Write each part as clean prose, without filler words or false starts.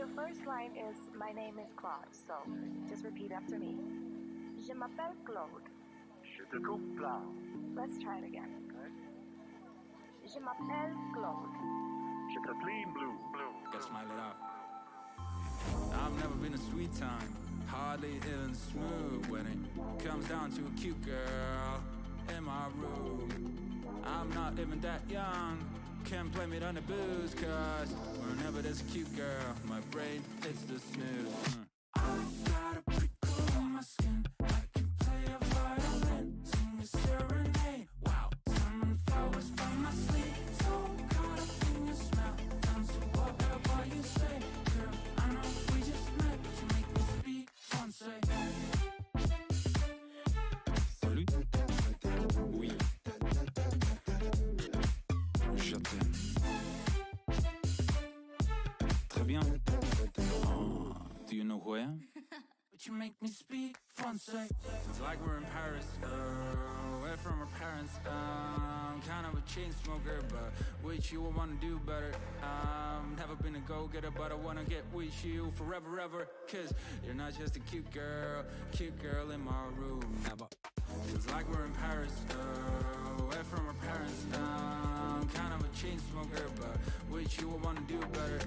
your first line is, my name is Claude, so just repeat after me. Je m'appelle Claude. Je te coupe là. Let's try it again. Je m'appelle Claude. Je te clean blue. Gotta smile it out. I've never been a sweet time, hardly even smooth when it comes down to a cute girl in my room. I'm not even that young, can't blame it on the booze, cause whenever there's a cute girl, my brain hits the snooze. I got a prickle on my skin, I can play a violin, sing a serenade. Wow, summon flowers from my sleep, so caught up in your smell, down to whatever you say. Girl, I know we just met, but you make me speak français. Salut. Oui. Je t'aime. Très bien. Oh, do you know who I am? But you make me speak français. It's like we're in Paris, away from our parents. Kind of a chain smoker, but with you I wanna do better. Never been a go-getter, but I wanna get with you forever, ever. Cause you're not just a cute girl in my room. Never. Feels like we're in Paris, away from our parents. Kind of a chain smoker, but with you I wanna do better.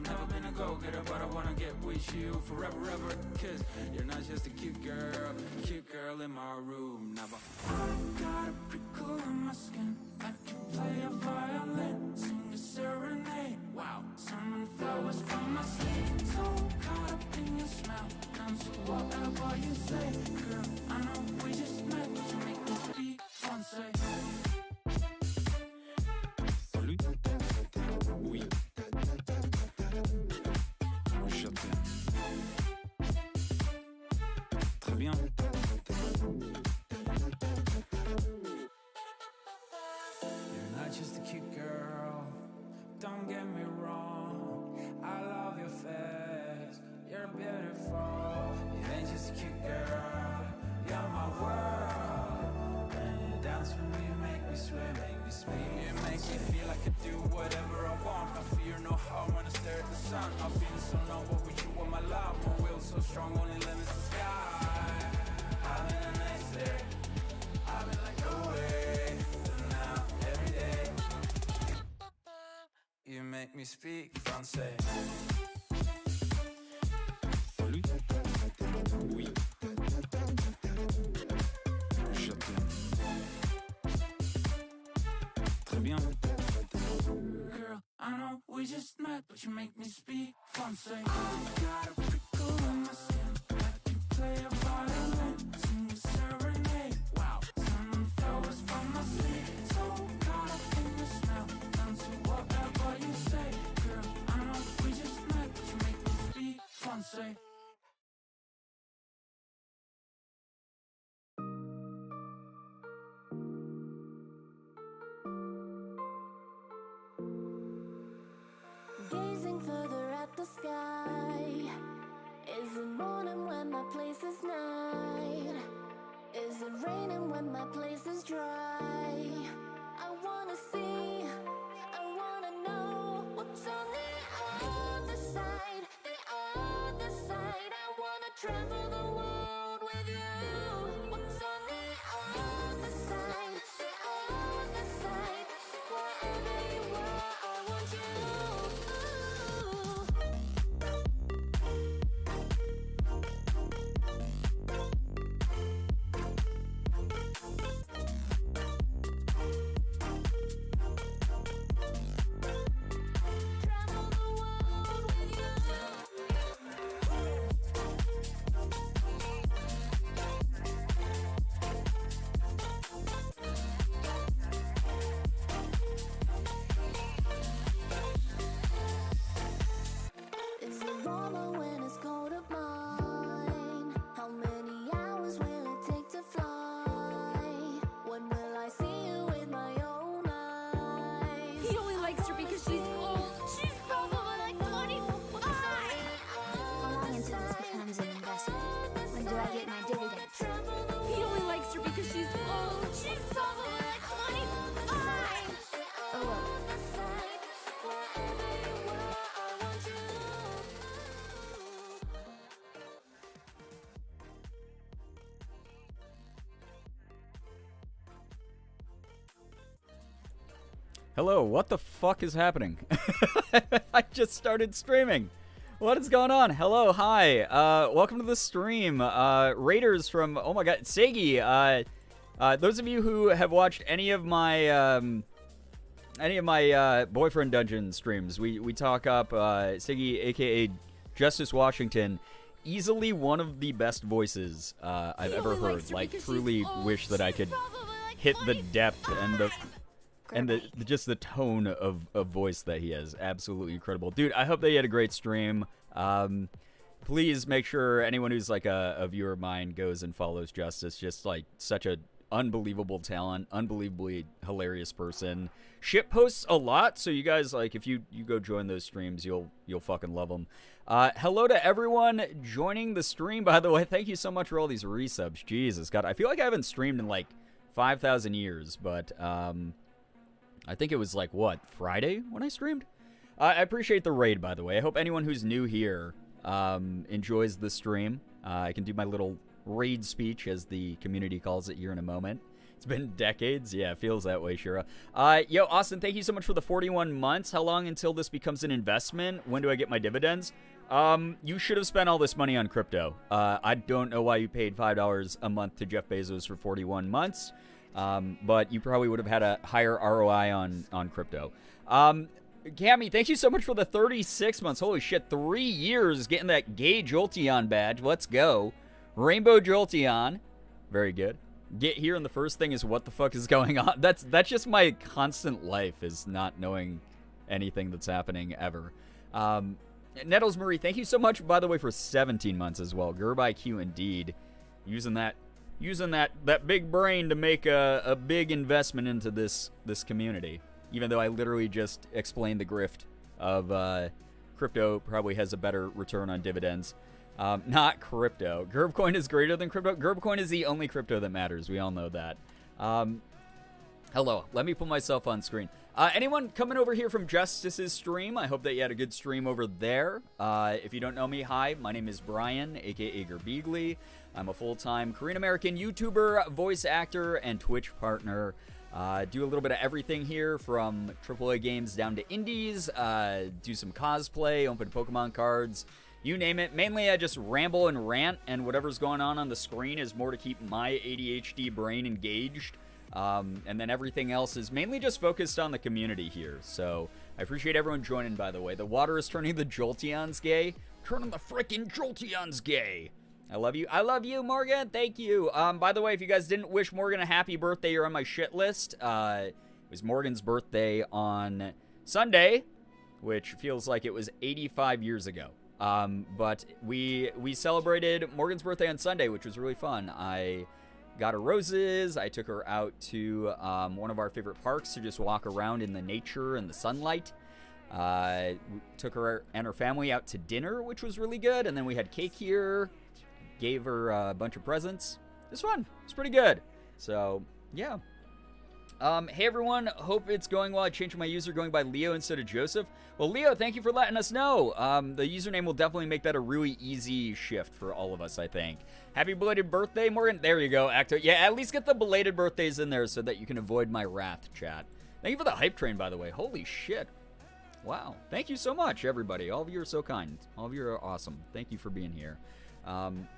Never been a go-getter, but I wanna get with you forever, ever. Cause you're not just a cute girl in my room. Never. I got a prickle in my skin, I can play a violin, sing a serenade. Wow, summon flowers from my sleep, so caught up in your smell, down to whatever you say. Girl, I know we just met, but you make me speak français. Salut. Oui. Je t'aime. Très bien. You're not just a cute girl, don't get me wrong, I love your face, you're beautiful. You ain't just a cute girl, you're my world. When you dance with me, you make me sweat, make me speak. You make me feel I could do whatever I want. No fear, no harm when I stare at the sun. I've been so numb, but with you on my love, my will so strong, only limits the sky. I've been a nice day, I've been like no way. Now every day you make me speak français. Salut. Oui. Je t'aime. Très bien. Girl, I know we just met, but you make me speak français. I got a prickle in my skin, I can play a violin, sing a serenade. Wow, summon flowers from my sleep, so caught up in your smell, down to whatever you say. Girl, I know we just met, but you make me speak français. Gazing further at the sky. Is it morning when my place is night? Is it raining when my place is dry? I wanna see, I wanna know what's on the other side, the other side. I wanna travel the world with you. What's on the other side, the other side? Wherever you are, I want you. Is it warmer when it's cold at mine? How many hours will it take to fly? When will I see you with my own eyes? He only likes her because she's old. She's probably like 25. How long until this becomes an investment? When do I get my dividends? He only likes her because she's old. She's probably like 25. Oh well. Hello, what the fuck is happening? I just started streaming. What is going on? Hello, hi. Welcome to the stream. Raiders from, oh my god, Segi. Those of you who have watched any of my boyfriend dungeon streams, we talk up Segi, aka Justice Washington. Easily one of the best voices I've ever heard. Like, truly wish that I could hit the depth and the just the tone of voice that he has. Absolutely incredible. Dude, I hope that you had a great stream. Please make sure anyone who's like a viewer of mine goes and follows Justice. Just like such a unbelievable talent, unbelievably hilarious person. Shit posts a lot, so you guys, like, if you go join those streams, you'll fucking love them. Hello to everyone joining the stream, by the way. Thank you so much for all these resubs. Jesus, God, I feel like I haven't streamed in like 5,000 years, but I think it was like, what, Friday when I streamed? I appreciate the raid, by the way. I hope anyone who's new here enjoys the stream. I can do my little raid speech, as the community calls it, here in a moment. It's been decades. Yeah, it feels that way, Shura. Yo, Austin, thank you so much for the 41 months. How long until this becomes an investment? When do I get my dividends? You should have spent all this money on crypto. I don't know why you paid $5 a month to Jeff Bezos for 41 months. But you probably would have had a higher ROI on crypto. Cammy, thank you so much for the 36 months. Holy shit, 3 years getting that gay Jolteon badge. Let's go. Rainbow Jolteon. Very good. Get here and the first thing is, what the fuck is going on? That's just my constant life, is not knowing anything that's happening ever. Nettles Marie, thank you so much, by the way, for 17 months as well. Girbeagly indeed. Using that big brain to make a big investment into this community. Even though I literally just explained the grift of crypto probably has a better return on dividends. Not crypto. Gerbcoin is greater than crypto. Gerbcoin is the only crypto that matters. We all know that. Hello. Let me put myself on screen. Anyone coming over here from Justice's stream? I hope that you had a good stream over there. If you don't know me, hi. My name is Brian, aka Girbeagly. I'm a full-time Korean-American YouTuber, voice actor, and Twitch partner. Do a little bit of everything here, from AAA games down to indies. Do some cosplay, open Pokemon cards. You name it. Mainly, I just ramble and rant, and whatever's going on the screen is more to keep my ADHD brain engaged. And then everything else is mainly just focused on the community here. So I appreciate everyone joining, by the way. The water is turning the Jolteons gay. Turning the frickin' Jolteons gay. I love you. I love you, Morgan. Thank you. By the way, if you guys didn't wish Morgan a happy birthday, you're on my shit list. It was Morgan's birthday on Sunday, which feels like it was 85 years ago. But we celebrated Morgan's birthday on Sunday, which was really fun. I got her roses. I took her out to one of our favorite parks to just walk around in the nature and the sunlight. We took her and her family out to dinner, which was really good. And then we had cake here. Gave her a bunch of presents. It was fun. It's pretty good. So, yeah. Hey everyone, hope it's going well. I changed my user, going by Leo instead of Joseph. Well, Leo, thank you for letting us know. The username will definitely make that a really easy shift for all of us, I think. Happy belated birthday, Morgan. There you go, Acto. Yeah, at least get the belated birthdays in there so that you can avoid my wrath, chat. Thank you for the hype train, by the way. Holy shit. Wow. Thank you so much, everybody. All of you are so kind. All of you are awesome. Thank you for being here.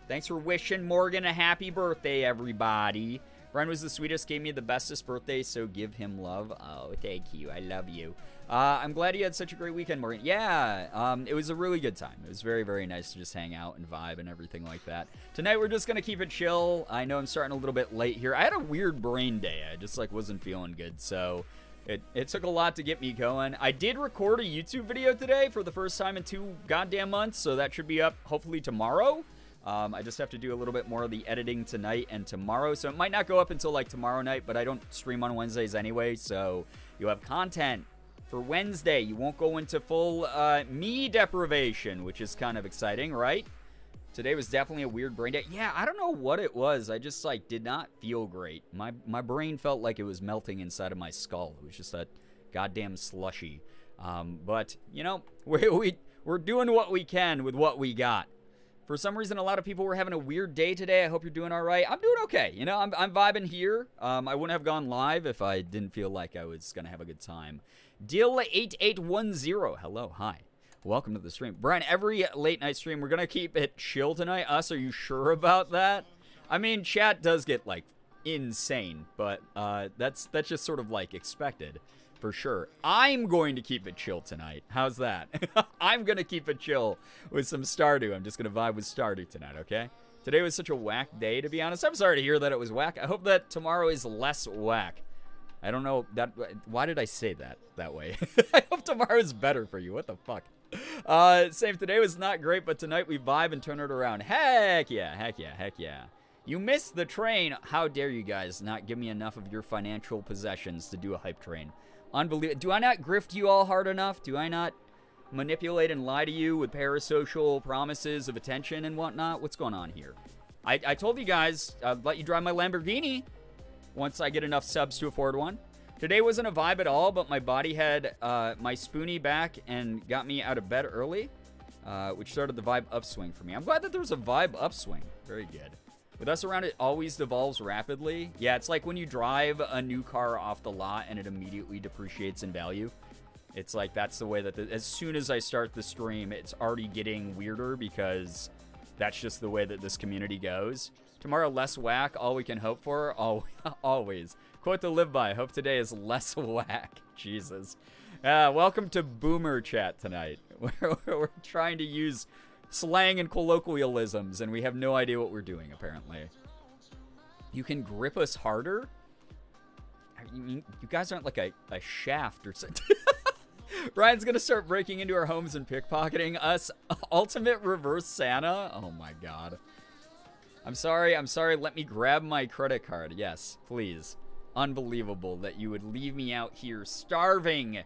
Thanks for wishing Morgan a happy birthday, everybody. Brian was the sweetest, gave me the bestest birthday, so give him love. Oh, thank you. I love you. I'm glad you had such a great weekend, Morgan. Yeah, it was a really good time. It was very, very nice to just hang out and vibe and everything like that. Tonight, we're just going to keep it chill. I know I'm starting a little bit late here. I had a weird brain day. I just, like, wasn't feeling good, so it took a lot to get me going. I did record a YouTube video today for the first time in 2 goddamn months, so that should be up hopefully tomorrow. I just have to do a little bit more of the editing tonight and tomorrow, so it might not go up until like tomorrow night, but I don't stream on Wednesdays anyway, so you'll have content for Wednesday. You won't go into full me deprivation, which is kind of exciting, right? Today was definitely a weird brain day. Yeah, I don't know what it was. I just like did not feel great. My brain felt like it was melting inside of my skull. It was just a goddamn slushy. But you know, we're doing what we can with what we got. For some reason, a lot of people were having a weird day today. I hope you're doing all right. I'm doing okay. You know, I'm vibing here. I wouldn't have gone live if I didn't feel like I was going to have a good time. Dill8810. Hello. Hi. Welcome to the stream. Brian, every late night stream, we're going to keep it chill tonight. Us, are you sure about that? I mean, chat does get, like, insane, but that's just sort of, like, expected. For sure. I'm going to keep it chill tonight. How's that? I'm going to keep it chill with some Stardew. I'm just going to vibe with Stardew tonight, okay? Today was such a whack day, to be honest. I'm sorry to hear that it was whack. I hope that tomorrow is less whack. I don't know. Why did I say that way? I hope tomorrow is better for you. What the fuck? Same, today was not great, but tonight we vibe and turn it around. Heck yeah, heck yeah, heck yeah. You missed the train. How dare you guys not give me enough of your financial possessions to do a hype train? Unbelievable. Do I not grift you all hard enough? Do I not manipulate and lie to you with parasocial promises of attention and whatnot? What's going on here? I told you guys I'd let you drive my Lamborghini once I get enough subs to afford one. Today wasn't a vibe at all, but my body had my spoonie back and got me out of bed early, which started the vibe upswing for me. I'm glad that there's a vibe upswing. Very good. With us around, it always devolves rapidly. Yeah, it's like when you drive a new car off the lot and it immediately depreciates in value. It's like that's the way that as soon as I start the stream, it's already getting weirder because that's just the way that this community goes. Tomorrow, less whack, all we can hope for, always. Quote to live by, hope today is less whack. Jesus. Welcome to Boomer Chat tonight. We're trying to use slang and colloquialisms, and we have no idea what we're doing, apparently. You can grip us harder? You guys aren't like a shaft or something. Ryan's gonna start breaking into our homes and pickpocketing us. Ultimate reverse Santa? Oh my god. I'm sorry, let me grab my credit card. Yes, please. Unbelievable that you would leave me out here starving.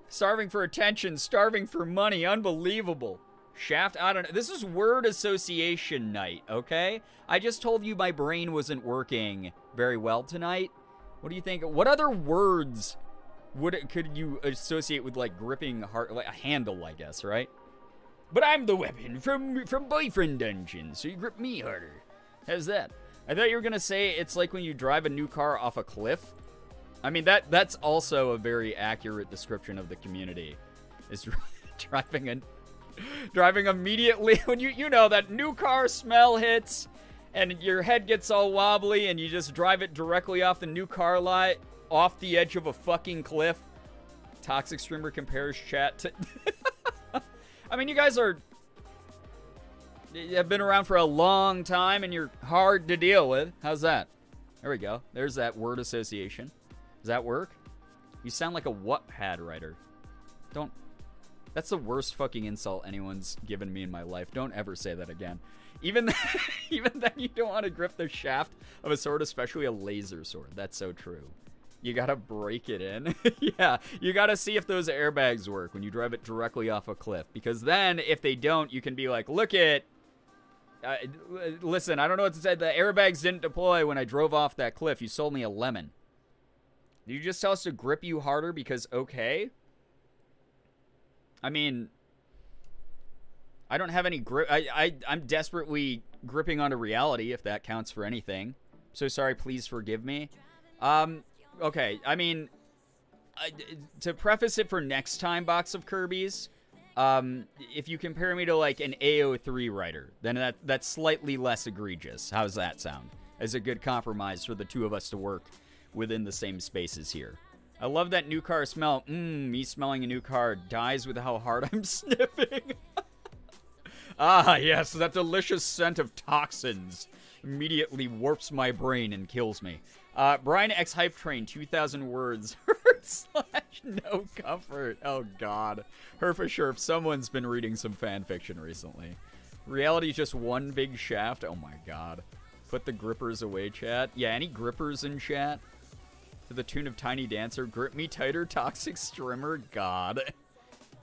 Starving for attention, starving for money. Unbelievable. Shaft, I don't know. This is word association night, okay? I just told you my brain wasn't working very well tonight. What do you think? What other words could you associate with, like, gripping hard, like a handle, I guess, right? But I'm the weapon from Boyfriend Dungeon, so you grip me harder. How's that? I thought you were gonna say it's like when you drive a new car off a cliff. I mean, that's also a very accurate description of the community. Is driving immediately when you know that new car smell hits and your head gets all wobbly and you just drive it directly off the new car lot off the edge of a fucking cliff. Toxic Streamer compares chat to I mean, you guys have been around for a long time and you're hard to deal with. How's that? There we go. There's that word association. Does that work? You sound like a Wattpad writer. That's the worst fucking insult anyone's given me in my life. Don't ever say that again. Even then, you don't want to grip the shaft of a sword, especially a laser sword. That's so true. You gotta break it in. Yeah, you gotta see if those airbags work when you drive it directly off a cliff. Because then, if they don't, you can be like, look it. Listen, I don't know what to say. The airbags didn't deploy when I drove off that cliff. You sold me a lemon. Did you just tell us to grip you harder because okay? I mean, I don't have any grip. I'm desperately gripping onto reality, if that counts for anything. So sorry, please forgive me. Okay, I mean, to preface it for next time, Box of Kirby's, if you compare me to, like, an AO3 writer, then that's slightly less egregious. How's that sound? As a good compromise for the two of us to work within the same spaces here. I love that new car smell. Me smelling a new car dies with how hard I'm sniffing. Ah, yes, that delicious scent of toxins immediately warps my brain and kills me. Brian X Hype Train, 2,000 words. /no comfort. Oh, God. Herfa someone's been reading some fan fiction recently. Reality's just one big shaft. Oh, my God. Put the grippers away, chat. Yeah, any grippers in chat? To the tune of Tiny Dancer, grip me tighter, toxic streamer. God.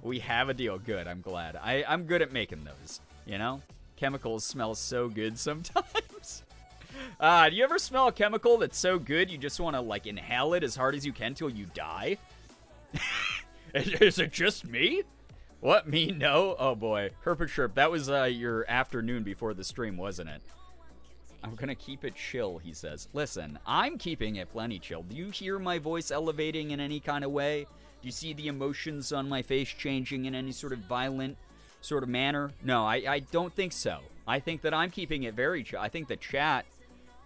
We have a deal. Good, I'm glad. I'm good at making those, you know? Chemicals smell so good sometimes. Do you ever smell a chemical that's so good you just want to, like, inhale it as hard as you can till you die? Is it just me? What, me? No? Oh, boy. Herpachirp, that was your afternoon before the stream, wasn't it? I'm gonna keep it chill, he says. Listen, I'm keeping it plenty chill. Do you hear my voice elevating in any kind of way? Do you see the emotions on my face changing in any sort of violent sort of manner? No, I don't think so. I think that I'm keeping it very chill. I think the chat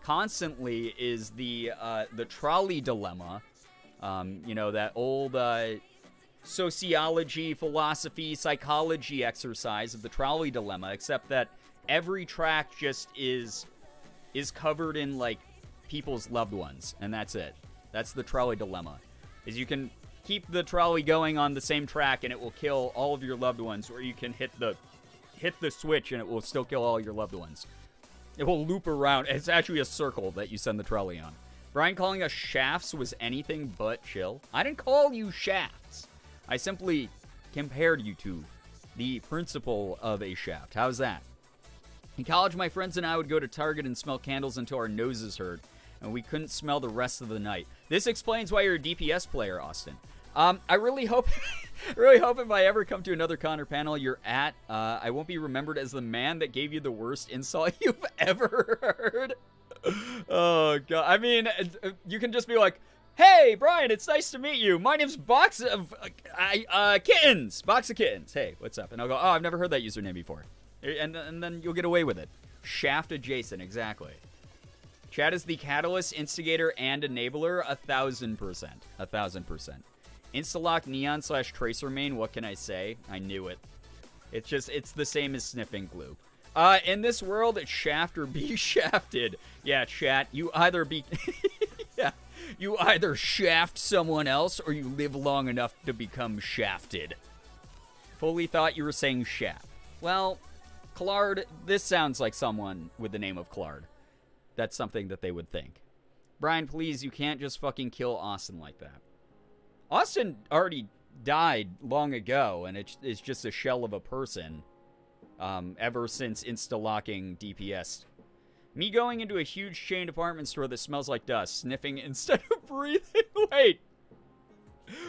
constantly is the trolley dilemma. You know, that old sociology, philosophy, psychology exercise of the trolley dilemma, except that every track just is covered in, like, people's loved ones, and that's it. That's the trolley dilemma. Is you can keep the trolley going on the same track and it will kill all of your loved ones, or you can hit the switch and it will still kill all your loved ones. It will loop around. It's actually a circle that you send the trolley on. Brian calling us shafts was anything but chill. I didn't call you shafts. I simply compared you to the principle of a shaft. How's that? In college, my friends and I would go to Target and smell candles until our noses hurt, and we couldn't smell the rest of the night. This explains why you're a DPS player, Austin. I really hope, if I ever come to another Connor panel you're at, I won't be remembered as the man that gave you the worst insult you've ever heard. Oh, God. I mean, you can just be like, hey, Brian, it's nice to meet you. My name's Box of Kittens. Box of Kittens. Hey, what's up? And I'll go, oh, I've never heard that username before. And then you'll get away with it. Shaft adjacent, exactly. Chat is the catalyst, instigator, and enabler. 1,000%. 1,000%. Instalock neon / tracer main. What can I say? I knew it. It's the same as sniffing glue. In this world, it's shaft or be shafted. Yeah, chat. You either be... yeah. You either shaft someone else or you live long enough to become shafted. Fully thought you were saying shaft. Well, Clard, this sounds like someone with the name of Clard. That's something that they would think. Brian, please, you can't just fucking kill Austin like that. Austin already died long ago, and it's just a shell of a person ever since insta-locking DPS. Me going into a huge chain department store that smells like dust, sniffing instead of breathing.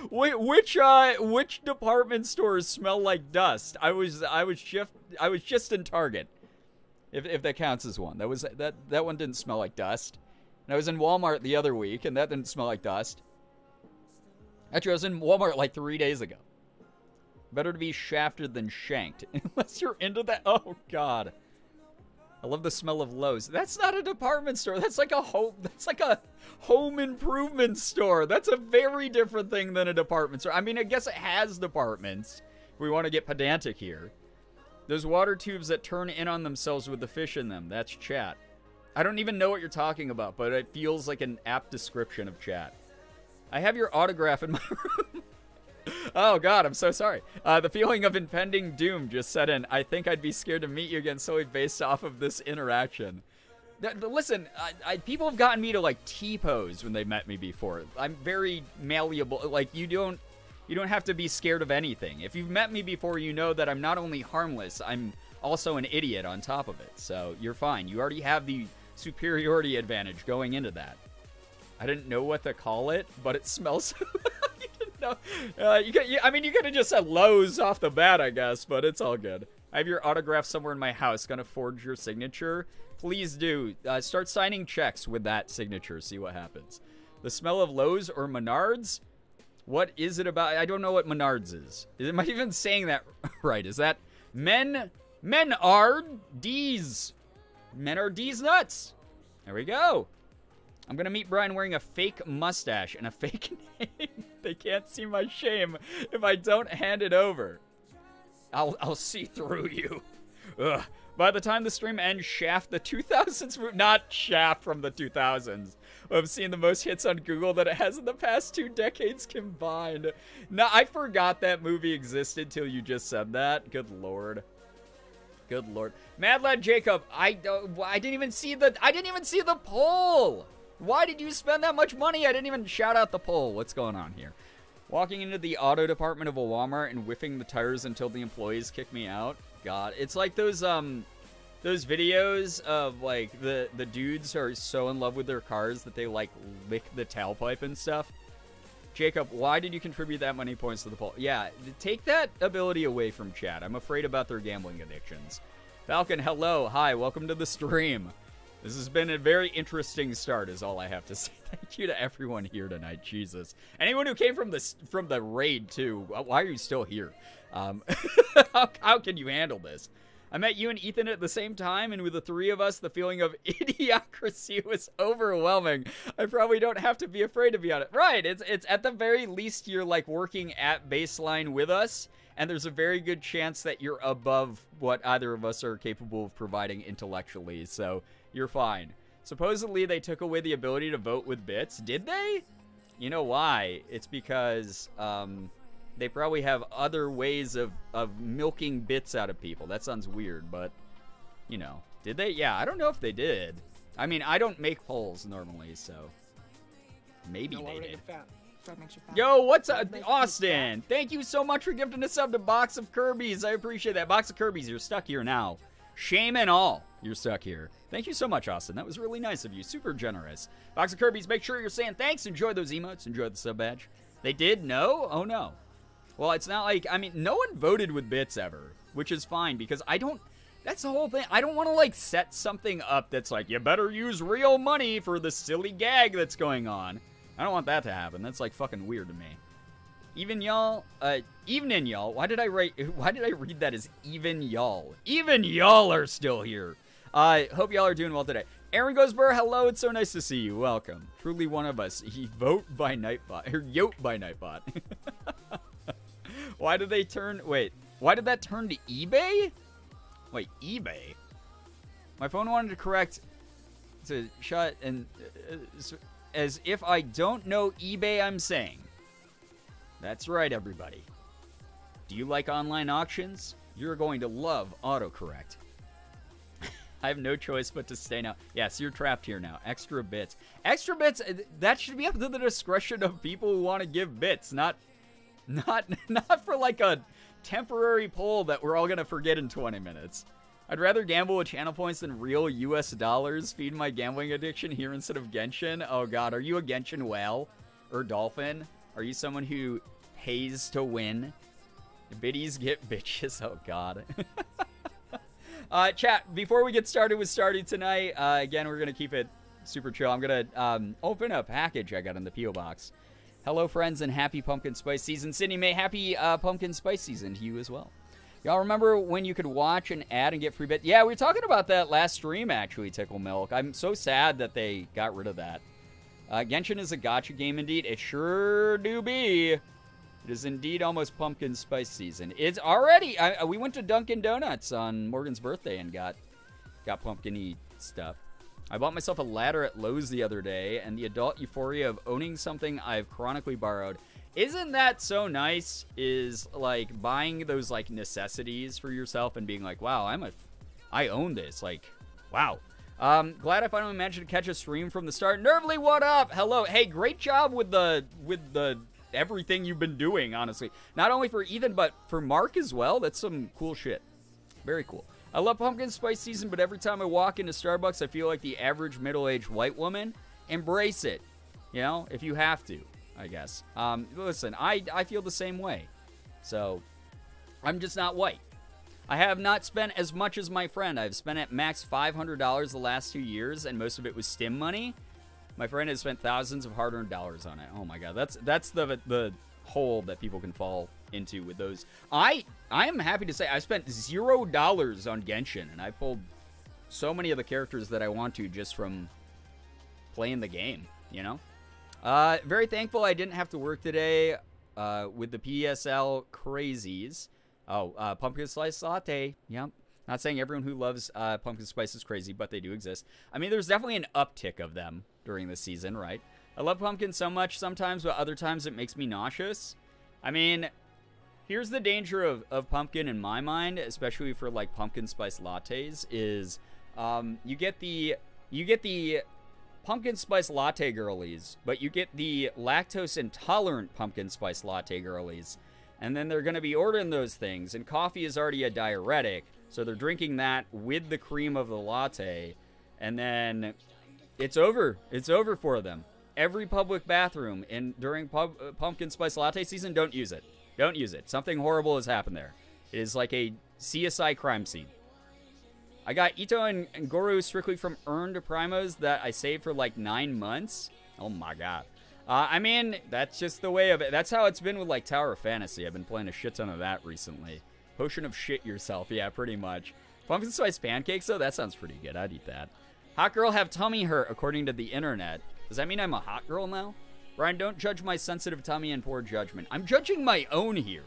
Wait, which department stores smell like dust? I was just in Target, if that counts as one. That one didn't smell like dust. And I was in Walmart the other week, and that didn't smell like dust. Actually, I was in Walmart like 3 days ago. Better to be shafted than shanked, unless you're into that. Oh God. I love the smell of Lowe's. That's not a department store. That's like a home improvement store. That's a very different thing than a department store. I mean, I guess it has departments. If we want to get pedantic here. Those water tubes that turn in on themselves with the fish in them. That's chat. I don't even know what you're talking about, but it feels like an apt description of chat. I have your autograph in my room. Oh, God, I'm so sorry. The feeling of impending doom just set in. I think I'd be scared to meet you again solely based off of this interaction. Listen, people have gotten me to, like, T-pose when they met me before. I'm very malleable. Like, you don't have to be scared of anything. If you've met me before, you know that I'm not only harmless, I'm also an idiot on top of it. So you're fine. You already have the superiority advantage going into that. I didn't know what to call it, but it smells... You didn't know. I mean, you could have just said Lowe's off the bat, I guess, but it's all good. I have your autograph somewhere in my house. Gonna forge your signature. Please do. Start signing checks with that signature. See what happens. The smell of Lowe's or Menards? What is it about? I don't know what Menards is. Am I even saying that right? Is that Men are D's. Men are D's nuts. There we go. I'm gonna meet Brian wearing a fake mustache and a fake name. They can't see my shame if I don't hand it over. I'll see through you. Ugh. By the time the stream ends, Shaft the 2000s, not Shaft from the 2000s. I've seen the most hits on Google that it has in the past 2 decades combined. No, I forgot that movie existed till you just said that. Good lord. Good lord. Mad Lad Jacob, I didn't even see the poll. Why did you spend that much money? I didn't even shout out the poll. What's going on here? Walking into the auto department of a Walmart and whiffing the tires until the employees kick me out. God, it's like those videos of like the dudes are so in love with their cars that they like lick the tailpipe and stuff. Jacob, why did you contribute that many points to the poll? Yeah, take that ability away from chat. I'm afraid about their gambling addictions. Falcon, hello. Hi, welcome to the stream. This has been a very interesting start, is all I have to say. Thank you to everyone here tonight. Jesus. Anyone who came from the raid, too, why are you still here? How can you handle this? I met you and Ethan at the same time, and with the three of us, the feeling of idiocracy was overwhelming. I probably don't have to be afraid to be on it. Right, it's at the very least you're, like, working at baseline with us, and there's a very good chance that you're above what either of us are capable of providing intellectually, so you're fine. Supposedly, they took away the ability to vote with bits. Did they? You know why? It's because, they probably have other ways of milking bits out of people. That sounds weird, but, you know. Did they? Yeah, I don't know if they did. I mean, I don't make polls normally, so maybe they did. Yo, what's up, Austin? Thank you so much for gifting a sub to Box of Kirby's. I appreciate that. Box of Kirby's, you're stuck here now. Shame and all, you're stuck here. Thank you so much, Austin. That was really nice of you. Super generous. Box of Kirby's, make sure you're saying thanks. Enjoy those emotes. Enjoy the sub badge. They did? No? Oh, no. Well, it's not like, I mean, no one voted with bits ever, which is fine, because I don't, that's the whole thing. I don't want to, like, set something up that's like, you better use real money for the silly gag that's going on. I don't want that to happen. That's, like, fucking weird to me. Even y'all, evening y'all. Why did I read that as even y'all? Even y'all are still here. Hope y'all are doing well today. Aaron Gosber, hello, it's so nice to see you. Welcome. Truly one of us. Vote by Nightbot, or Yote by Nightbot. Why did they turn, wait, why did that turn to eBay? Wait, eBay? My phone wanted to correct to shut and as if I don't know eBay I'm saying. That's right, everybody. Do you like online auctions? You're going to love autocorrect. I have no choice but to stay now. Yes, you're trapped here now. Extra bits. Extra bits, that should be up to the discretion of people who want to give bits, not for like a temporary poll that we're all going to forget in 20 minutes. I'd rather gamble with channel points than real US dollars. Feed my gambling addiction here instead of Genshin. Oh god, are you a Genshin whale? Or dolphin? Are you someone who pays to win? Biddies get bitches. Oh god. Chat, before we get started with Stardew tonight, again, we're going to keep it super chill. I'm going to open a package I got in the P.O. box. Hello, friends, and happy pumpkin spice season. Sydney May, happy pumpkin spice season to you as well. Y'all remember when you could watch an ad and get free bit? Yeah, we were talking about that last stream, actually, Tickle Milk. I'm so sad that they got rid of that. Genshin is a gacha game indeed. It sure do be. It is indeed almost pumpkin spice season. It's already... we went to Dunkin' Donuts on Morgan's birthday and got pumpkin-y stuff. I bought myself a ladder at Lowe's the other day, and the adult euphoria of owning something I've chronically borrowed. Isn't that so nice? Is, like, buying those, like, necessities for yourself and being like, wow, I own this. Like, wow. Glad I finally managed to catch a stream from the start. Nervly, what up? Hello. Hey, great job with the everything you've been doing, honestly. Not only for Ethan, but for Mark as well. That's some cool shit. Very cool. I love pumpkin spice season, but every time I walk into Starbucks, I feel like the average middle-aged white woman. Embrace it. You know, if you have to, I guess. Listen, I feel the same way. So, I'm just not white. I have not spent as much as my friend. I've spent at max $500 the last 2 years, and most of it was stim money. My friend has spent thousands of hard-earned dollars on it. Oh my god, that's the hole that people can fall into with those. I am happy to say I spent $0 on Genshin, and I pulled so many of the characters that I want to just from playing the game, you know? Very thankful I didn't have to work today with the PSL crazies. Oh, pumpkin spice latte. Yep. Not saying everyone who loves pumpkin spice is crazy, but they do exist. I mean, there's definitely an uptick of them during the season, right? I love pumpkin so much sometimes, but other times it makes me nauseous. I mean, here's the danger of pumpkin in my mind, especially for like pumpkin spice lattes, is you get the pumpkin spice latte girlies, but you get the lactose intolerant pumpkin spice latte girlies. And then they're going to be ordering those things, and coffee is already a diuretic, so they're drinking that with the cream of the latte, and then it's over. It's over for them. every public bathroom during pumpkin spice latte season. Don't use it. Don't use it. Something horrible has happened there. It is like a CSI crime scene. I got Ito and Goru strictly from earned primos that I saved for like 9 months. Oh my god. I mean, that's just the way of it. That's how it's been with like Tower of Fantasy. I've been playing a shit ton of that recently. Potion of shit yourself. Yeah, pretty much. Pumpkin spice pancakes, though? That sounds pretty good. I'd eat that. Hot girl have tummy hurt, according to the internet. Does that mean I'm a hot girl now? Brian, don't judge my sensitive tummy and poor judgment. I'm judging my own here.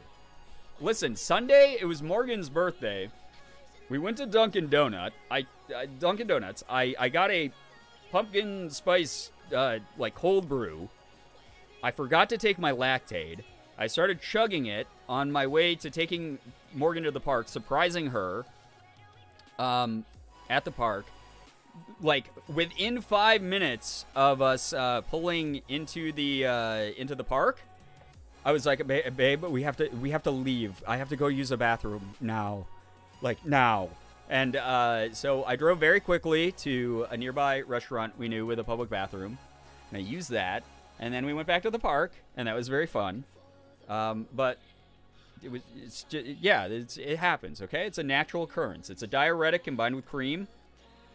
Listen, Sunday, it was Morgan's birthday. We went to Dunkin' Donuts. I got a pumpkin spice, like, cold brew. I forgot to take my Lactaid. I started chugging it on my way to taking Morgan to the park, surprising her at the park. Like, within 5 minutes of us pulling into the park, I was like, babe, we have to leave. I have to go use a bathroom now. Like, now. And so I drove very quickly to a nearby restaurant we knew with a public bathroom. And I used that. And then we went back to the park. And that was very fun. But it happens, okay? It's a natural occurrence. It's a diuretic combined with cream.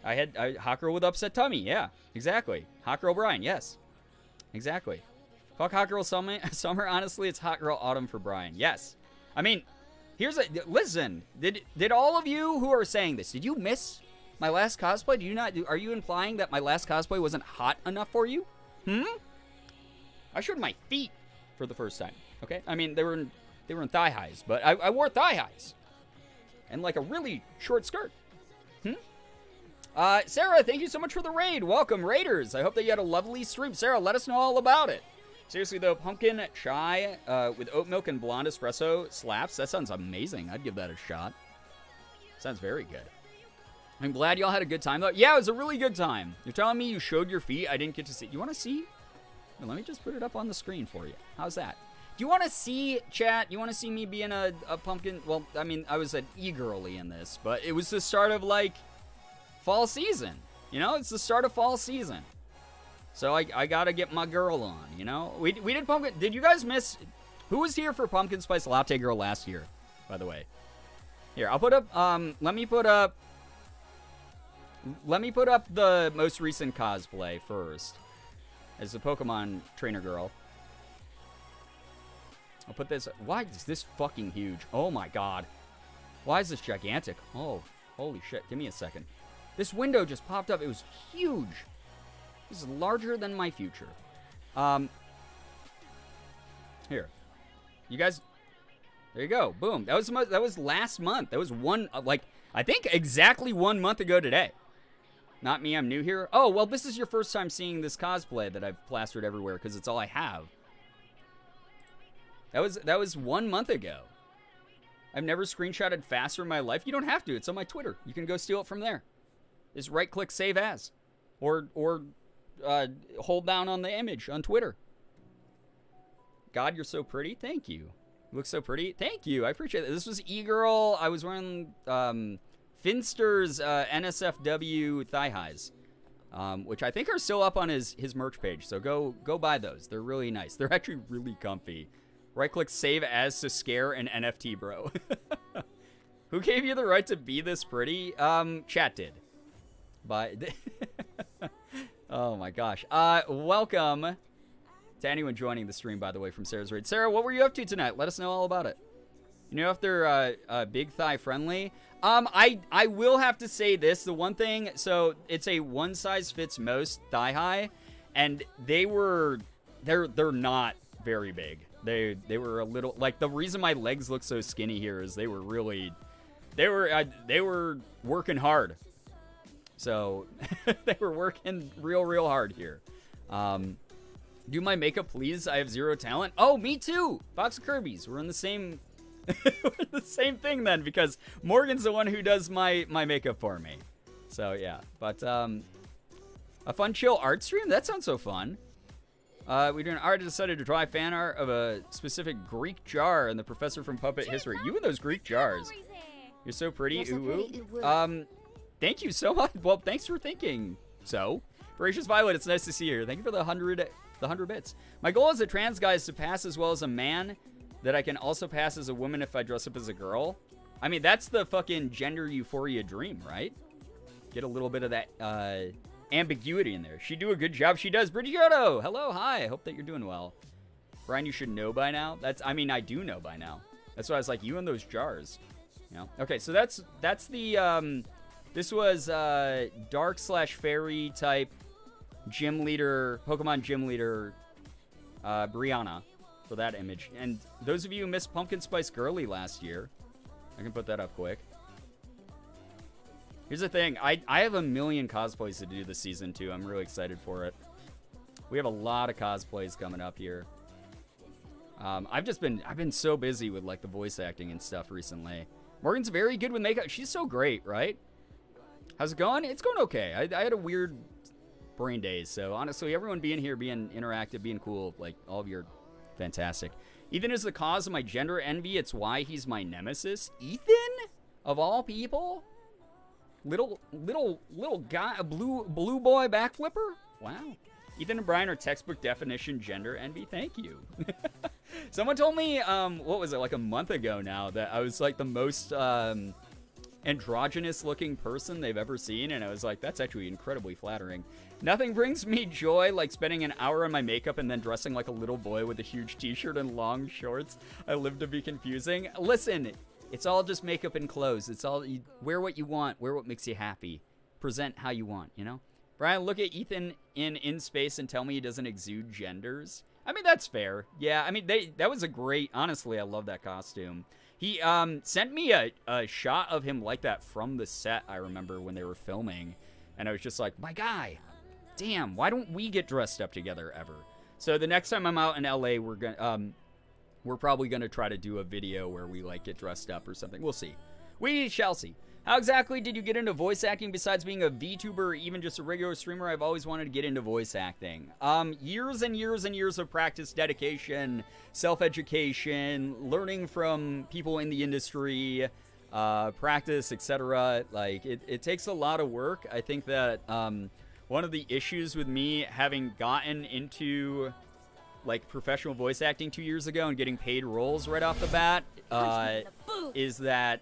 I had hot girl with upset tummy. Yeah, exactly. Hot girl Brian. Yes, exactly. Fuck hot girl summer. Honestly, it's hot girl autumn for Brian. Yes. I mean, listen. Did all of you who are saying this, did you miss my last cosplay? Are you implying that my last cosplay wasn't hot enough for you? I showed my feet for the first time. Okay. I mean, they were in thigh highs, but I wore thigh highs and like a really short skirt. Sarah, thank you so much for the raid. Welcome, Raiders. I hope that you had a lovely stream. Sarah, let us know all about it. Seriously, though, pumpkin chai with oat milk and blonde espresso slaps. That sounds amazing. I'd give that a shot. Sounds very good. I'm glad y'all had a good time, though. Yeah, it was a really good time. You're telling me you showed your feet? I didn't get to see. You want to see? Well, let me just put it up on the screen for you. How's that? Do you want to see, chat? You want to see me being a pumpkin? Well, I mean, I was an e-girly in this, but it was the start of, like, fall season. You know, it's the start of fall season. So I gotta get my girl on, you know? We did pumpkin. Did you guys miss? Who was here for Pumpkin Spice Latte Girl last year, by the way? Here, I'll put up, let me put up the most recent cosplay first. As the Pokemon trainer girl. I'll put this, why is this fucking huge? Oh my god. Why is this gigantic? Oh, holy shit, give me a second. This window just popped up. It was huge. This is larger than my future. Here. You guys. There you go. Boom. That was last month. That was I think exactly 1 month ago today. Not me. I'm new here. Oh, well, this is your first time seeing this cosplay that I've plastered everywhere because it's all I have. That was 1 month ago. I've never screenshotted faster in my life. You don't have to. It's on my Twitter. You can go steal it from there. Just right-click Save As. Or hold down on the image on Twitter. God, you're so pretty. Thank you. You look so pretty. Thank you. I appreciate it. This was E-Girl. I was wearing Finster's NSFW thigh highs. Which I think are still up on his merch page. So go buy those. They're really nice. They're actually really comfy. Right-click Save As to scare an NFT, bro. Who gave you the right to be this pretty? Chat did. But oh my gosh. Welcome to anyone joining the stream, by the way, from Sarah's Raid. Sarah, what were you up to tonight? Let us know all about it. You know if they're big thigh friendly? I will have to say this. The one thing, so it's a one size fits most thigh high, and they're not very big. They were a little, like, the reason my legs look so skinny here is they were working hard. So they were working real hard here. Do my makeup, please. I have zero talent. Oh, me too. Box of Kirby's. We're in the same the same thing then, because Morgan's the one who does my makeup for me. So yeah, but a fun chill art stream. That sounds so fun. We doing art. Decided to draw fan art of a specific Greek jar and the professor from Puppet History. You and those Greek jars. You're so pretty. Ooh, ooh. Thank you so much. Well, thanks for thinking. So, Voracious Violet, it's nice to see you. Thank you for the 100 the 100 bits. My goal as a trans guy is to pass as well as a man, that I can also pass as a woman if I dress up as a girl. I mean, that's the fucking gender euphoria dream, right? Get a little bit of that ambiguity in there. She do a good job. She does. Bridget Yodo, hello, hi. I hope that you're doing well. Brian, you should know by now. I mean, I do know by now. That's why I was like, you and those jars. You know? Okay, so that's the, this was dark/fairy type gym leader, Pokemon gym leader, Brianna, for that image. And those of you who missed Pumpkin Spice Girly last year, I can put that up quick. Here's the thing. I have a million cosplays to do this season, too. I'm really excited for it. We have a lot of cosplays coming up here. I've been so busy with, like, the voice acting and stuff recently. Morgan's very good with makeup. She's so great, right? How's it going? It's going okay. I had a weird brain days, so honestly, everyone being here, being interactive, being cool, like, all of you are fantastic. Ethan is the cause of my gender envy. It's why he's my nemesis. Ethan? Of all people? Little guy, a blue boy backflipper? Wow. Ethan and Brian are textbook definition gender envy. Thank you. Someone told me, what was it, like a month ago now, that I was like the most androgynous looking person they've ever seen, and I was like, that's actually incredibly flattering. Nothing brings me joy like spending an hour on my makeup and then dressing like a little boy with a huge t-shirt and long shorts. I live to be confusing. Listen, it's all just makeup and clothes. It's all, you wear what you want, wear what makes you happy. Present how you want, you know? Brian, look at Ethan in space and tell me he doesn't exude genders. I mean, that's fair. Yeah, I mean, that was a great, honestly, I love that costume. He sent me a shot of him like that from the set, I remember, when they were filming. And I was just like, my guy, damn, why don't we get dressed up together ever? So the next time I'm out in LA, we're probably gonna try to do a video where we like get dressed up or something. We'll see. We shall see. How exactly did you get into voice acting besides being a VTuber or even just a regular streamer? I've always wanted to get into voice acting. Years and years and years of practice, dedication, self-education, learning from people in the industry, practice, etc. Like, it takes a lot of work. I think that one of the issues with me having gotten into like professional voice acting 2 years ago and getting paid roles right off the bat is that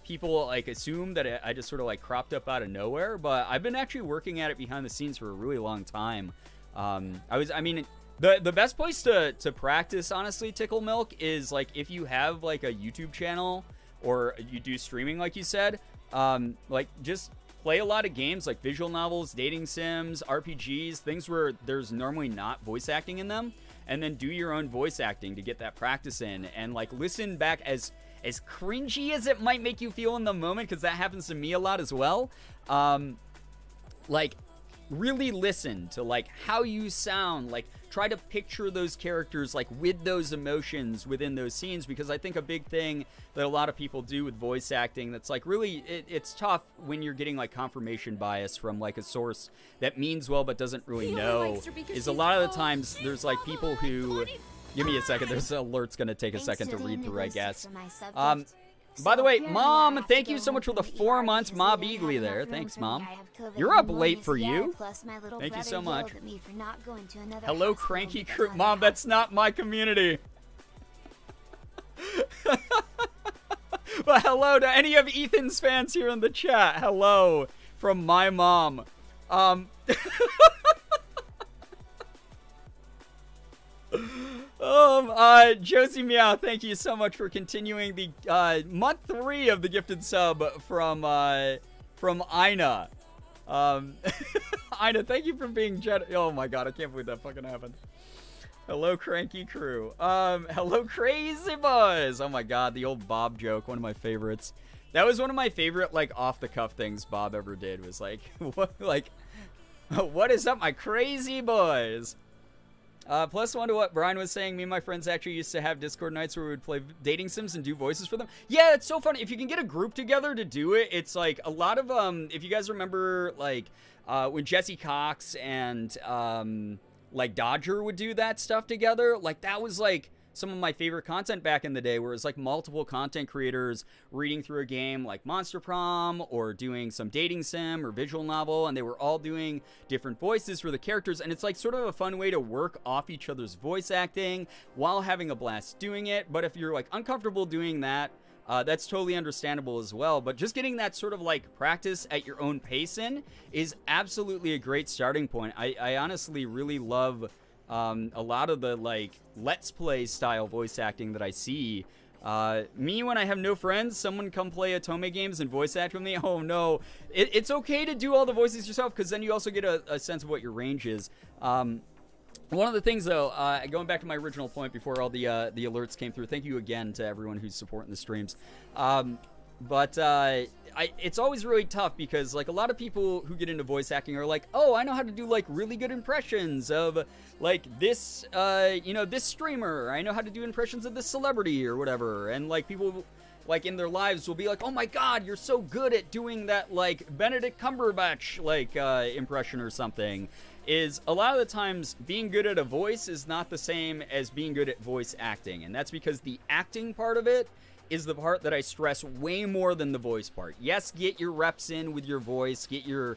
people like assume that I just sort of like cropped up out of nowhere, but I've been actually working at it behind the scenes for a really long time. I mean, the best place to practice, honestly, Tickle Milk, is like if you have like a YouTube channel or you do streaming, like you said, like just play a lot of games like visual novels, dating sims, RPGs, things where there's normally not voice acting in them, and then do your own voice acting to get that practice in, and like listen back as cringy as it might make you feel in the moment, because that happens to me a lot as well. Like really listen to like how you sound, like try to picture those characters like with those emotions within those scenes, because I think a big thing that a lot of people do with voice acting that's like really it's tough when you're getting like confirmation bias from like a source that means well but doesn't really know, is a lot of the times there's like people who, give me a second, there's alert's gonna take a second to read through, I guess. By the way, Mom, thank you so much for the 4 months, Girbeagly there. Thanks, Mom. You're up late for you. Thank you so much. Hello, Cranky Crew. Mom, that's not my community. But hello to any of Ethan's fans here in the chat. Hello from my mom. Josie Meow, thank you so much for continuing the month 3 of the gifted sub from Ina. Ina, thank you for being oh my god, I can't believe that fucking happened. Hello, Cranky Crew. Hello, Crazy Boys. Oh my god, the old Bob joke, one of my favorites. That was one of my favorite like off the cuff things Bob ever did, was like what is up, my crazy boys? +1 to what Brian was saying, me and my friends actually used to have Discord nights where we would play dating sims and do voices for them. Yeah, it's so fun. If you can get a group together to do it, it's like a lot of, if you guys remember, like, when Jesse Cox and, like, Dodger would do that stuff together, like, that was, like, some of my favorite content back in the day, where it's like multiple content creators reading through a game like Monster Prom or doing some dating sim or visual novel, and they were all doing different voices for the characters, and it's like sort of a fun way to work off each other's voice acting while having a blast doing it. But if you're like uncomfortable doing that, that's totally understandable as well. But just getting that sort of like practice at your own pace in is absolutely a great starting point. I honestly really love a lot of the like Let's Play style voice acting that I see. Me, when I have no friends, someone come play Otome games and voice act with me. Oh no, it's okay to do all the voices yourself, because then you also get a sense of what your range is. One of the things, though, going back to my original point before all the alerts came through, thank you again to everyone who's supporting the streams. It's always really tough, because like a lot of people who get into voice acting are like, oh, I know how to do like really good impressions of like this, this streamer. I know how to do impressions of this celebrity or whatever. And like people like in their lives will be like, oh my God, you're so good at doing that like Benedict Cumberbatch like impression or something. Is a lot of the times being good at a voice is not the same as being good at voice acting. And that's because the acting part of it is the part that I stress way more than the voice part. Yes, get your reps in with your voice, get your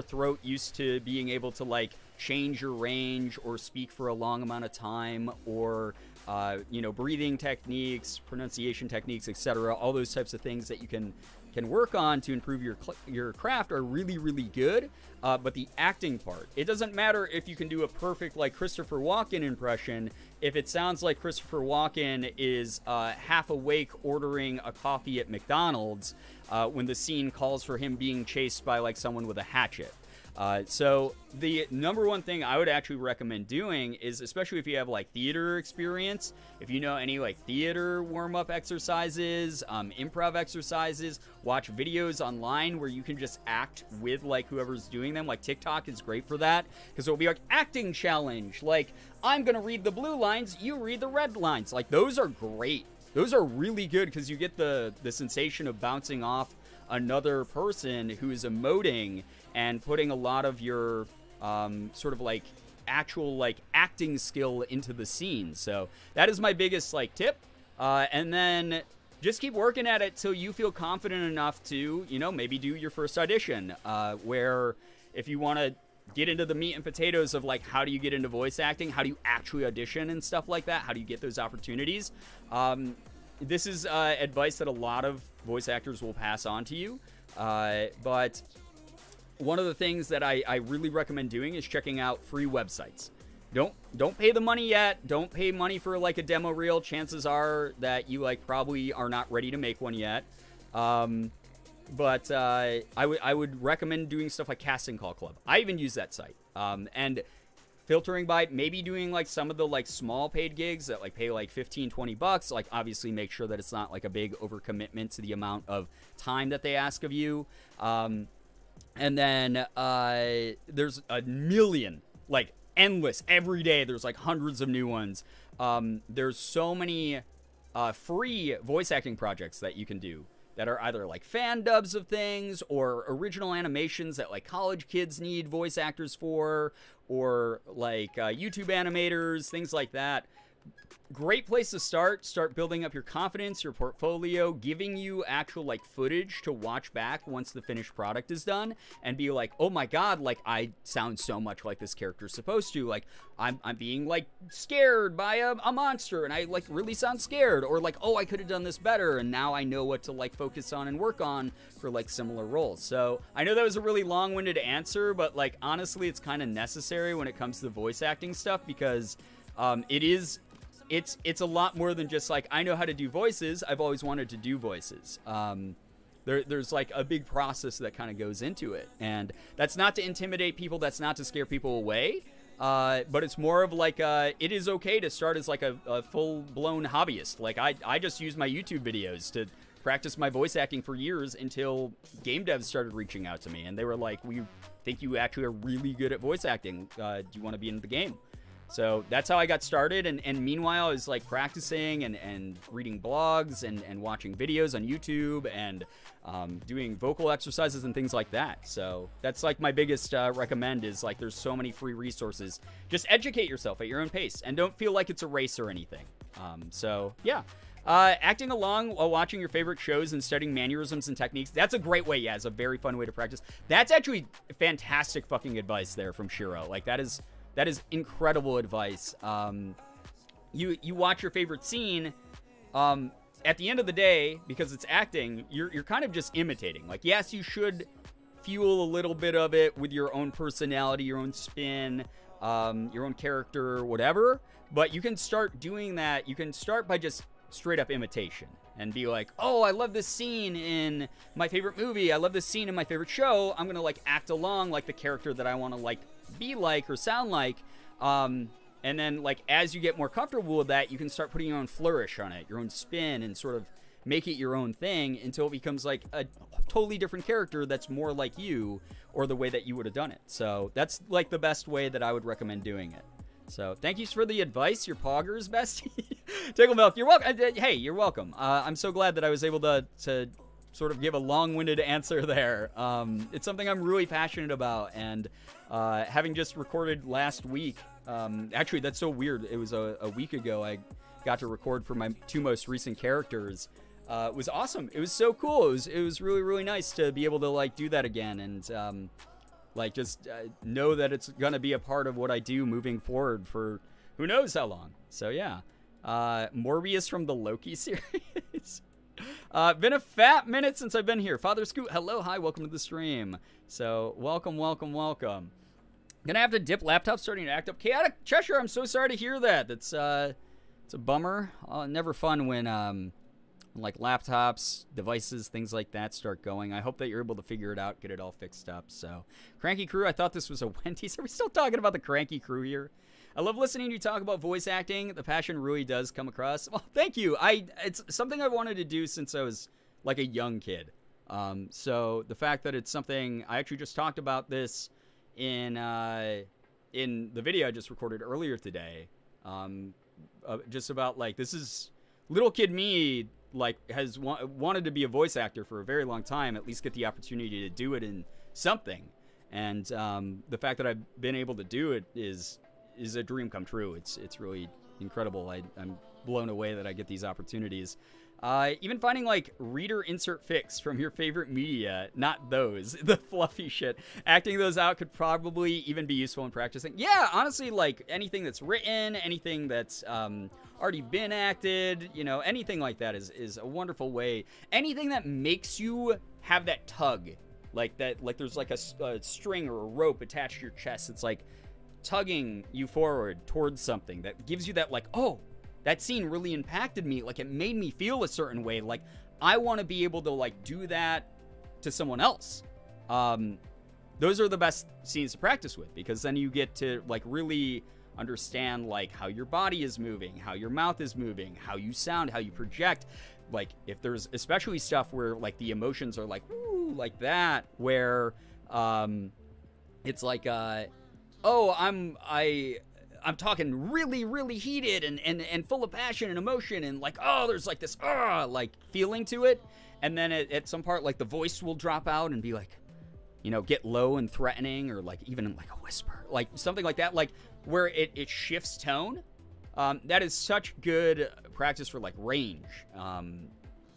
throat used to being able to like change your range or speak for a long amount of time, or breathing techniques, pronunciation techniques, etc. All those types of things that you can work on to improve your craft are really, really good. But the acting part, it doesn't matter if you can do a perfect like Christopher Walken impression. If it sounds like Christopher Walken is half awake ordering a coffee at McDonald's when the scene calls for him being chased by like someone with a hatchet. So the number one thing I would actually recommend doing is, especially if you have like theater experience, if you know any like theater warm-up exercises, improv exercises, watch videos online where you can just act with like whoever's doing them. Like TikTok is great for that, because it'll be like acting challenge. Like, I'm going to read the blue lines, you read the red lines. Like, those are great. Those are really good, because you get the sensation of bouncing off another person who is emoting and putting a lot of your sort of like actual like acting skill into the scene. So that is my biggest like tip. And then just keep working at it till you feel confident enough to, maybe do your first audition, where if you want to get into the meat and potatoes of like, how do you get into voice acting? How do you actually audition and stuff like that? How do you get those opportunities? This is advice that a lot of voice actors will pass on to you. But one of the things that I really recommend doing is checking out free websites. Don't pay the money yet. Don't pay money for like a demo reel. Chances are that you like probably are not ready to make one yet. But I would recommend doing stuff like Casting Call Club. I even use that site. And filtering by maybe doing like some of the like small paid gigs that like pay like $15-20. Like, obviously make sure that it's not like a big overcommitment to the amount of time that they ask of you. And then there's a million, like endless, every day there's like hundreds of new ones. There's so many free voice acting projects that you can do that are either like fan dubs of things or original animations that like college kids need voice actors for, or like YouTube animators, things like that. Great place to start building up your confidence, your portfolio, giving you actual like footage to watch back once the finished product is done, and be like, oh my God, like I sound so much like this character's supposed to. Like I'm being like scared by a monster, and I like really sound scared, or like, oh, I could have done this better, and now I know what to like focus on and work on for like similar roles. So I know that was a really long-winded answer, but like honestly, it's kind of necessary when it comes to the voice acting stuff, because it's a lot more than just like, I know how to do voices, I've always wanted to do voices. There's like a big process that kind of goes into it, and that's not to intimidate people, that's not to scare people away, but it's more of like it is okay to start as like a full-blown hobbyist. Like I just use my YouTube videos to practice my voice acting for years, until game devs started reaching out to me, and they were like, we think you actually are really good at voice acting, do you want to be in the game? So that's how I got started. And meanwhile, I was like practicing and reading blogs and watching videos on YouTube and doing vocal exercises and things like that. So that's like my biggest recommend is like there's so many free resources. Just educate yourself at your own pace and don't feel like it's a race or anything. So yeah. Acting along while watching your favorite shows and studying mannerisms and techniques. That's a great way. Yeah, it's a very fun way to practice. That's actually fantastic fucking advice there from Shiro. Like that is incredible advice. You watch your favorite scene. At the end of the day, because it's acting, you're kind of just imitating. Like, yes, you should fuel a little bit of it with your own personality, your own spin, your own character, whatever. But you can start doing that. You can start by just straight up imitation and be like, oh, I love this scene in my favorite movie. I love this scene in my favorite show. I'm going to like act along like the character that I want to like be like or sound like. And then like as you get more comfortable with that, you can start putting your own flourish on it, your own spin, and sort of make it your own thing until it becomes like a totally different character that's more like you or the way that you would have done it. So that's like the best way that I would recommend doing it. So thank you for the advice, your poggers, bestie. Tickle Milk, you're welcome. Hey, you're welcome. I'm so glad that I was able to sort of give a long-winded answer there. It's something I'm really passionate about, and having just recorded last week, actually that's so weird. It was a week ago I got to record for my 2 most recent characters. It was awesome. It was so cool. It was really, really nice to be able to like do that again and like just know that it's gonna be a part of what I do moving forward for who knows how long. So yeah, Morbius from the Loki series. Been a fat minute since I've been here. Father Scoot, hello, hi, welcome to the stream. So welcome. Gonna have to dip laptop starting to act up. Chaotic Cheshire, I'm so sorry to hear that. It's a bummer. Never fun when like laptops, devices, things like that start going. I hope that you're able to figure it out, get it all fixed up. So, Cranky Crew, I thought this was a Wendy's. Are we still talking about the Cranky Crew here? I love listening to you talk about voice acting. The passion really does come across. Well, thank you. It's something I wanted to do since I was like a young kid. So the fact that it's something I actually just talked about this in the video I just recorded earlier today. Just about like this is little kid me. Like has wanted to be a voice actor for a very long time, at least get the opportunity to do it in something. And the fact that I've been able to do it is a dream come true. It's really incredible. I'm blown away that I get these opportunities. Even finding like reader insert fix from your favorite media, not those, the fluffy shit. Acting those out could probably even be useful in practicing. Yeah, honestly, like anything that's written, anything that's already been acted, you know, anything like that is a wonderful way. Anything that makes you have that tug, like that, like there's like a string or a rope attached to your chest. It's like tugging you forward towards something that gives you that like, oh, that scene really impacted me. Like, it made me feel a certain way. Like, I want to be able to, like, do that to someone else. Those are the best scenes to practice with, because then you get to, like, really understand, like, how your body is moving, how your mouth is moving, how you sound, how you project. Like, if there's especially stuff where, like, the emotions are, like, woo, like that, where it's like, oh, I'm talking really, really heated and full of passion and emotion and like, oh, there's like this, like feeling to it. And then at some part, like the voice will drop out and be like, you know, get low and threatening or like even like a whisper, like something like that, like where it shifts tone. That is such good practice for like range.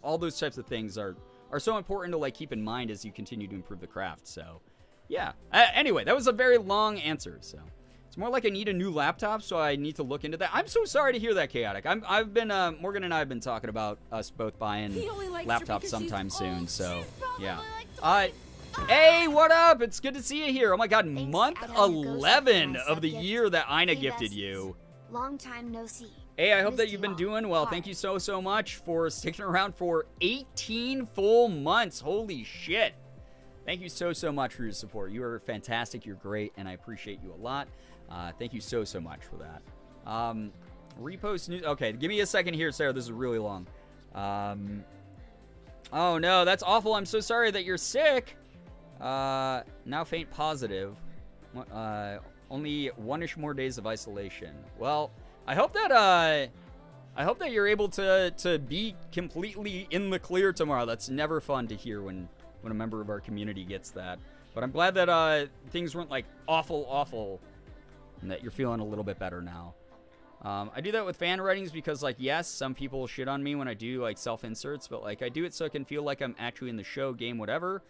All those types of things are so important to like keep in mind as you continue to improve the craft. So yeah. Anyway, that was a very long answer. So. More like I need a new laptop, so I need to look into that. I'm so sorry to hear that, Chaotic. I've been Morgan and I have been talking about us both buying laptops sometime soon. So yeah. Hey, what up? It's good to see you here. Oh my God, month 11 of the year that Ina gifted you. Long time no see. Hey, I hope that you've been doing well. Thank you so much for sticking around for 18 full months. Holy shit. Thank you so much for your support. You are fantastic. You're great, and I appreciate you a lot. Thank you so much for that. Repost news. Okay, give me a second here, Sarah. This is really long. Oh no, that's awful. I'm so sorry that you're sick. Now faint positive. Only 1-ish more days of isolation. Well, I hope that you're able to be completely in the clear tomorrow. That's never fun to hear when a member of our community gets that. But I'm glad that things weren't like awful, and that you're feeling a little bit better now. I do that with fan writings because, like, yes, some people shit on me when I do, like, self-inserts, but, like, I do it so I can feel like I'm actually in the show, game, whatever,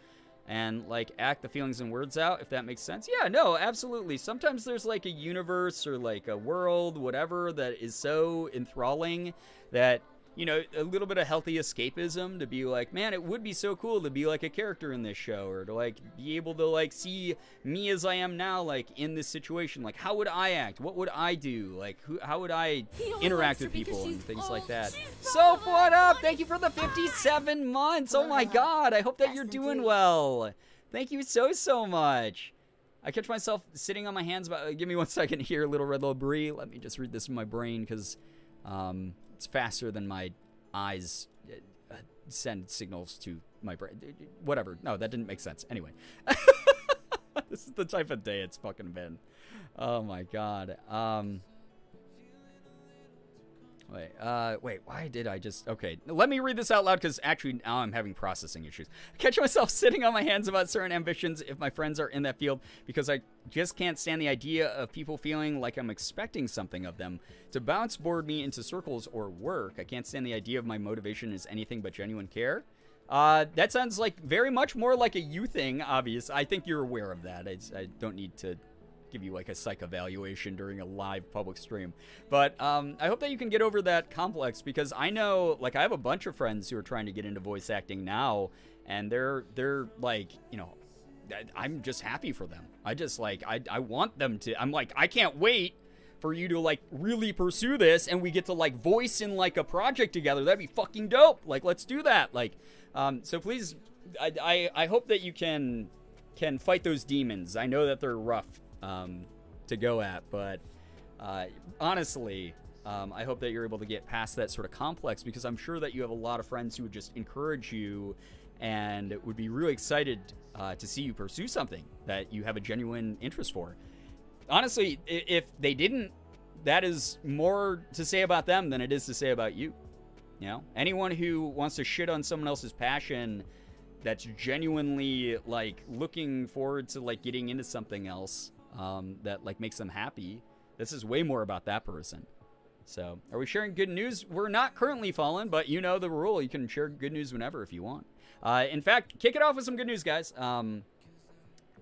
and, like, act the feelings and words out, if that makes sense. Yeah, no, absolutely. Sometimes there's, like, a universe or, like, a world, whatever, that is so enthralling that, you know, a little bit of healthy escapism to be like, man, it would be so cool to be like a character in this show, or to like be able to like see me as I am now, like in this situation. Like, how would I act? What would I do? Like, how would I interact with people and things like that? So, what up? Thank you for the 57 months. Oh my God. I hope that you're doing well. Thank you so much. I catch myself sitting on my hands about, give me 1 second here, Little Red Little Brie. Let me just read this in my brain because, it's faster than my eyes send signals to my brain. Whatever. No, that didn't make sense. Anyway. This is the type of day it's fucking been. Oh my God. Wait, why did I just... Okay, let me read this out loud because actually now I'm having processing issues. I catch myself sitting on my hands about certain ambitions if my friends are in that field because I just can't stand the idea of people feeling like I'm expecting something of them to bounce board me into circles or work. I can't stand the idea of my motivation is anything but genuine care. That sounds like very much more like a you thing, obvious. I think you're aware of that. I don't need to give you like a psych evaluation during a live public stream, but I hope that you can get over that complex because I know, like, I have a bunch of friends who are trying to get into voice acting now, and they're like, you know, I'm just happy for them. I just like I want them to. I'm like, I can't wait for you to like really pursue this and we get to like voice in like a project together. That'd be fucking dope. Like, let's do that. Like, so please, I hope that you can fight those demons. I know that they're rough to go at, but honestly, I hope that you're able to get past that sort of complex because I'm sure that you have a lot of friends who would just encourage you and would be really excited to see you pursue something that you have a genuine interest for. Honestly, if they didn't, that is more to say about them than it is to say about you. You know, anyone who wants to shit on someone else's passion that's genuinely like looking forward to like getting into something else that like makes them happy, this is way more about that person. So, are we sharing good news? We're not currently fallen, but you know the rule. You can share good news whenever if you want. In fact, kick it off with some good news, guys.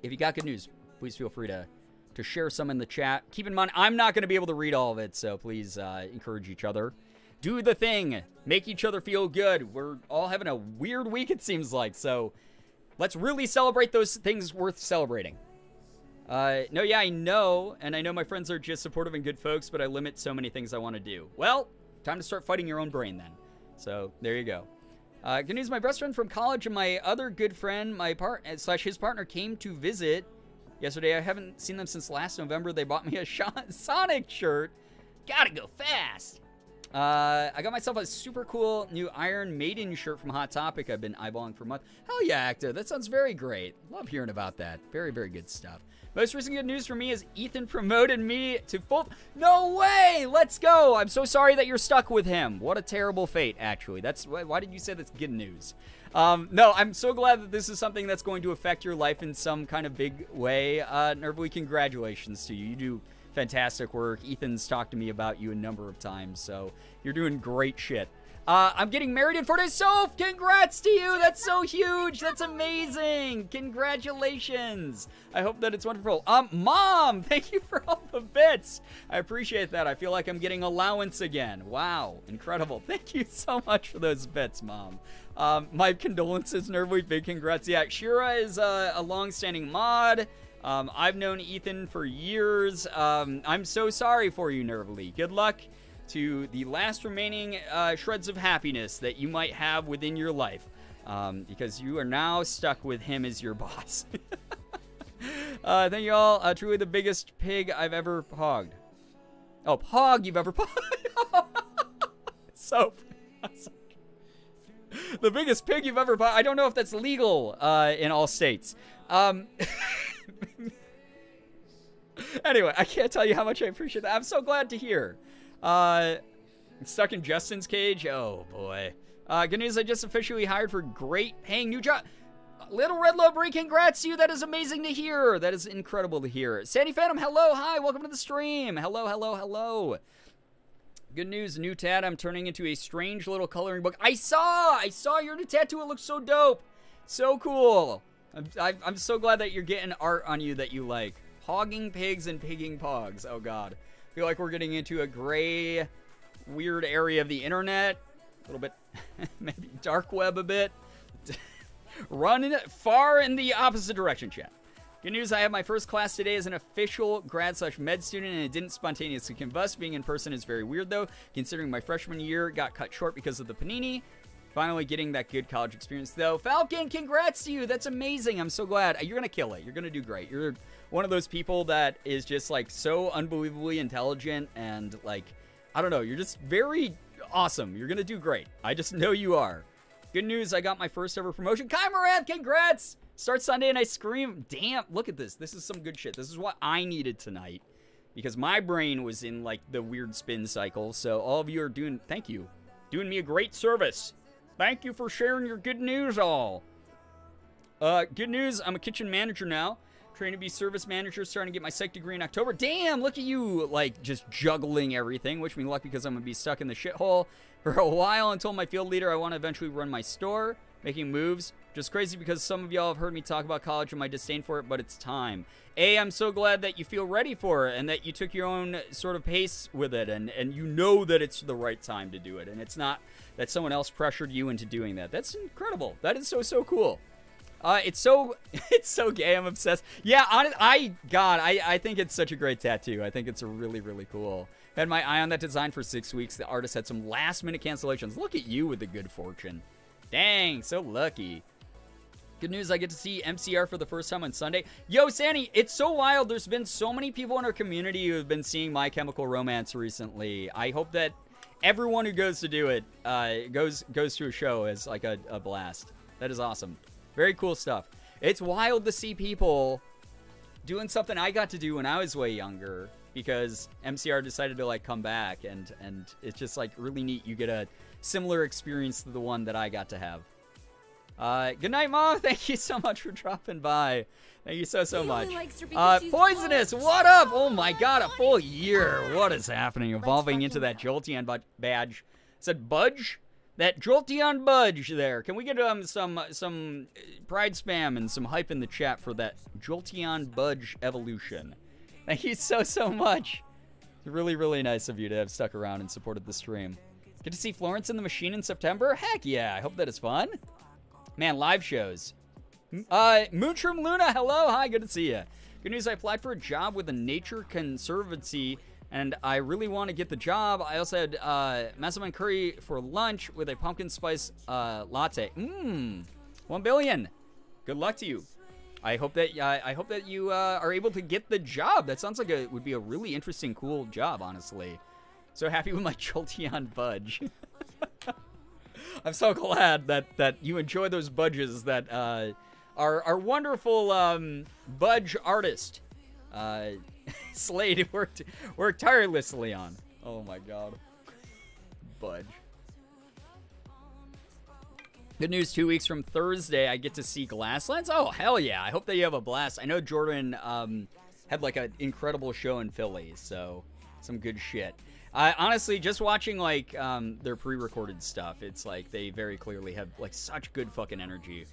If you got good news, please feel free to share some in the chat. Keep in mind, I'm not going to be able to read all of it, so please encourage each other. Do the thing. Make each other feel good. We're all having a weird week, it seems like, so let's really celebrate those things worth celebrating. No, yeah, I know, and I know my friends are just supportive and good folks, but I limit so many things I want to do. Well, time to start fighting your own brain then. So, there you go. Good news, my best friend from college and my other good friend, his partner came to visit yesterday. I haven't seen them since last November. They bought me a Sonic shirt. Gotta go fast. I got myself a super cool new Iron Maiden shirt from Hot Topic I've been eyeballing for a month. Hell yeah, Acta. That sounds very great. Love hearing about that. Very, very good stuff. Most recent good news for me is Ethan promoted me to full... No way! Let's go! I'm so sorry that you're stuck with him. What a terrible fate, actually. That's why did you say that's good news? No, I'm so glad that this is something that's going to affect your life in some kind of big way. Nervly, congratulations to you. You do fantastic work. Ethan's talked to me about you a number of times, so you're doing great shit. I'm getting married in 4 days. So, congrats to you. That's so huge. That's amazing. Congratulations. I hope that it's wonderful. Mom, thank you for all the bits. I appreciate that. I feel like I'm getting allowance again. Wow, incredible. Thank you so much for those bits, Mom. My condolences, Nervly. Big congrats. Yeah, Shira is a long-standing mod. I've known Ethan for years. I'm so sorry for you, Nervly. Good luck to the last remaining shreds of happiness that you might have within your life, because you are now stuck with him as your boss. Thank you all. Truly the biggest pig I've ever pogged. Oh, pog you've ever pogged. So, the biggest pig you've ever pogged. I don't know if that's legal in all states. Anyway, I can't tell you how much I appreciate that. I'm so glad to hear. Stuck in Justin's cage? Oh, boy. Good news, I just officially hired for great paying new job. Little Red Lowbreak, congrats to you. That is amazing to hear. That is incredible to hear. Sandy Phantom, hello, hi, welcome to the stream. Hello, hello, hello. Good news, new tat. I'm turning into a strange little coloring book. I saw your new tattoo. It looks so dope. So cool. I'm so glad that you're getting art on you that you like. Hogging pigs and pigging pogs. Oh, God. I feel like we're getting into a gray, weird area of the internet. A little bit, maybe dark web a bit. Running far in the opposite direction, chat. Good news, I have my first class today as an official grad/med student, and it didn't spontaneously combust. Being in person is very weird, though, considering my freshman year got cut short because of the panini. Finally getting that good college experience, though. Falcon, congrats to you. That's amazing. I'm so glad. You're going to kill it. You're going to do great. You're one of those people that is just, like, so unbelievably intelligent and, like, I don't know. You're just very awesome. You're going to do great. I just know you are. Good news, I got my first ever promotion. Kai Moran, congrats! Start Sunday and I scream. Damn, look at this. This is some good shit. This is what I needed tonight. Because my brain was in, like, the weird spin cycle. So all of you are doing, thank you. Doing me a great service. Thank you for sharing your good news all. Good news, I'm a kitchen manager now. Training to be service manager, starting to get my psych degree in October. Damn, look at you, like, just juggling everything. Wish me luck because I'm going to be stuck in the shithole for a while until my field leader. I want to eventually run my store, making moves. Just crazy because some of y'all have heard me talk about college and my disdain for it, but it's time. I'm so glad that you feel ready for it and that you took your own sort of pace with it and you know that it's the right time to do it. And it's not that someone else pressured you into doing that. That's incredible. That is so cool. It's so gay. I'm obsessed. Yeah, I think it's such a great tattoo. I think it's really cool. Had my eye on that design for 6 weeks. The artist had some last minute cancellations. Look at you with the good fortune. Dang, so lucky. Good news, I get to see MCR for the first time on Sunday. Yo, Sandy, it's so wild. There's been so many people in our community who have been seeing My Chemical Romance recently. I hope that everyone who goes to do it goes to a show as like a blast. That is awesome. Very cool stuff. It's wild to see people doing something I got to do when I was way younger because MCR decided to like come back and it's just like really neat. You get a similar experience to the one that I got to have. Good night, Mom. Thank you so much for dropping by. Thank you so much. Poisonous, what up? Oh my God, a full year. What is happening? Evolving into that Jolteon badge. Said Budge? That Jolteon Budge there. Can we get some pride spam and some hype in the chat for that Jolteon Budge evolution? Thank you so much. It's really nice of you to have stuck around and supported the stream. Get to see Florence and the Machine in September? Heck yeah, I hope that is fun. Man, live shows. Moonshroom Luna, hello, hi, good to see you. Good news, I applied for a job with the Nature Conservancy, and I really want to get the job. I also had Mastermind Curry for lunch with a pumpkin spice latte. 1 billion. Good luck to you. I hope that you are able to get the job. That sounds like it would be a really interesting, cool job, honestly. So happy with my Jolteon Budge. I'm so glad that you enjoy those budges that our wonderful budge artist Slade worked tirelessly on. Oh my God. Budge. Good news, 2 weeks from Thursday, I get to see Glasslands. Oh, hell yeah. I hope that you have a blast. I know Jordan had like an incredible show in Philly, so some good shit. Honestly, just watching like their pre-recorded stuff, it's like they very clearly have like such good fucking energy.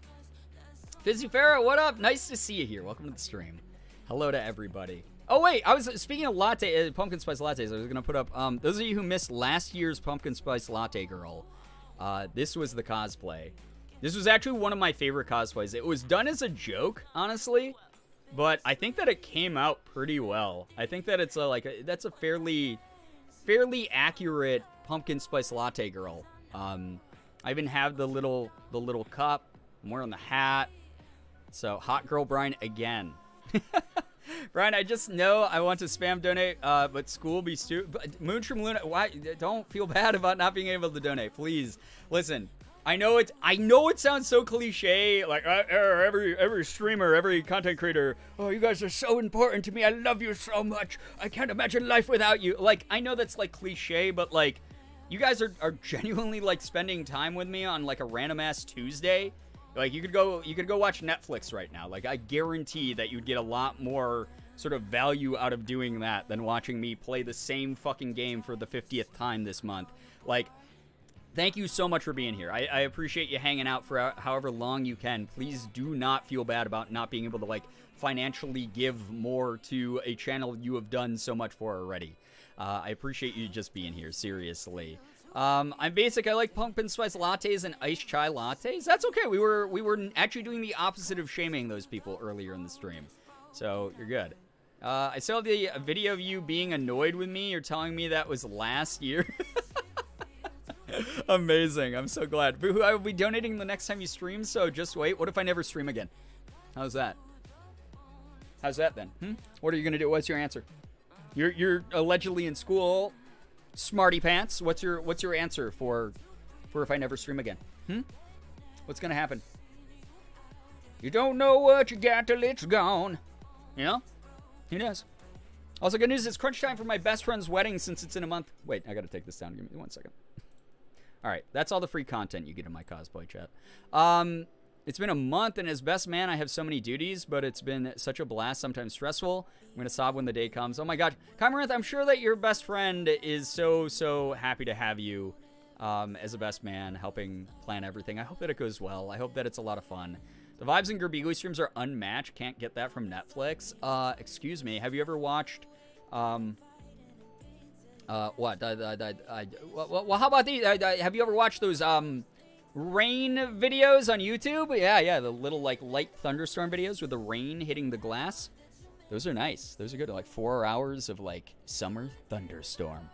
Fizzy Farah, what up? Nice to see you here. Welcome to the stream. Hello to everybody. Oh wait, I was speaking of latte, pumpkin spice lattes. I was gonna put up those of you who missed last year's pumpkin spice latte girl. This was the cosplay. This was actually one of my favorite cosplays. It was done as a joke, honestly, but I think that it came out pretty well. I think that it's that's a fairly accurate pumpkin spice latte girl. I even have the little cup. I'm wearing the hat. So hot girl Brian again. Brian, I just know I want to spam donate, but school be stupid. Moonshroom Luna, why? Don't feel bad about not being able to donate. Please, listen. I know it sounds so cliche, like every streamer, every content creator, oh, you guys are so important to me. I love you so much. I can't imagine life without you. Like, I know that's like cliche, but like, you guys are genuinely like spending time with me on like a random ass Tuesday. Like, you could go watch Netflix right now. Like, I guarantee that you'd get a lot more sort of value out of doing that than watching me play the same fucking game for the 50th time this month. Like, thank you so much for being here. I appreciate you hanging out for however long you can. Please do not feel bad about not being able to, like, financially give more to a channel you have done so much for already. I appreciate you just being here, seriously. I'm basic. I like pumpkin spice lattes and iced chai lattes. That's okay. We were actually doing the opposite of shaming those people earlier in the stream. So, you're good. I saw the video of you being annoyed with me. You're telling me that was last year. Amazing. I'm so glad. Boo-hoo, I will be donating the next time you stream, so just wait. What if I never stream again? How's that? How's that then? What are you going to do? What's your answer? You're allegedly in school, smarty pants. What's your answer for if I never stream again? What's going to happen? You don't know what you got till it's gone. You know? Who knows? Also, good news, it's crunch time for my best friend's wedding since it's in a month. Wait, I gotta take this down. Give me 1 second. Alright, that's all the free content you get in my cosplay chat. It's been a month, and as best man, I have so many duties, but it's been such a blast, sometimes stressful. I'm gonna sob when the day comes. Oh my god. Kymaranth, I'm sure that your best friend is so happy to have you as a best man, helping plan everything. I hope that it goes well. I hope that it's a lot of fun. The vibes in Girbeagly streams are unmatched. Can't get that from Netflix. Excuse me. Have you ever watched, what? Well, how about these? Have you ever watched those, rain videos on YouTube? Yeah, the little, like, light thunderstorm videos with the rain hitting the glass. Those are nice. Those are good. Like, 4 hours of, like, summer thunderstorm.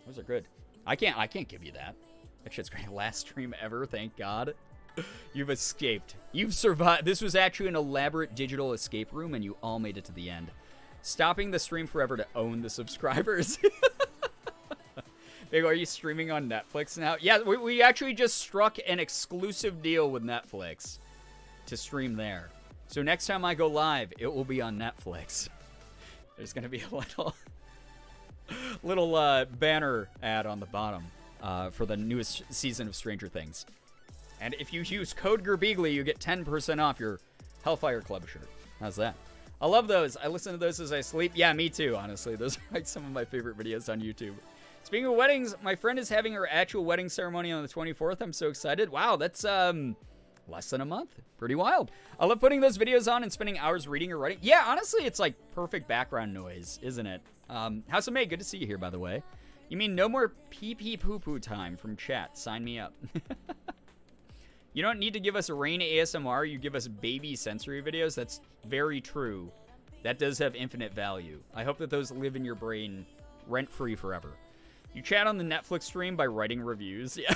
Those are good. I can't give you that. That shit's great. Last stream ever, thank God. You've escaped. You've survived. This was actually an elaborate digital escape room, and you all made it to the end. Stopping the stream forever to own the subscribers. Big, are you streaming on Netflix now? Yeah, we actually just struck an exclusive deal with Netflix to stream there. So next time I go live, it will be on Netflix. There's going to be a little banner ad on the bottom for the newest season of Stranger Things. And if you use code Girbeagly, you get 10% off your Hellfire Club shirt. How's that? I love those. I listen to those as I sleep. Yeah, me too, honestly. Those are like some of my favorite videos on YouTube. Speaking of weddings, my friend is having her actual wedding ceremony on the 24th. I'm so excited. Wow, that's less than a month. Pretty wild. I love putting those videos on and spending hours reading or writing. Yeah, honestly, it's like perfect background noise, isn't it? House of May, good to see you here, by the way. You mean no more pee-pee poo-poo time from chat. Sign me up. You don't need to give us rain ASMR. You give us baby sensory videos. That's very true. That does have infinite value. I hope that those live in your brain rent-free forever. You chat on the Netflix stream by writing reviews. Yeah.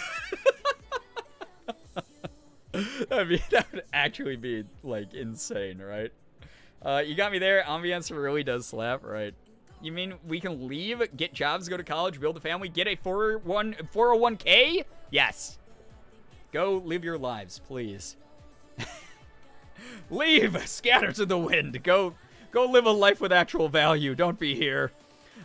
That would actually be, like, insane, right? You got me there. Ambiance really does slap, right? You mean we can leave, get jobs, go to college, build a family, get a 401k? Yes. Go live your lives, please. Leave! Scatter to the wind. Go live a life with actual value. Don't be here.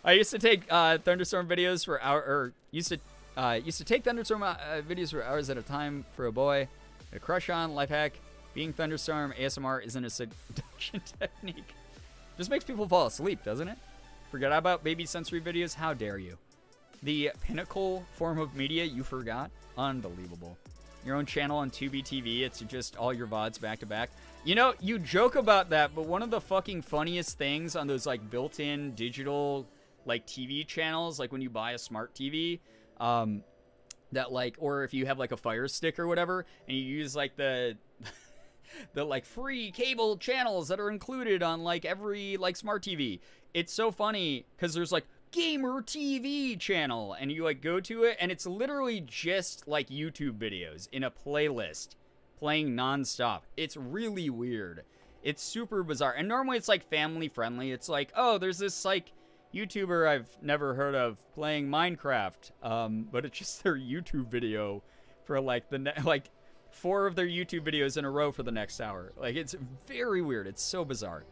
I used to take thunderstorm videos for used to take thunderstorm videos for hours at a time for a boy. A crush on, life hack. Being thunderstorm ASMR isn't a seduction technique. Just makes people fall asleep, doesn't it? Forgot about baby sensory videos? How dare you? The pinnacle form of media you forgot? Unbelievable. Your own channel on Tubi TV, it's just all your VODs back to back. You know, you joke about that, but one of the fucking funniest things on those, like, built-in digital, like, TV channels, like when you buy a smart TV, that, like, or if you have, like, a Fire Stick or whatever, and you use, like, the like, free cable channels that are included on, like, every, like, smart TV. It's so funny, because there's, like, Gamer TV channel, and you, like, go to it, and it's literally just, like, YouTube videos in a playlist playing non-stop. It's really weird. It's super bizarre, and normally it's, like, family friendly. It's like, oh, there's this, like, YouTuber I've never heard of playing Minecraft, but it's just their YouTube video for like like 4 of their YouTube videos in a row for the next hour. Like, it's very weird. It's so bizarre.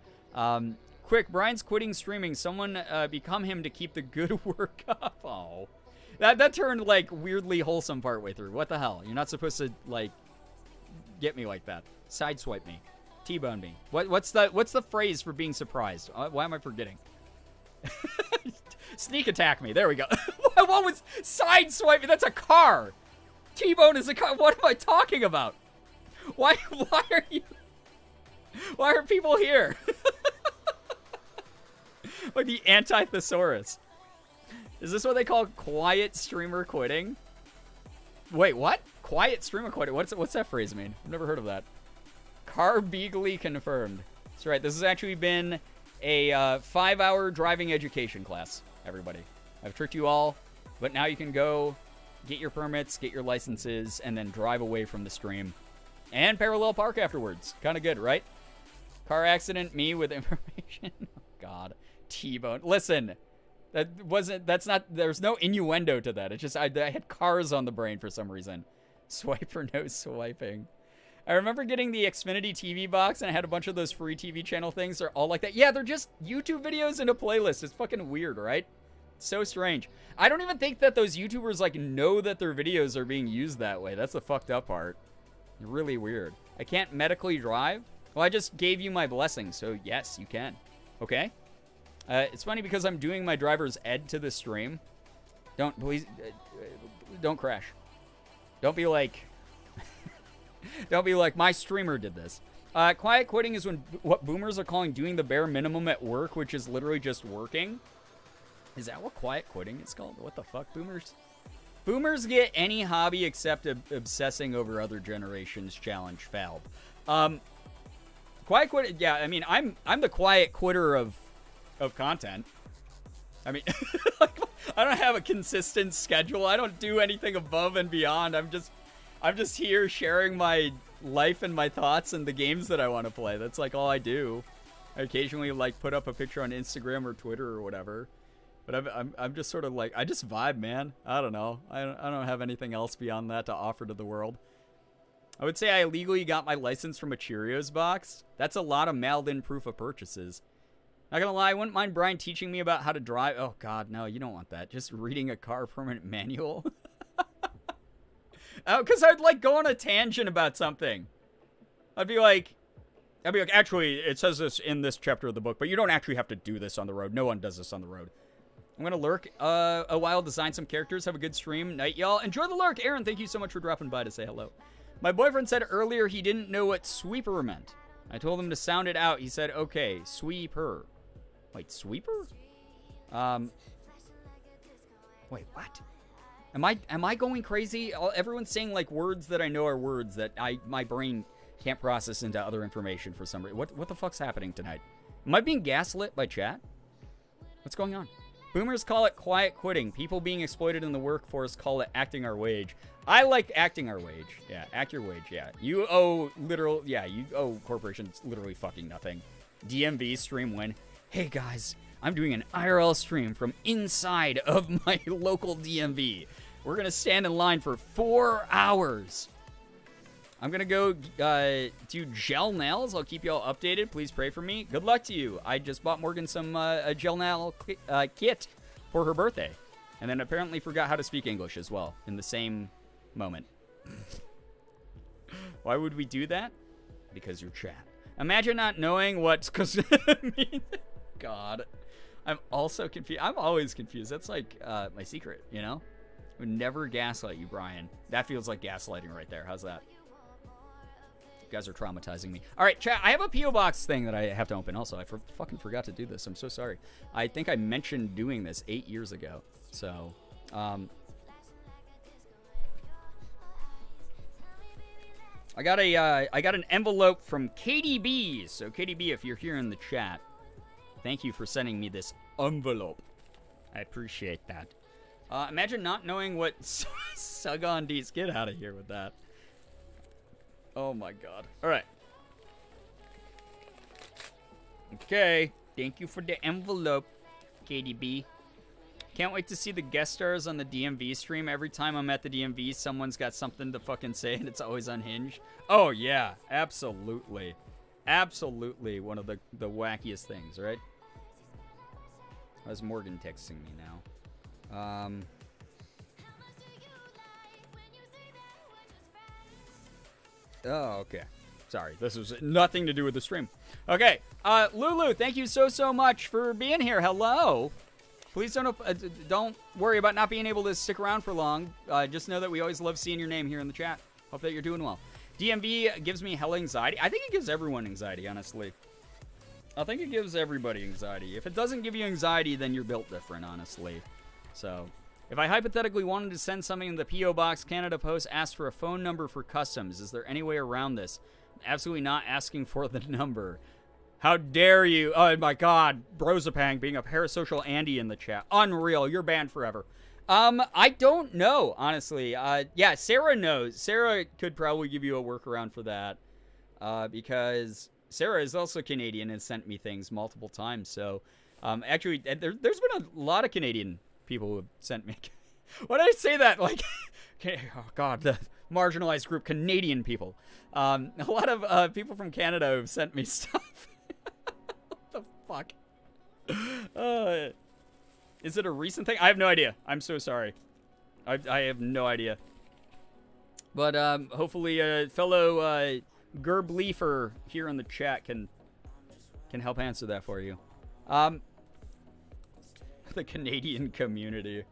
Quick, Brian's quitting streaming. Someone become him to keep the good work up. Oh. That turned, like, weirdly wholesome partway through. What the hell? You're not supposed to, like, get me like that. Sideswipe me. T-bone me. What's the phrase for being surprised? Why am I forgetting? Sneak attack me. There we go. What was sideswipe me? That's a car. T-bone is a car. What am I talking about? Why are people here? Like the anti-thesaurus. Is this what they call quiet streamer quitting? Wait, what? Quiet streamer quitting? What's that phrase mean? I've never heard of that. Girbeagly confirmed. That's right. This has actually been a 5-hour driving education class, everybody. I've tricked you all, but now you can go get your permits, get your licenses, and then drive away from the stream. And parallel park afterwards. Kind of good, right? Car accident, me with information. Oh, God. T-bone. Listen, there's no innuendo to that. It's just, I had cars on the brain for some reason. Swipe or no swiping. I remember getting the Xfinity TV box, and I had a bunch of those free TV channel things. They're all like that. Yeah, they're just YouTube videos in a playlist. It's fucking weird, right? So strange. I don't even think that those YouTubers, like, know that their videos are being used that way. That's the fucked up part. Really weird. I can't medically drive? Well, I just gave you my blessing, so yes, you can. Okay? It's funny because I'm doing my driver's ed to the stream. Please, don't crash. Don't be like... Don't be like, my streamer did this. Quiet quitting is when what boomers are calling doing the bare minimum at work, which is literally just working. Is that what quiet quitting is called? What the fuck, boomers? Boomers get any hobby except obsessing over other generations. Challenge failed. Quiet quitting, yeah, I mean, I'm the quiet quitter of content. I mean, like, I don't have a consistent schedule. I don't do anything above and beyond. I'm just here sharing my life and my thoughts and the games that I want to play. That's like all I do. I occasionally like put up a picture on Instagram or Twitter or whatever. But I'm just sort of like, I just vibe, man. I don't know. I don't have anything else beyond that to offer to the world. I would say I illegally got my license from a Cheerios box. That's a lot of mailed-in proof of purchases. Not gonna lie, I wouldn't mind Brian teaching me about how to drive. Oh, God, no, you don't want that. Just reading a car permit manual. Oh, because I'd, like, go on a tangent about something. I'd be like, actually, it says this in this chapter of the book, but you don't actually have to do this on the road. No one does this on the road. I'm going to lurk a while, design some characters, have a good stream. Night, y'all. Enjoy the lurk. Aaron, thank you so much for dropping by to say hello. My boyfriend said earlier he didn't know what sweeper meant. I told him to sound it out. He said, okay, sweeper. Wait, sweeper? Wait, what? Am I going crazy? Everyone's saying, like, words that I know are words that my brain can't process into other information for some reason. What the fuck's happening tonight? Am I being gaslit by chat? What's going on? Boomers call it quiet quitting. People being exploited in the workforce call it acting our wage. I like acting our wage. Yeah, act your wage, yeah. You owe corporations literally fucking nothing. DMV stream win. Hey guys, I'm doing an IRL stream from inside of my local DMV. We're gonna stand in line for 4 hours. I'm gonna go do gel nails. I'll keep y'all updated. Please pray for me. Good luck to you. I just bought Morgan some a gel nail kit for her birthday. And then apparently forgot how to speak English as well in the same moment. Why would we do that? Because you're chat. Imagine not knowing what... God. I'm also confused. I'm always confused. That's like my secret, you know? I would never gaslight you, Brian. That feels like gaslighting right there. How's that? You guys are traumatizing me. All right, chat. I have a P.O. Box thing that I have to open. Also, I fucking forgot to do this. I'm so sorry. I think I mentioned doing this 8 years ago. So, I got an envelope from KDB. So, KDB, if you're here in the chat, thank you for sending me this envelope. I appreciate that. Imagine not knowing what Sugon D's. Get out of here with that. Oh my god. Alright. Okay. Thank you for the envelope, KDB. Can't wait to see the guest stars on the DMV stream. Every time I'm at the DMV, someone's got something to fucking say, and it's always unhinged. Oh, yeah. Absolutely. Absolutely one of the wackiest things, right? How's Morgan texting me now? Oh, okay. Sorry, this was nothing to do with the stream. Okay, Lulu, thank you so much for being here. Hello. Please don't worry about not being able to stick around for long. Just know that we always love seeing your name here in the chat. Hope that you're doing well. DMV gives me hell anxiety. I think it gives everyone anxiety, honestly. I think it gives everybody anxiety. If it doesn't give you anxiety, then you're built different, honestly. So, if I hypothetically wanted to send something in the P.O. Box, Canada Post asked for a phone number for customs. Is there any way around this? I'm absolutely not asking for the number. How dare you? Oh, my God. Brozapang being a parasocial Andy in the chat. Unreal. You're banned forever. I don't know, honestly. Yeah, Sarah knows. Sarah could probably give you a workaround for that. Because Sarah is also Canadian and sent me things multiple times. So, actually, there's been a lot of Canadian people who have sent me. Why did I say that? Like, oh, God, the marginalized group, Canadian people. A lot of people from Canada have sent me stuff. What the fuck? Is it a recent thing? I have no idea. I'm so sorry. I have no idea. But hopefully a fellow Girbeagly here in the chat can help answer that for you. The Canadian community.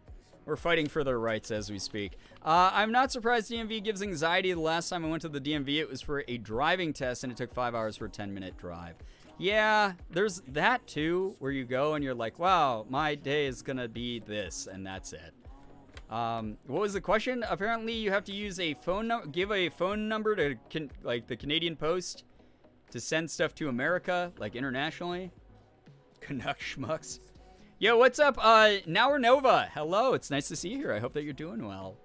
We're fighting for their rights as we speak. I'm not surprised DMV gives anxiety. The last time I went to the DMV, it was for a driving test, and it took 5 hours for a 10-minute drive. Yeah, there's that too, where you go and you're like, wow, my day is gonna be this, and that's it. What was the question? Apparently, you have to use a phone number, give a phone number to like the Canadian Post to send stuff to America, like internationally. Canuck schmucks. Yo, what's up? Now or Nova. Hello, it's nice to see you here. I hope that you're doing well.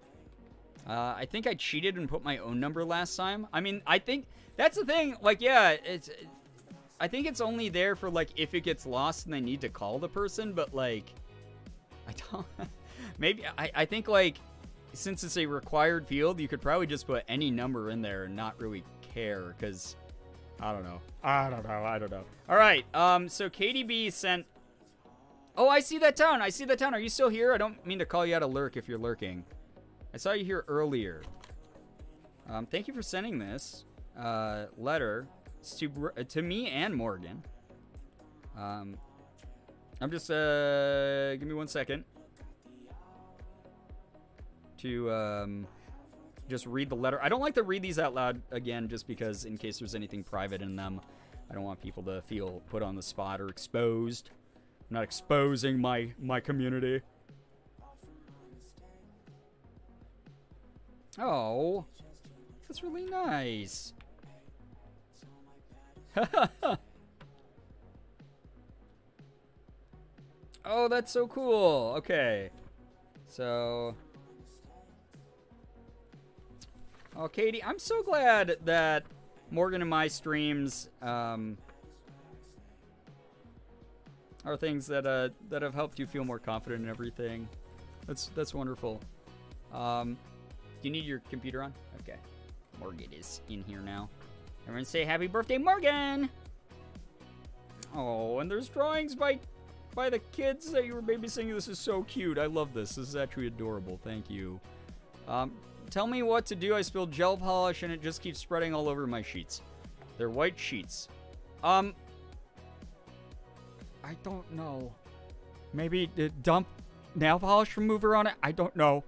I think I cheated and put my own number last time. I mean, I think that's the thing. Like, yeah, I think it's only there for, like, if it gets lost and they need to call the person, but, like, I don't... Maybe, I think, like, since it's a required field, you could probably just put any number in there and not really care, because, I don't know. I don't know. All right, so KDB sent... Oh, I see that town. Are you still here? I don't mean to call you out of lurk if you're lurking. I saw you here earlier. Thank you for sending this letter. To me and Morgan. I'm just, give me 1 second. To, just read the letter. I don't like to read these out loud again, just because in case there's anything private in them. I don't want people to feel put on the spot or exposed. I'm not exposing my community. Oh, that's really nice. Oh, that's so cool. Okay. So. Oh, Katie, I'm so glad that Morgan and my streams are things that have helped you feel more confident in everything. That's wonderful. Do you need your computer on? Okay. Morgan is in here now. Everyone say happy birthday, Morgan! Oh, and there's drawings by the kids that you were babysitting. This is so cute. I love this. This is actually adorable. Thank you. Tell me what to do. I spilled gel polish and it just keeps spreading all over my sheets. They're white sheets. I don't know. Maybe dump nail polish remover on it? I don't know.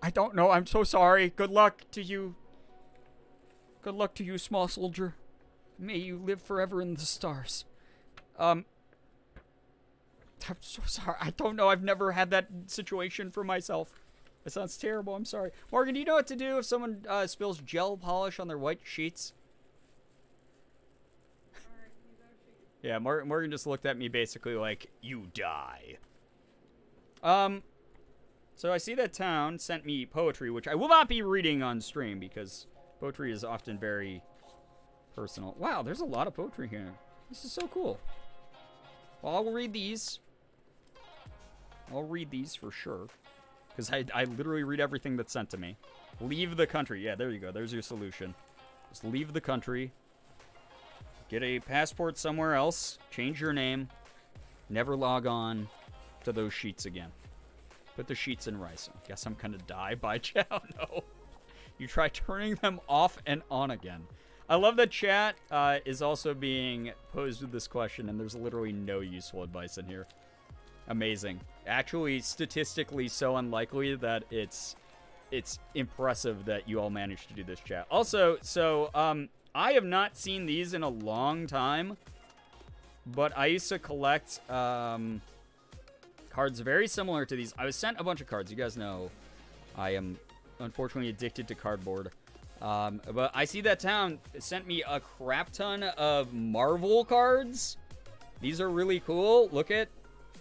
I'm so sorry. Good luck to you. Good luck to you, small soldier. May you live forever in the stars. I'm so sorry. I don't know. I've never had that situation for myself. It sounds terrible. I'm sorry. Morgan, do you know what to do if someone spills gel polish on their white sheets? Yeah, Morgan just looked at me basically like, you die. So I see that town sent me poetry, which I will not be reading on stream because poetry is often very personal. Wow, there's a lot of poetry here. This is so cool. Well, I will read these. I'll read these for sure. Because I literally read everything that's sent to me. Leave the country. Yeah, there you go. There's your solution. Just leave the country. Get a passport somewhere else. Change your name. Never log on to those sheets again. Put the sheets in rice. I guess I'm gonna die by chow. No. You try turning them off and on again. I love that chat is also being posed with this question, and there's literally no useful advice in here. Amazing. Actually, statistically so unlikely that it's impressive that you all managed to do this, chat. Also, so I have not seen these in a long time, but I used to collect cards very similar to these. I was sent a bunch of cards. You guys know I am unfortunately addicted to cardboard. But I see that town sent me a crap ton of Marvel cards. These are really cool. Look at,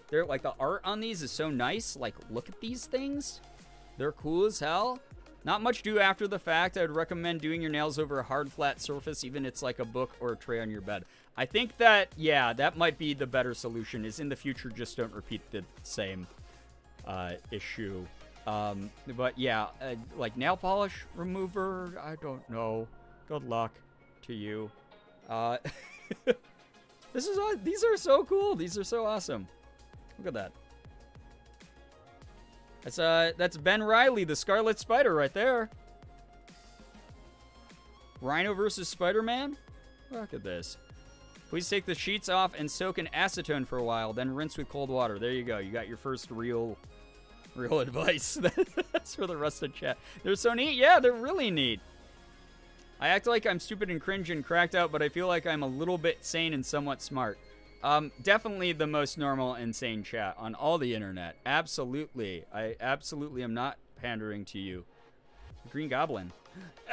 they're like, the art on these is so nice. Like, look at these things. They're cool as hell. Not much do after the fact. I would recommend doing your nails over a hard, flat surface, even if it's like a book or a tray on your bed. I think that, yeah, that might be the better solution, is in the future, just don't repeat the same issue. But yeah, like nail polish remover, I don't know. Good luck to you. These are so cool. These are so awesome. Look at that. That's Ben Reilly, the Scarlet Spider right there. Rhino versus Spider-Man? Look at this. Please take the sheets off and soak in acetone for a while, then rinse with cold water. There you go. You got your first real advice. That's for the rest of chat. They're so neat. Yeah, they're really neat. I act like I'm stupid and cringe and cracked out, but I feel like I'm a little bit sane and somewhat smart. Definitely the most normal and sane chat on all the internet. Absolutely. I absolutely am not pandering to you. Green Goblin.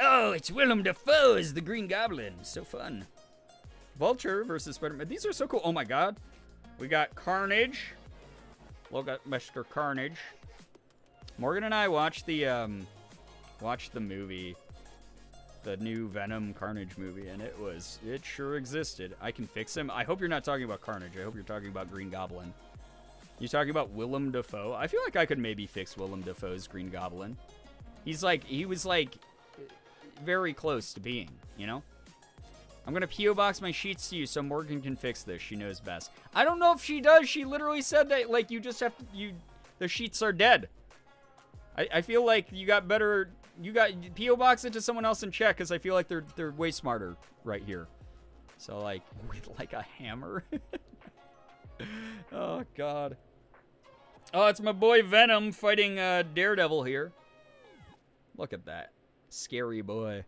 Oh, it's Willem Dafoe as the Green Goblin. So fun. Vulture versus Spider-Man. These are so cool. Oh my god. We got Carnage. Look at Mr. Carnage. Morgan and I watched the movie, the new Venom Carnage movie, and it sure existed. I can fix him. I hope you're not talking about Carnage. I hope you're talking about Green Goblin. You talking about Willem Dafoe? I feel like I could maybe fix Willem Dafoe's Green Goblin. He was like very close to being, you know? I'm gonna P.O. box my sheets to you so Morgan can fix this. She knows best. I don't know if she does. She literally said that, like, you just have to, the sheets are dead. I feel like you got P.O. box it to someone else and check, because I feel like they're way smarter right here. So, like, with, like, a hammer. Oh, God. Oh, it's my boy Venom fighting Daredevil here. Look at that. Scary boy.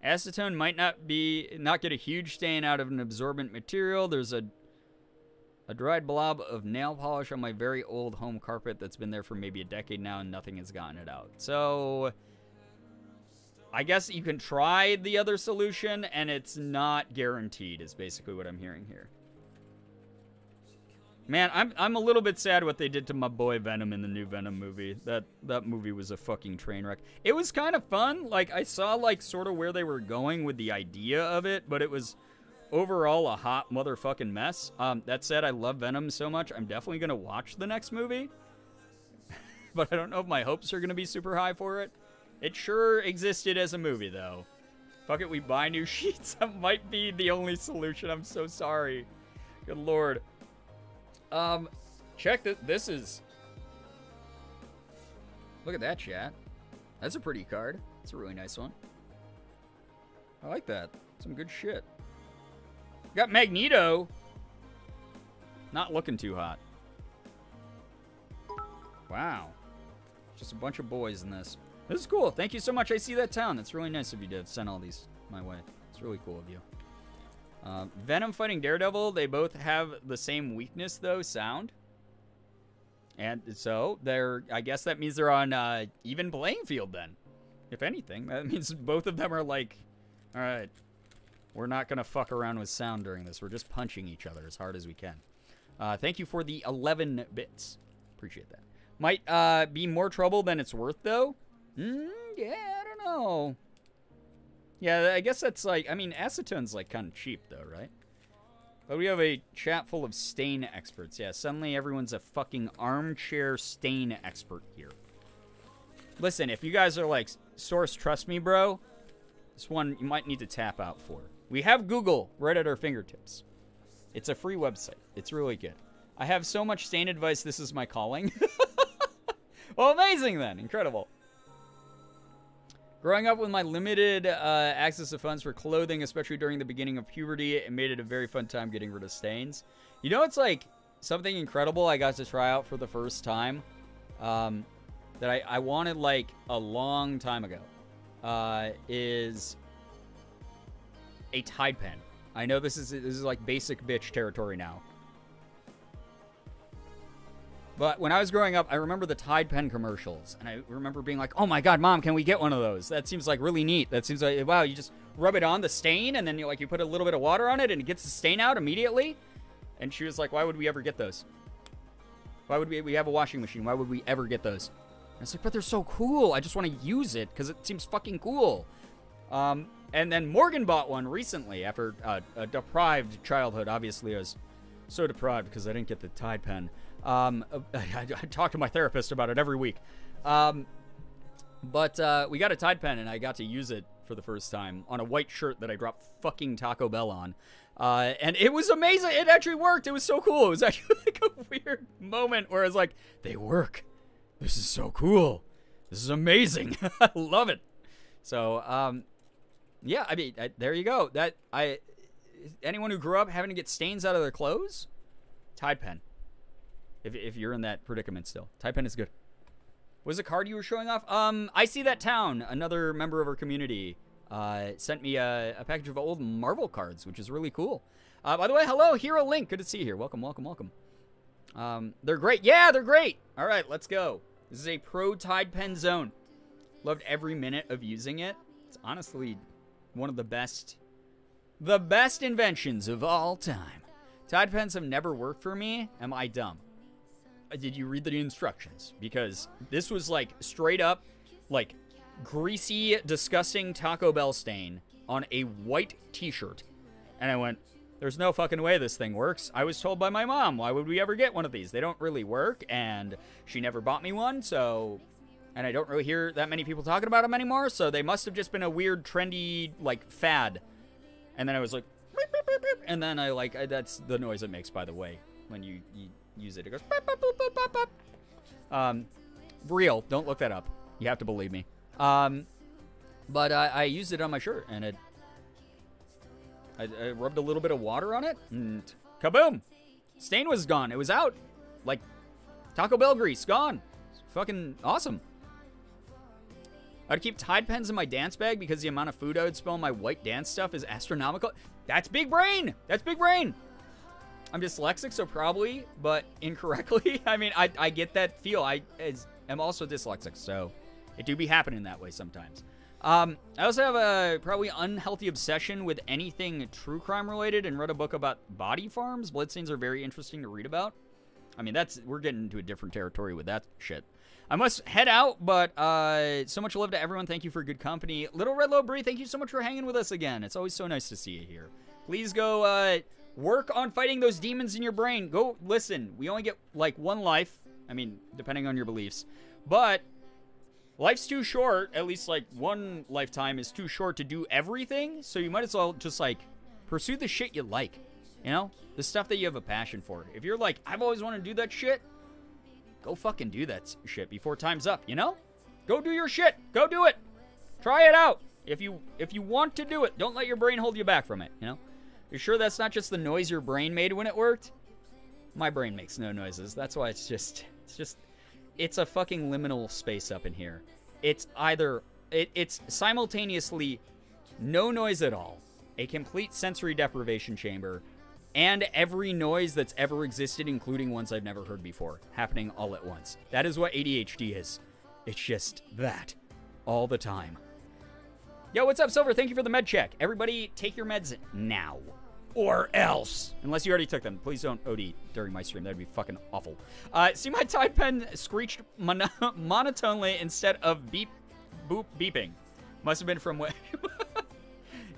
Acetone might not get a huge stain out of an absorbent material. There's a dried blob of nail polish on my very old home carpet that's been there for maybe a decade now, and nothing has gotten it out. So I guess you can try the other solution, and it's not guaranteed, is basically what I'm hearing here. Man, I'm a little bit sad what they did to my boy Venom in the new Venom movie. That movie was a fucking train wreck. It was kind of fun. Like, I saw, like, sort of where they were going with the idea of it, but it was overall a hot motherfucking mess. That said, I love Venom so much, I'm definitely going to watch the next movie. But I don't know if my hopes are going to be super high for it. It sure existed as a movie, though. Fuck it, we buy new sheets. That might be the only solution. I'm so sorry. Good lord. Check that. This is... Look at that, chat. That's a pretty card. It's a really nice one. I like that. Some good shit. Got Magneto. Not looking too hot. Wow. Just a bunch of boys in this. This is cool. Thank you so much. I see that town. That's really nice of you to send all these my way. It's really cool of you. Venom fighting Daredevil. They both have the same weakness, though, sound. And so, I guess that means they're on even playing field, then. If anything. That means both of them are like, all right, we're not going to fuck around with sound during this. We're just punching each other as hard as we can. Thank you for the 11 bits. Appreciate that. Might be more trouble than it's worth, though. Yeah, I don't know. Yeah, I guess that's like, I mean, acetone's like kind of cheap, though, right? But we have a chat full of stain experts. Yeah, suddenly everyone's a fucking armchair stain expert here. Listen, if you guys are like, Source, trust me, bro, this one you might need to tap out for. We have Google right at our fingertips. It's a free website. It's really good. I have so much stain advice, this is my calling. Well, amazing then. Incredible. Growing up with my limited access to funds for clothing, especially during the beginning of puberty, it made it a very fun time getting rid of stains. You know, it's like something incredible I got to try out for the first time that I wanted like a long time ago is a Tide pen. I know this is like basic bitch territory now. But when I was growing up, I remember the Tide pen commercials. And I remember being like, oh my god, Mom, can we get one of those? That seems like really neat. That seems like, wow, you just rub it on the stain and then you put a little bit of water on it and it gets the stain out immediately. And she was like, why would we ever get those? Why would we have a washing machine? Why would we ever get those? And I was like, but they're so cool. I just want to use it because it seems fucking cool. And then Morgan bought one recently after a deprived childhood. Obviously, I was so deprived because I didn't get the Tide pen. I talk to my therapist about it every week. But we got a Tide pen, and I got to use it for the first time on a white shirt that I dropped fucking Taco Bell on. And it was amazing. It actually worked. It was so cool. It was actually like a weird moment where I was like, they work. This is so cool. This is amazing. I love it. So, yeah, I mean, there you go. Anyone who grew up having to get stains out of their clothes, Tide pen. If you're in that predicament still. Tide pen is good. What was the card you were showing off? I See That Town, another member of our community, sent me a package of old Marvel cards, which is really cool. By the way, hello, Hero Link. Good to see you here. Welcome, welcome, welcome. They're great. Yeah, they're great. All right, let's go. This is a pro Tide pen zone. Loved every minute of using it. It's honestly one of the best inventions of all time. Tide pens have never worked for me. Am I dumb? Did you read the instructions? Because this was like straight up like greasy, disgusting Taco Bell stain on a white t-shirt. And I went, there's no fucking way this thing works. I was told by my mom, why would we ever get one of these? They don't really work, and she never bought me one, so... And I don't really hear that many people talking about them anymore, so they must have just been a weird, trendy, like, fad. And then I was like, beep, beep, beep, beep. And then that's the noise it makes, by the way, when you use it. It goes, beep, beep, beep, beep, beep, beep. Real, don't look that up. You have to believe me. But I used it on my shirt, and I rubbed a little bit of water on it, and kaboom! Stain was gone. It was out. Like, Taco Bell grease, gone. It's fucking awesome. I'd keep Tide pens in my dance bag because the amount of food I would spill on my white dance stuff is astronomical. That's big brain! That's big brain! I'm dyslexic, so probably, but incorrectly. I mean, I get that feel. I am also dyslexic, so it do be happening that way sometimes. I also have a probably unhealthy obsession with anything true crime related and read a book about body farms. Bloodstains are very interesting to read about. I mean, we're getting into a different territory with that shit. I must head out, but so much love to everyone. Thank you for good company. Little Red Low Brie, thank you so much for hanging with us again. It's always so nice to see you here. Please go work on fighting those demons in your brain. Go listen. We only get like one life. I mean, depending on your beliefs. But life's too short. At least like one lifetime is too short to do everything. So you might as well just like pursue the shit you like. You know? The stuff that you have a passion for. If you're like, I've always wanted to do that shit, go fucking do that shit before time's up, you know? Go do your shit. Go do it. Try it out. If you want to do it, don't let your brain hold you back from it, you know? You sure that's not just the noise your brain made when it worked? My brain makes no noises. That's why it's a fucking liminal space up in here. It's either, it's simultaneously no noise at all, a complete sensory deprivation chamber, and every noise that's ever existed, including ones I've never heard before, happening all at once. That is what ADHD is. It's just that all the time. Yo, what's up, Silver? Thank you for the med check. Everybody, take your meds now. Or else. Unless you already took them. Please don't OD during my stream. That'd be fucking awful. See, my Tide pen screeched monotonely instead of beep, boop, beeping. Must have been from what...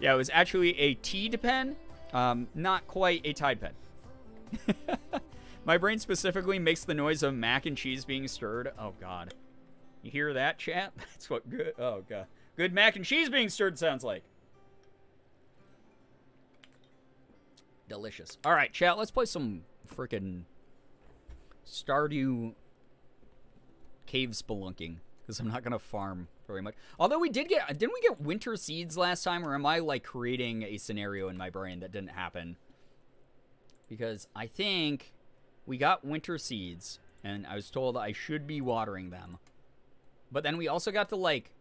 Yeah, it was actually a Tide pen. Not quite a Tide Pet. My brain specifically makes the noise of mac and cheese being stirred. Oh, God. You hear that, chat? That's what good... Oh, God. Good mac and cheese being stirred sounds like. Delicious. All right, chat, let's play some freaking Stardew cave spelunking, because I'm not going to farm very much. Although we did get... Didn't we get winter seeds last time, or am I, like, creating a scenario in my brain that didn't happen? Because I think we got winter seeds, and I was told I should be watering them. But then we also got to, like,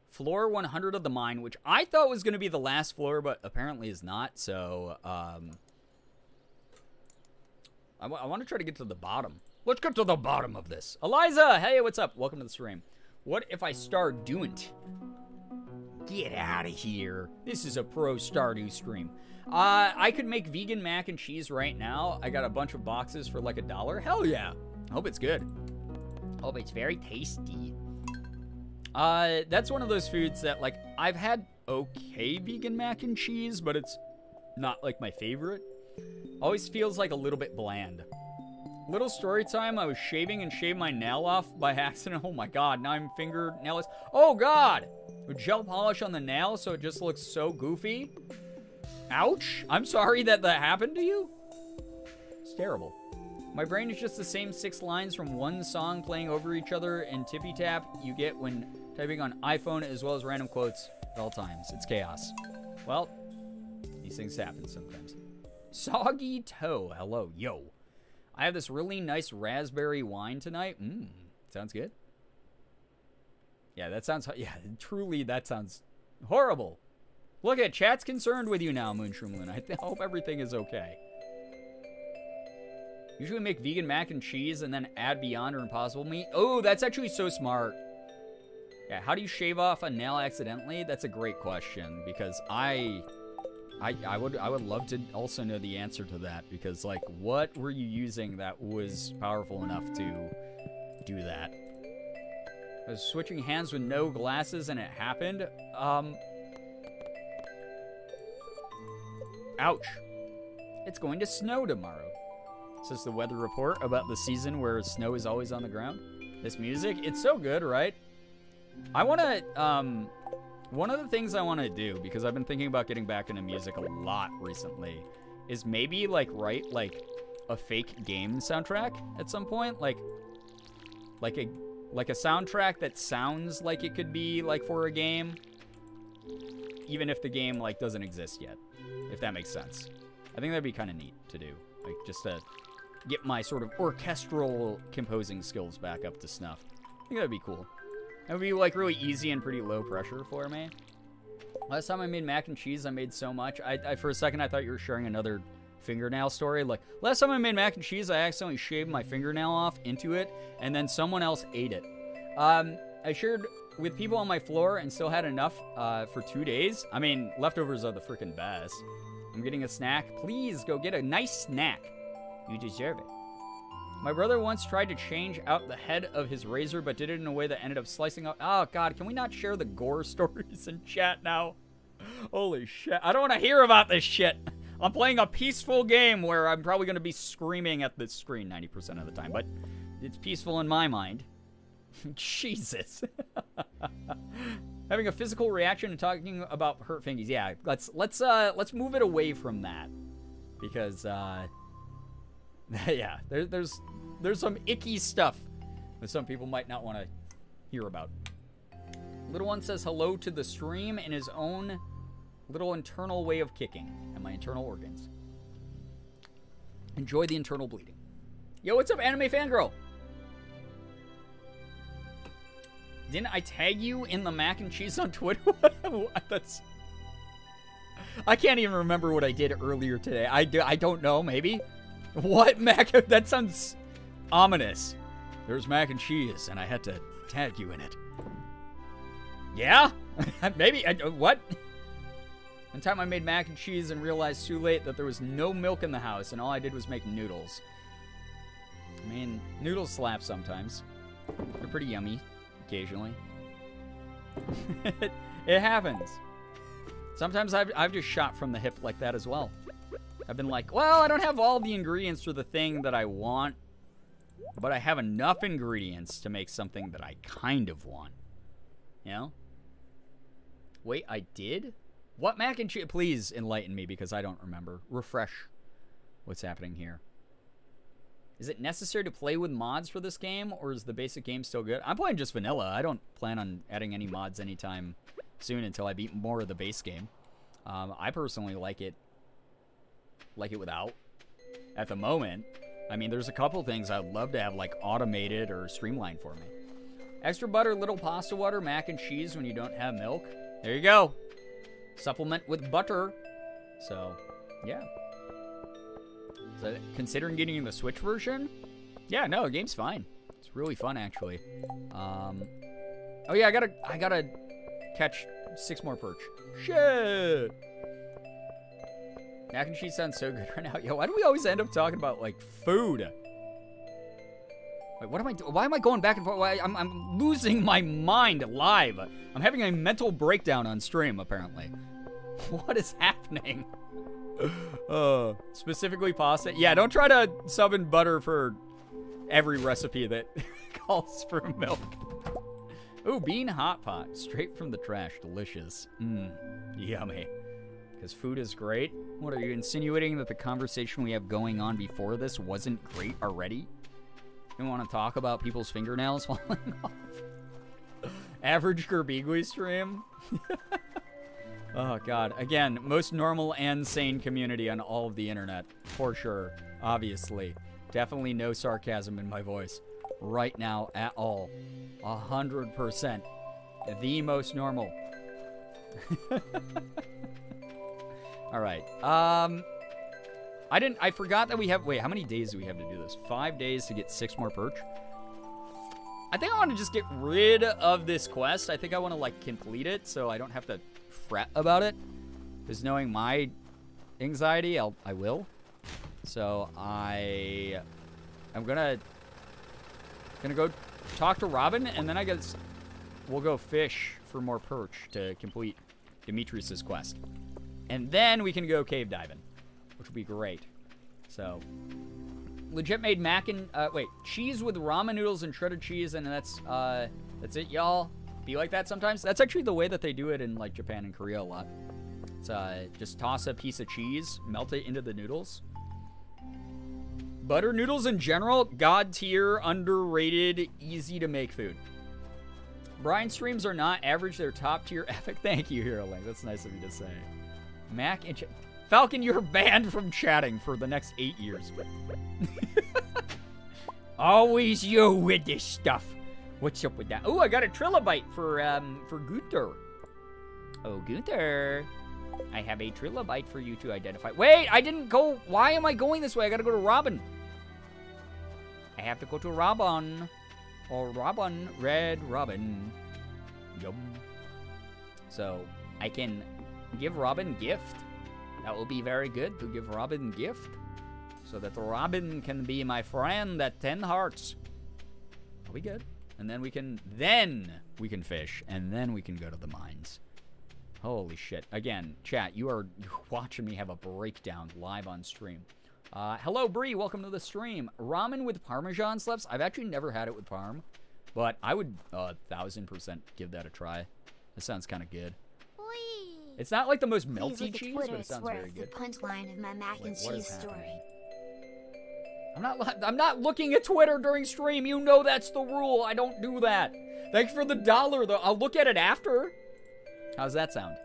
floor 100 of the mine, which I thought was going to be the last floor, but apparently is not. So, I want to try to get to the bottom. Let's get to the bottom of this. Eliza, hey, what's up? Welcome to the stream. What if I Stardew? Get out of here. This is a pro Stardew stream. I could make vegan mac and cheese right now. I got a bunch of boxes for like $1. Hell yeah. Hope it's good. Hope it's very tasty. That's one of those foods that, like, I've had okay vegan mac and cheese, but it's not, like, my favorite. Always feels like a little bit bland. Little story time, I was shaving and shaved my nail off by accident. Oh my God, now I'm fingernailless. Oh God! With gel polish on the nail so it just looks so goofy. Ouch! I'm sorry that happened to you. It's terrible. My brain is just the same 6 lines from one song playing over each other and tippy tap you get when typing on iPhone, as well as random quotes at all times. It's chaos. Well, these things happen sometimes. Soggy Toe, hello, yo. I have this really nice raspberry wine tonight. Sounds good. Yeah, that sounds, yeah, truly, that sounds horrible. Look at chat's concerned with you now, Moonshroomlin. I hope everything is okay. Usually make vegan mac and cheese and then add Beyond or Impossible meat. Oh, that's actually so smart. Yeah, how do you shave off a nail accidentally? That's a great question, because I would love to also know the answer to that, because, like, what were you using that was powerful enough to do that? I was switching hands with no glasses and it happened. Ouch. It's going to snow tomorrow. Says the weather report about the season where snow is always on the ground. This music, it's so good, right? I want to, one of the things I want to do, because I've been thinking about getting back into music a lot recently, is maybe, like, write, like, a fake game soundtrack at some point. Like a soundtrack that sounds like it could be, like, for a game, even if the game, like, doesn't exist yet, if that makes sense. I think that'd be kind of neat to do, like, just to get my sort of orchestral composing skills back up to snuff. I think that'd be cool. That would be, like, really easy and pretty low pressure for me. Last time I made mac and cheese, I made so much. I for a second, I thought you were sharing another fingernail story. Like, last time I made mac and cheese, I accidentally shaved my fingernail off into it, and then someone else ate it. I shared with people on my floor and still had enough for 2 days. I mean, leftovers are the freaking best. I'm getting a snack. Please go get a nice snack. You deserve it. My brother once tried to change out the head of his razor, but did it in a way that ended up slicing out. Oh, God, can we not share the gore stories in chat now? Holy shit. I don't want to hear about this shit. I'm playing a peaceful game where I'm probably going to be screaming at the screen 90% of the time, but it's peaceful in my mind. Jesus. Having a physical reaction and talking about hurt fingies. Yeah, let's move it away from that. Because, yeah, there's some icky stuff that some people might not want to hear about. Little one says hello to the stream in his own little internal way of kicking at my internal organs. Enjoy the internal bleeding. Yo, what's up, anime fangirl? Didn't I tag you in the mac and cheese on Twitter? That's... I can't even remember what I did earlier today. I don't know, maybe? What mac? That sounds ominous. There's mac and cheese, and I had to tag you in it. Yeah? Maybe. What? One time I made mac and cheese and realized too late that there was no milk in the house, and all I did was make noodles. I mean, noodles slap sometimes. They're pretty yummy, occasionally. It happens. Sometimes I've just shot from the hip like that as well. I've been like, well, I don't have all the ingredients for the thing that I want, but I have enough ingredients to make something that I kind of want. You know? Wait, I did? What mac and cheese? Please enlighten me because I don't remember. Refresh what's happening here. Is it necessary to play with mods for this game, or is the basic game still good? I'm playing just vanilla. I don't plan on adding any mods anytime soon until I beat more of the base game. I personally like it without at the moment. I mean, there's a couple things I'd love to have like automated or streamlined for me. Extra butter, little pasta water, mac and cheese when you don't have milk. There you go. Supplement with butter. So, yeah. So, considering getting the Switch version? Yeah, no, the game's fine. It's really fun, actually. Oh yeah, I gotta catch 6 more perch. Shit! Mac and cheese sounds so good right now. Yo, why do we always end up talking about, like, food? Wait, what am I doing? Why am I going back and forth? I'm losing my mind live. I'm having a mental breakdown on stream, apparently. What is happening? Specifically pasta. Yeah, don't try to sub in butter for every recipe that calls for milk. Ooh, bean hot pot. Straight from the trash. Delicious. Yummy. Because food is great. What, are you insinuating that the conversation we have going on before this wasn't great already? You want to talk about people's fingernails falling off? Average Girbeagly stream? Oh, God. Again, most normal and sane community on all of the internet. For sure. Obviously. Definitely no sarcasm in my voice. Right now, at all. 100%. The most normal. Alright. I forgot that we have... Wait, how many days do we have to do this? 5 days to get 6 more perch? I think I want to just get rid of this quest. I think I want to, like, complete it so I don't have to fret about it. Because knowing my anxiety, I will. So I'm gonna go talk to Robin, and then I guess we'll go fish for more perch to complete Demetrius's quest. And then we can go cave diving, which would be great. So, legit made mac and, cheese with ramen noodles and shredded cheese, and that's it, y'all. Be like that sometimes. That's actually the way that they do it in, like, Japan and Korea a lot. It's, just toss a piece of cheese, melt it into the noodles. Butter noodles in general, god tier, underrated, easy to make food. Brian streams are not average, they're top tier epic. Thank you, Hero Link. That's nice of you to say. Mac and Falcon, you're banned from chatting for the next 8 years. Always you with this stuff. What's up with that? Oh, I got a trilobite for Gunther. Oh, Gunther. I have a trilobite for you to identify. Wait, I didn't go. Why am I going this way? I gotta go to Robin. I have to go to Robin. Or Robin. Red Robin. Yum. So, I can give Robin gift. That will be very good to give Robin gift. So that Robin can be my friend at 10 hearts. Are we good? And then we can fish. And then we can go to the mines. Holy shit. Again, chat, you are watching me have a breakdown live on stream. Hello, Bree. Welcome to the stream. Ramen with Parmesan slips. I've actually never had it with parm. But I would 1000% give that a try. That sounds kind of good. It's not like the most melty cheese, but it sounds very good. The punchline of my mac and cheese story. I'm not looking at Twitter during stream. You know that's the rule. I don't do that. Thanks for the $1, though. I'll look at it after. How's that sound?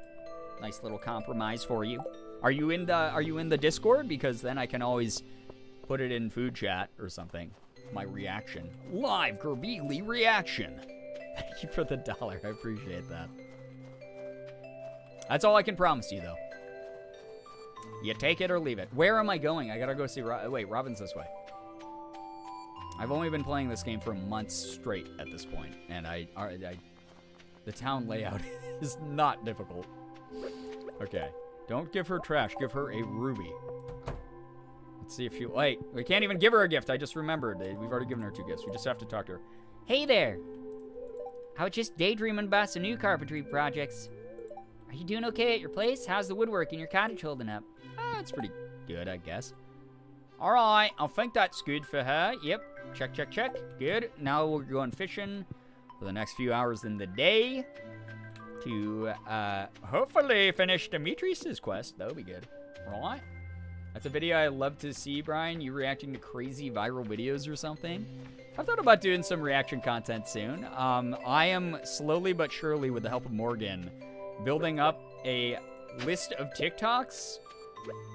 Nice little compromise for you. Are you in the Discord? Because then I can always put it in food chat or something. My reaction. Live Girbeagly reaction. Thank you for the $1. I appreciate that. That's all I can promise you, though. You take it or leave it. Where am I going? I gotta go see wait, Robin's this way. I've only been playing this game for months straight at this point, and the town layout is not difficult. Okay. Don't give her trash. Give her a ruby. Let's see if she... Wait, we can't even give her a gift. I just remembered. We've already given her 2 gifts. We just have to talk to her. Hey there. I was just daydreaming about some new carpentry projects. Are you doing okay at your place? How's the woodwork in your cottage holding up? It's good, I guess. All right, I think that's good for her. Yep, check, check, check. Good. Now we're going fishing for the next few hours in the day to hopefully finish Demetrius's quest. That'll be good. All right. That's a video I love to see, Brian. You reacting to crazy viral videos or something? I've thought about doing some reaction content soon. I am slowly but surely, with the help of Morgan, building up a list of TikToks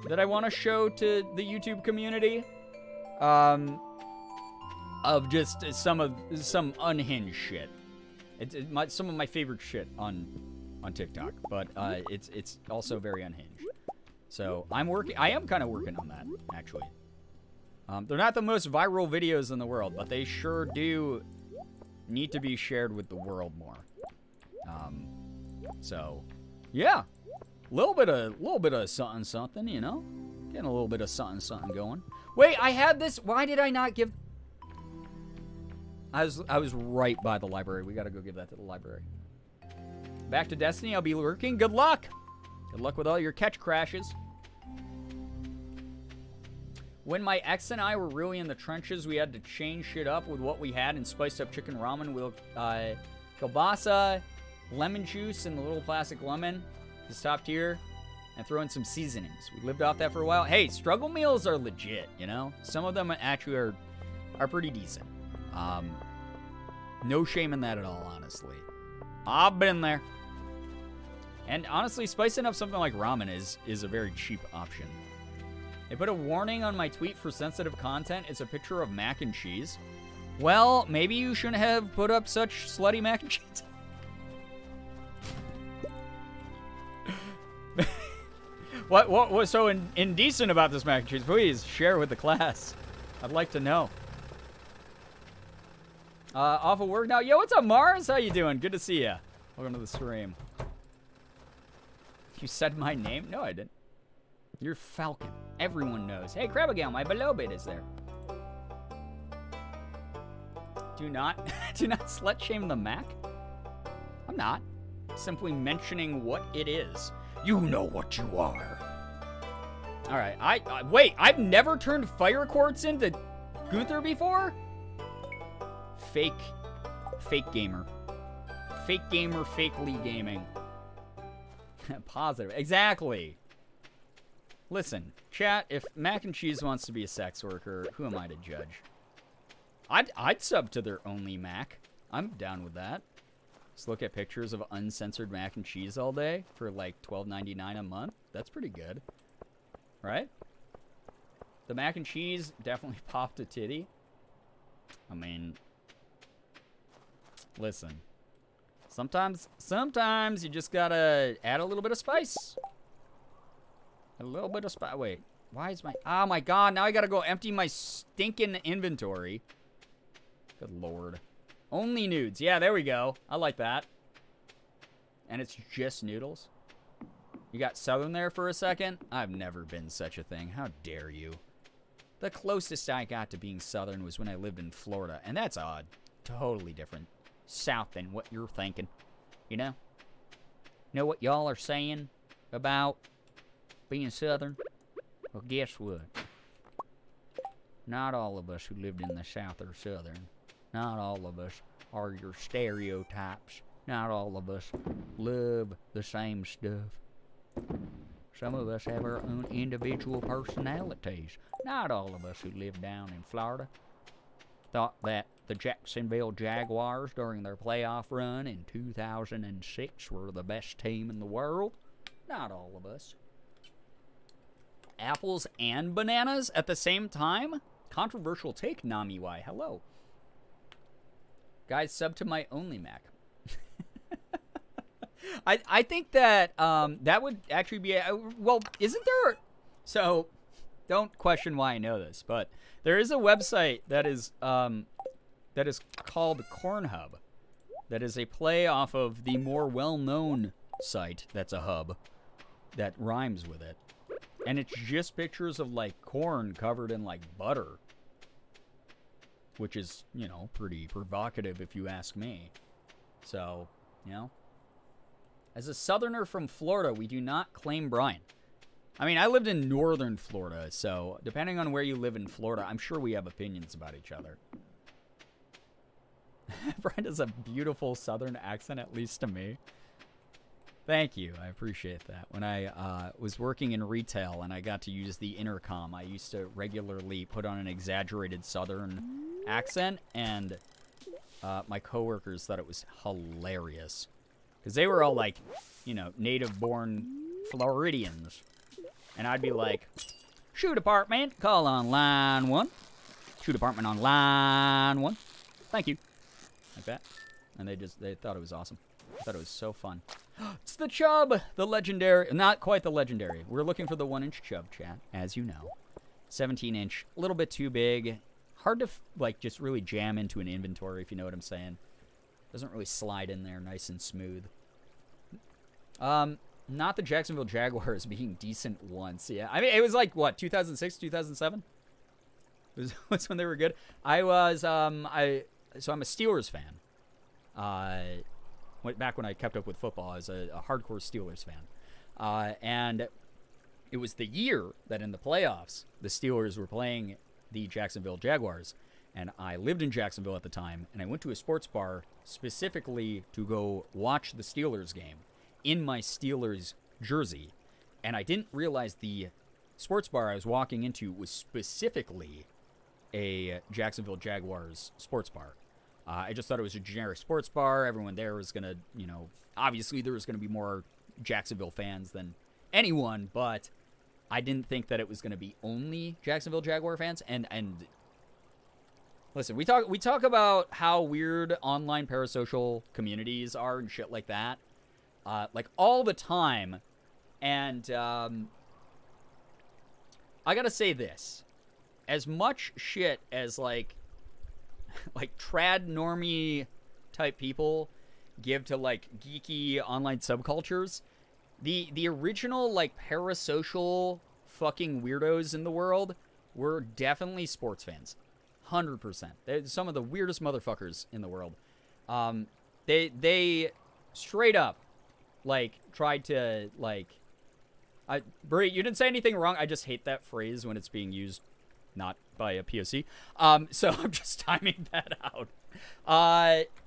that I want to show to the YouTube community. Of just some unhinged shit. It's some of my favorite shit on TikTok, but it's also very unhinged. So I am kind of working on that, actually. They're not the most viral videos in the world, but they sure do need to be shared with the world more. So yeah, little bit of something, you know, getting a little bit of something going. Wait, I had this. Why did I not give? I was right by the library. We gotta go give that to the library. Back to Destiny. I'll be lurking. Good luck. Good luck with all your catch crashes. When my ex and I were really in the trenches, we had to change shit up with what we had and spiced up chicken ramen with kielbasa, lemon juice, and the little plastic lemon. It's top tier. And throw in some seasonings. We lived off that for a while. Hey, struggle meals are legit, you know? Some of them actually are pretty decent. No shame in that at all, honestly. I've been there. And honestly, spicing up something like ramen is a very cheap option. They put a warning on my tweet for sensitive content. It's a picture of mac and cheese. Well, maybe you shouldn't have put up such slutty mac and cheese. What was so indecent about this mac and cheese? Please share with the class. I'd like to know. Off of work now. Yo, what's up, Mars? How you doing? Good to see ya. Welcome to the stream. You said my name? No, I didn't. You're Falcon. Everyone knows. Hey, Crabbigail, my beloved is there. Do not slut shame the Mac. I'm not. Simply mentioning what it is. You know what you are. All right. Wait. I've never turned fire quartz into Gunther before. Fake gamer. Fake gamer, fakely gaming. Positive. Exactly. Listen, chat, if Mac and Cheese wants to be a sex worker, who am I to judge? I'd sub to their only Mac. I'm down with that. Just look at pictures of uncensored mac and cheese all day for like $12.99 a month. That's pretty good. Right? The mac and cheese definitely popped a titty. I mean, listen. Sometimes you just gotta add a little bit of spice. A little bit of spice. Wait, why is my... Oh my god, now I gotta go empty my stinking inventory. Good lord. Only nudes. Yeah, there we go. I like that. And it's just noodles. You got Southern there for a second? I've never been such a thing. How dare you? The closest I got to being Southern was when I lived in Florida. And that's odd. Totally different. South than what you're thinking. You know? Know what y'all are saying about being Southern? Well, guess what? Not all of us who lived in the South are Southern. Not all of us are your stereotypes. Not all of us love the same stuff. Some of us have our own individual personalities. Not all of us who live down in Florida thought that the Jacksonville Jaguars during their playoff run in 2006 were the best team in the world. Not all of us. Apples and bananas at the same time? Controversial take, Namiwai. Hello. Guys, sub to my only Mac. I think that that would actually be... well, isn't there... So, don't question why I know this, but there is a website that is called Cornhub. That is a play off of the more well-known site that's a hub that rhymes with it. And it's just pictures of, like, corn covered in, like, butter. Which is, you know, pretty provocative if you ask me. So, you know. As a Southerner from Florida, we do not claim Brian. I mean, I lived in northern Florida, so depending on where you live in Florida, I'm sure we have opinions about each other. Brian has a beautiful southern accent, at least to me. Thank you. I appreciate that. When I was working in retail and I got to use the intercom, I used to regularly put on an exaggerated southern accent, and my coworkers thought it was hilarious. Because they were all like, you know, native-born Floridians. And I'd be like, shoe department, call on line 1. Shoe department on line 1. Thank you. Like that. And they thought it was awesome. I thought it was so fun. It's the chub, the legendary, not quite the legendary. We're looking for the 1-inch chub, chat, as you know. 17-inch, a little bit too big. Hard to, like, just really jam into an inventory, if you know what I'm saying. Doesn't really slide in there nice and smooth. Not the Jacksonville Jaguars being decent once, yeah. I mean, it was like, what, 2006, 2007? Was when they were good. I was, so I'm a Steelers fan. Back when I kept up with football, I was a hardcore Steelers fan. And it was the year that in the playoffs, the Steelers were playing the Jacksonville Jaguars. And I lived in Jacksonville at the time, and I went to a sports bar specifically to go watch the Steelers game in my Steelers jersey. And I didn't realize the sports bar I was walking into was specifically a Jacksonville Jaguars sports bar. I just thought it was a generic sports bar. Everyone there was going to, you know, obviously there was going to be more Jacksonville fans than anyone, but I didn't think that it was going to be only Jacksonville Jaguar fans. And listen, we talk about how weird online parasocial communities are and shit like that, like all the time. And I got to say this. As much shit as like trad normie type people give to like geeky online subcultures, the original like parasocial fucking weirdos in the world were definitely sports fans. 100%. They're some of the weirdest motherfuckers in the world. They straight up like tried to like Brie, you didn't say anything wrong. I just hate that phrase when it's being used not by a POC. So I'm just timing that out.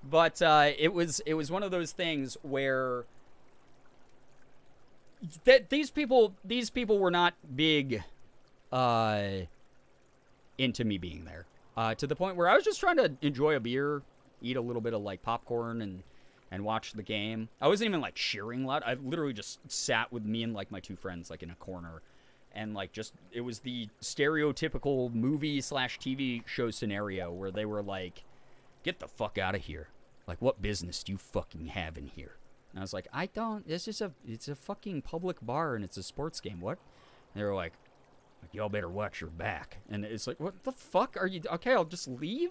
But it was one of those things where these people were not big into me being there. To the point where I was just trying to enjoy a beer, eat a little bit of like popcorn and watch the game. I wasn't even like cheering loud. I literally just sat with me and like my two friends like in a corner. And, like, just, it was the stereotypical movie/TV show scenario where they were like, get the fuck out of here. Like, what business do you fucking have in here? And I was like, I don't, it's a fucking public bar and it's a sports game. What? And they were like, y'all better watch your back. And it's like, what the fuck are you, okay, I'll just leave?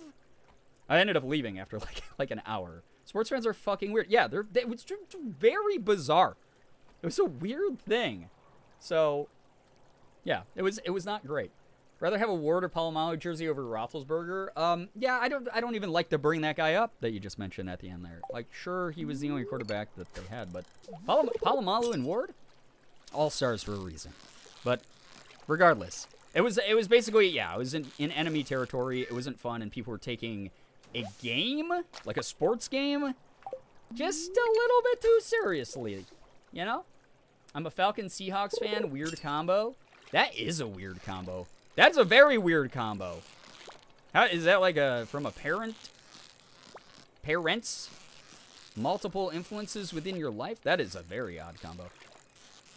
I ended up leaving after, like an hour. Sports fans are fucking weird. Yeah, it was very bizarre. It was a weird thing. So... yeah, it was not great. Rather have a Ward or Palomalu jersey over Roethlisberger. Yeah, I don't even like to bring that guy up that you just mentioned at the end there. Like, sure, he was the only quarterback that they had, but Palomalu and Ward, all stars for a reason. But regardless, it was basically, yeah, it was in enemy territory. It wasn't fun, and people were taking a game, like a sports game, just a little bit too seriously. You know, I'm a Falcons Seahawks fan. Weird combo. That is a weird combo. That's a very weird combo. How is that like from a parents? Multiple influences within your life? That is a very odd combo.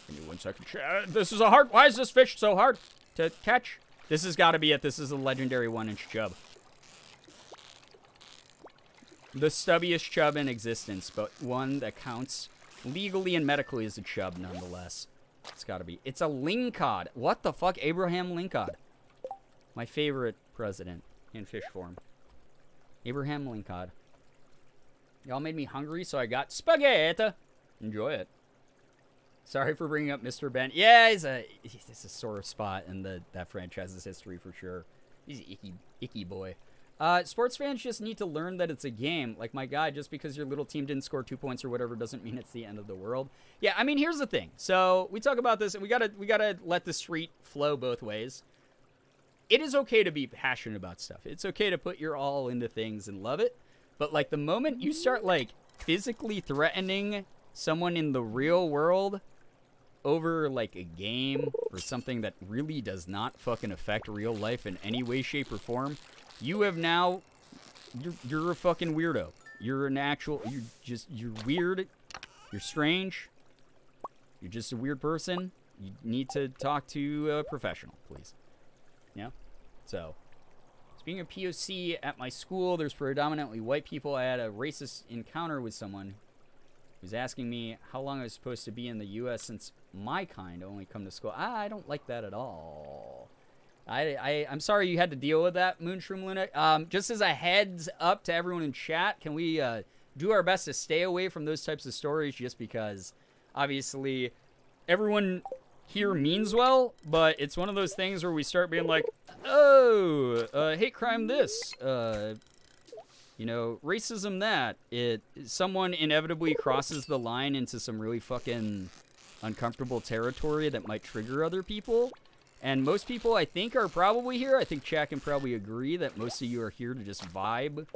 Give me 1 second. This is a hard, why is this fish so hard to catch? This has got to be it. This is a legendary 1-inch chub. The stubbiest chub in existence, but one that counts legally and medically as a chub nonetheless. It's gotta be. It's a lingcod. What the fuck? Abraham Lincoln. My favorite president in fish form. Abraham Lincoln. Y'all made me hungry, so I got spaghetti. Enjoy it. Sorry for bringing up Mr. Ben. Yeah, he's a sore spot in that franchise's history for sure. He's an icky boy. Sports fans just need to learn that it's a game. Like my guy, just because your little team didn't score 2 points or whatever doesn't mean it's the end of the world. Yeah, I mean, here's the thing. So we talk about this, and we gotta let the street flow both ways. It is okay to be passionate about stuff. It's okay to put your all into things and love it. But like the moment you start like physically threatening someone in the real world over like a game or something that really does not fucking affect real life in any way, shape, or form, you have now, you're a fucking weirdo. You're you're weird. You're strange. You're just a weird person. You need to talk to a professional, please. Yeah? So, speaking of POC, at my school, there's predominantly white people. I had a racist encounter with someone who was asking me how long I was supposed to be in the U.S. since my kind only come to school. I don't like that at all. I'm sorry you had to deal with that, Moonshroom Luna. Just as a heads up to everyone in chat, can we do our best to stay away from those types of stories just because, obviously, everyone here means well, but it's one of those things where we start being like, oh, hate crime this, you know, racism that. Someone inevitably crosses the line into some really fucking uncomfortable territory that might trigger other people. And most people, I think, are probably here. I think chat can probably agree that most of you are here to just vibe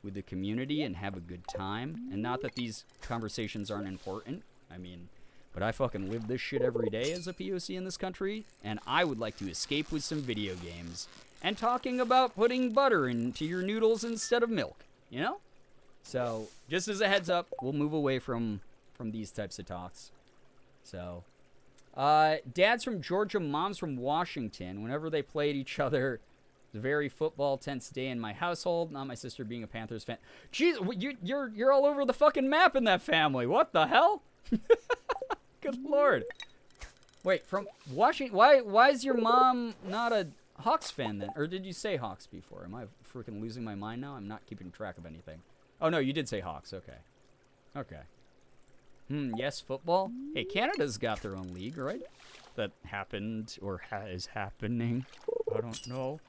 with the community and have a good time. And not that these conversations aren't important. I mean, but I fucking live this shit every day as a POC in this country. And I would like to escape with some video games and talking about putting butter into your noodles instead of milk, you know? So, just as a heads up, we'll move away from these types of talks. So, dad's from Georgia, mom's from Washington. Whenever they played each other, it was a very football tense day in my household. Not my sister being a Panthers fan. Jeez, you're all over the fucking map in that family. What the hell? Good lord. Wait, from Washington? Why is your mom not a Hawks fan then? Or did you say Hawks before? Am I freaking losing my mind now? I'm not keeping track of anything. Oh no, you did say Hawks. Okay. Okay. Yes, football. Hey, Canada's got their own league, right? That happened or is happening. I don't know.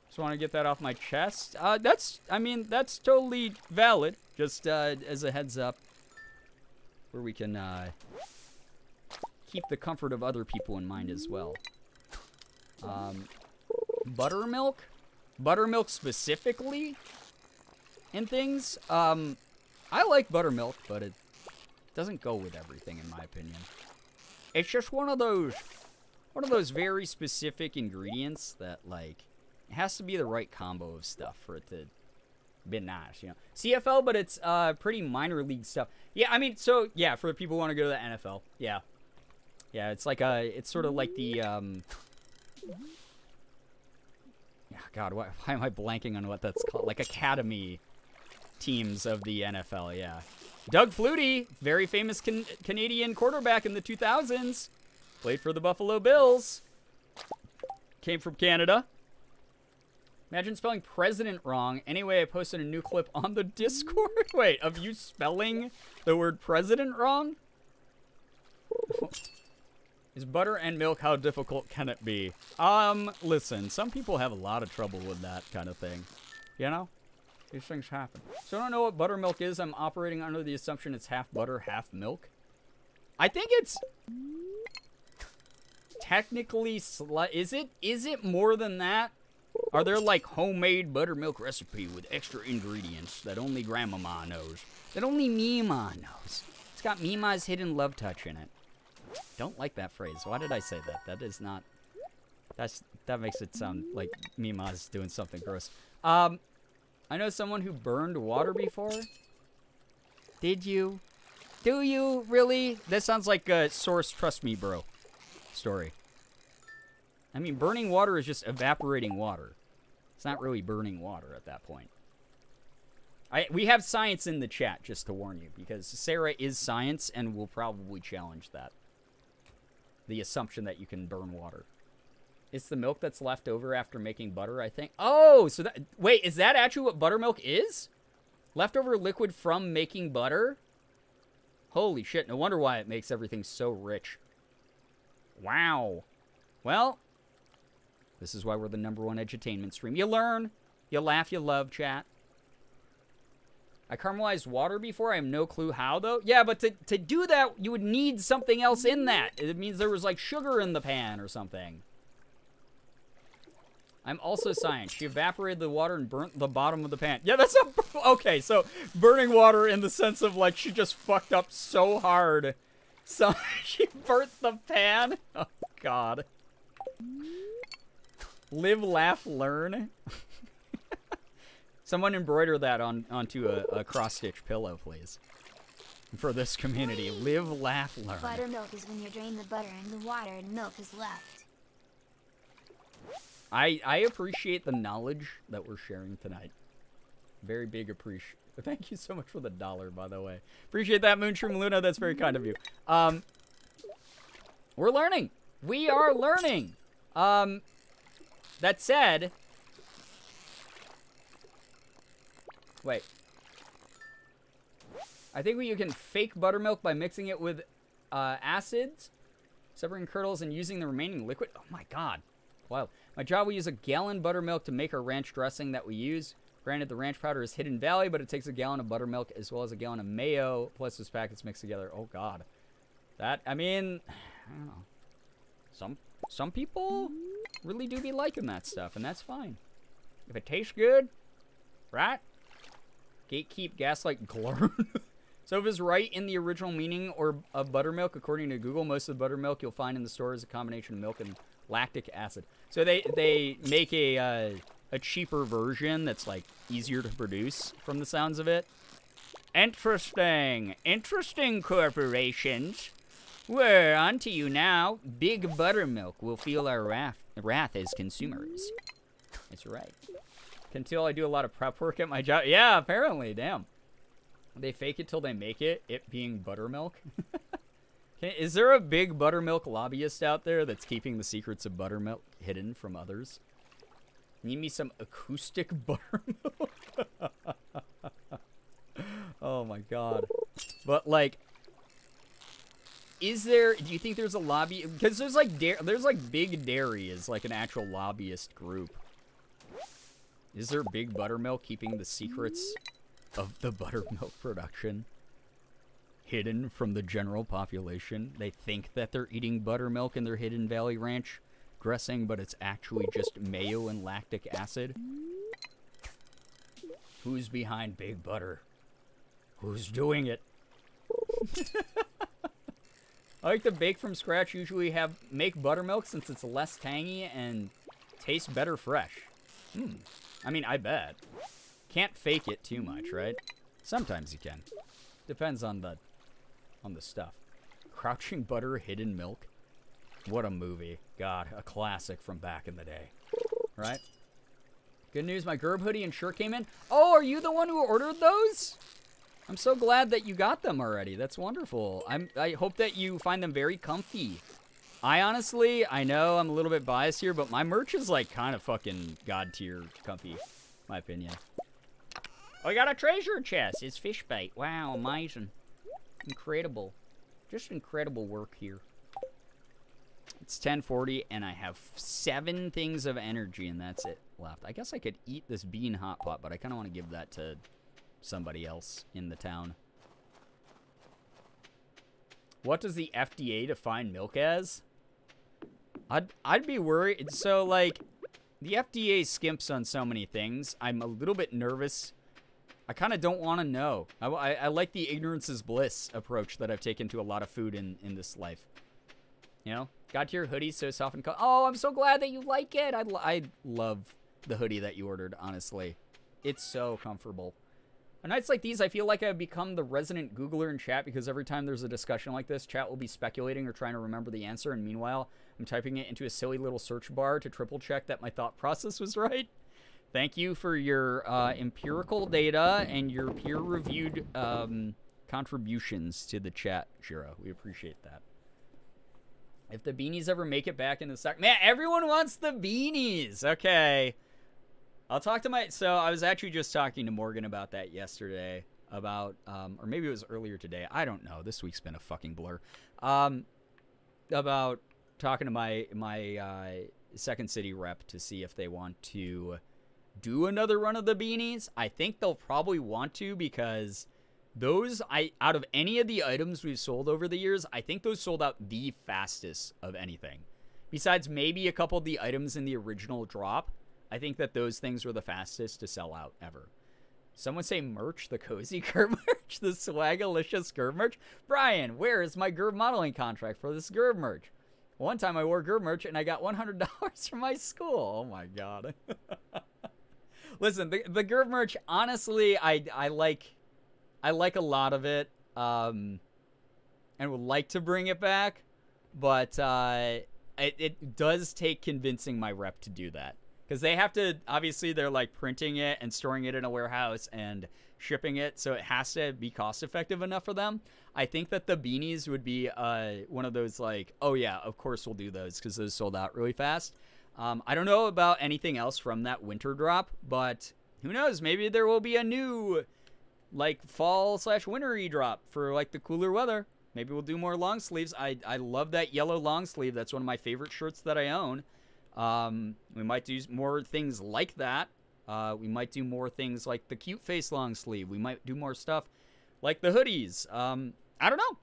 Just want to get that off my chest. That's totally valid. Just as a heads up, where we can keep the comfort of other people in mind as well. Buttermilk? Buttermilk specifically in things? I like buttermilk, but it doesn't go with everything, in my opinion. It's just one of those very specific ingredients that, like, it has to be the right combo of stuff for it to be nice, you know. CFL, but it's pretty minor league stuff. Yeah, I mean, so yeah, for the people who want to go to the NFL, yeah, it's like it's sort of like the yeah, God, why am I blanking on what that's called? Like academy teams of the NFL, yeah. Doug Flutie, very famous Canadian quarterback in the 2000s. Played for the Buffalo Bills. Came from Canada. Imagine spelling president wrong. Anyway, I posted a new clip on the Discord. Wait, of you spelling the word president wrong? Is butter and milk, how difficult can it be? Listen, some people have a lot of trouble with that kind of thing. You know? These things happen. So I don't know what buttermilk is. I'm operating under the assumption it's half butter, half milk. I think it's technically is it more than that? Are there like homemade buttermilk recipe with extra ingredients that only grandmama knows? That only Mima knows. It's got Mima's hidden love touch in it. Don't like that phrase. Why did I say that? That is not. That makes it sound like Mima's doing something gross. I know someone who burned water before. Did you? Do you really? That sounds like a source trust me bro story. I mean, burning water is just evaporating water. It's not really burning water at that point. We have science in the chat, just to warn you, because Sarah is science and will probably challenge that. The assumption that you can burn water. It's the milk that's left over after making butter, I think. Oh, so that... Wait, is that actually what buttermilk is? Leftover liquid from making butter? Holy shit, no wonder why it makes everything so rich. Wow. Well, this is why we're the #1 edutainment stream. You learn. You laugh, you love, chat. I caramelized water before. I have no clue how, though. Yeah, but to do that, you would need something else in that. It means there was, like, sugar in the pan or something. I'm also science. She evaporated the water and burnt the bottom of the pan. Yeah, that's a... Okay, so burning water in the sense of, like, she just fucked up so hard. So she burnt the pan? Oh, God. Live, laugh, learn. Someone embroider that onto a cross-stitch pillow, please. For this community. Live, laugh, learn. Buttermilk is when you drain the butter and the water and milk is left. I appreciate the knowledge that we're sharing tonight. Very big appreciation. Thank you so much for the $1, by the way. Appreciate that, Moonshroom Luna. That's very kind of you. We're learning. We are learning. That said... Wait. I think you can fake buttermilk by mixing it with acids, separating curdles, and using the remaining liquid. Oh my god. Wow. My job, we use a gallon buttermilk to make our ranch dressing that we use. Granted, the ranch powder is Hidden Valley, but it takes a gallon of buttermilk as well as a gallon of mayo, plus those packets mixed together. Oh god. That, I mean, I don't know. Some people really do be liking that stuff, and that's fine. If it tastes good, right? Gatekeep, gaslight, glurn. So if it's right in the original meaning of buttermilk, according to Google, most of the buttermilk you'll find in the store is a combination of milk and lactic acid. So they make a cheaper version that's like easier to produce from the sounds of it. Interesting. Interesting, corporations. We're on to you now. Big buttermilk will feel our wrath as consumers. That's right. Until I do a lot of prep work at my job. Yeah, apparently. Damn. They fake it till they make it. It being buttermilk. Is there a big buttermilk lobbyist out there that's keeping the secrets of buttermilk hidden from others? Need me some acoustic buttermilk? Oh my god. But like, is there? Do you think there's a lobby? Because there's like Big Dairy is like an actual lobbyist group. Is there Big Buttermilk keeping the secrets of the buttermilk production hidden from the general population? They think that they're eating buttermilk in their Hidden Valley Ranch dressing, but it's actually just mayo and lactic acid. Who's behind Big Butter? Who's doing it? I like to bake from scratch. Usually make buttermilk since it's less tangy and tastes better fresh. I mean, I bet. Can't fake it too much, right? Sometimes you can. Depends on the stuff. Crouching Butter, Hidden Milk. What a movie. God, a classic from back in the day. Right? Good news, my Gerb hoodie and shirt came in. Oh, are you the one who ordered those? I'm so glad that you got them already. That's wonderful. I hope that you find them very comfy. I honestly, I know I'm a little bit biased here, but my merch is like kind of fucking god tier comfy, my opinion. I got a treasure chest. It's fish bait. Wow, amazing. Incredible. Just incredible work here. It's 10:40 and I have 7 things of energy and that's it left. I guess I could eat this bean hot pot, but I kind of want to give that to somebody else in the town. What does the FDA define milk as? I'd be worried. So, like, the FDA skimps on so many things. I'm a little bit nervous. I kind of don't want to know. I like the ignorance is bliss approach that I've taken to a lot of food in this life. You know? Got to your hoodie so soft and oh, I'm so glad that you like it. I love the hoodie that you ordered, honestly. It's so comfortable. On nights like these, I feel like I've become the resident Googler in chat because every time there's a discussion like this, chat will be speculating or trying to remember the answer, and meanwhile, I'm typing it into a silly little search bar to triple check that my thought process was right. Thank you for your empirical data and your peer-reviewed contributions to the chat, Shiro. We appreciate that. If the beanies ever make it back in the stock... Man, everyone wants the beanies! Okay. I'll talk to so I was actually just talking to Morgan about that yesterday, about, or maybe it was earlier today, I don't know, this week's been a fucking blur, about talking to my Second City rep to see if they want to do another run of the beanies. I think they'll probably want to, because those, out of any of the items we've sold over the years, I think those sold out the fastest of anything. Besides maybe a couple of the items in the original drop, I think that those things were the fastest to sell out ever. Someone say merch, the cozy Gerb merch, the swagalicious Gerb merch. Brian, where is my Gerb modeling contract for this Gerb merch? One time I wore Gerb merch and I got $100 from my school. Oh my God. Listen, the Gerb merch, honestly, I like a lot of it, and would like to bring it back, but it does take convincing my rep to do that. Because they have to, obviously, they're like printing it and storing it in a warehouse and shipping it, so it has to be cost effective enough for them. I think that the beanies would be one of those like, oh yeah, of course we'll do those, because those sold out really fast. I don't know about anything else from that winter drop, but who knows? Maybe there will be a new like fall/wintery drop for like the cooler weather. Maybe we'll do more long sleeves. I love that yellow long sleeve. That's one of my favorite shirts that I own. We might do more things like that. We might do more things like the cute face long sleeve. We might do more stuff like the hoodies. I don't know.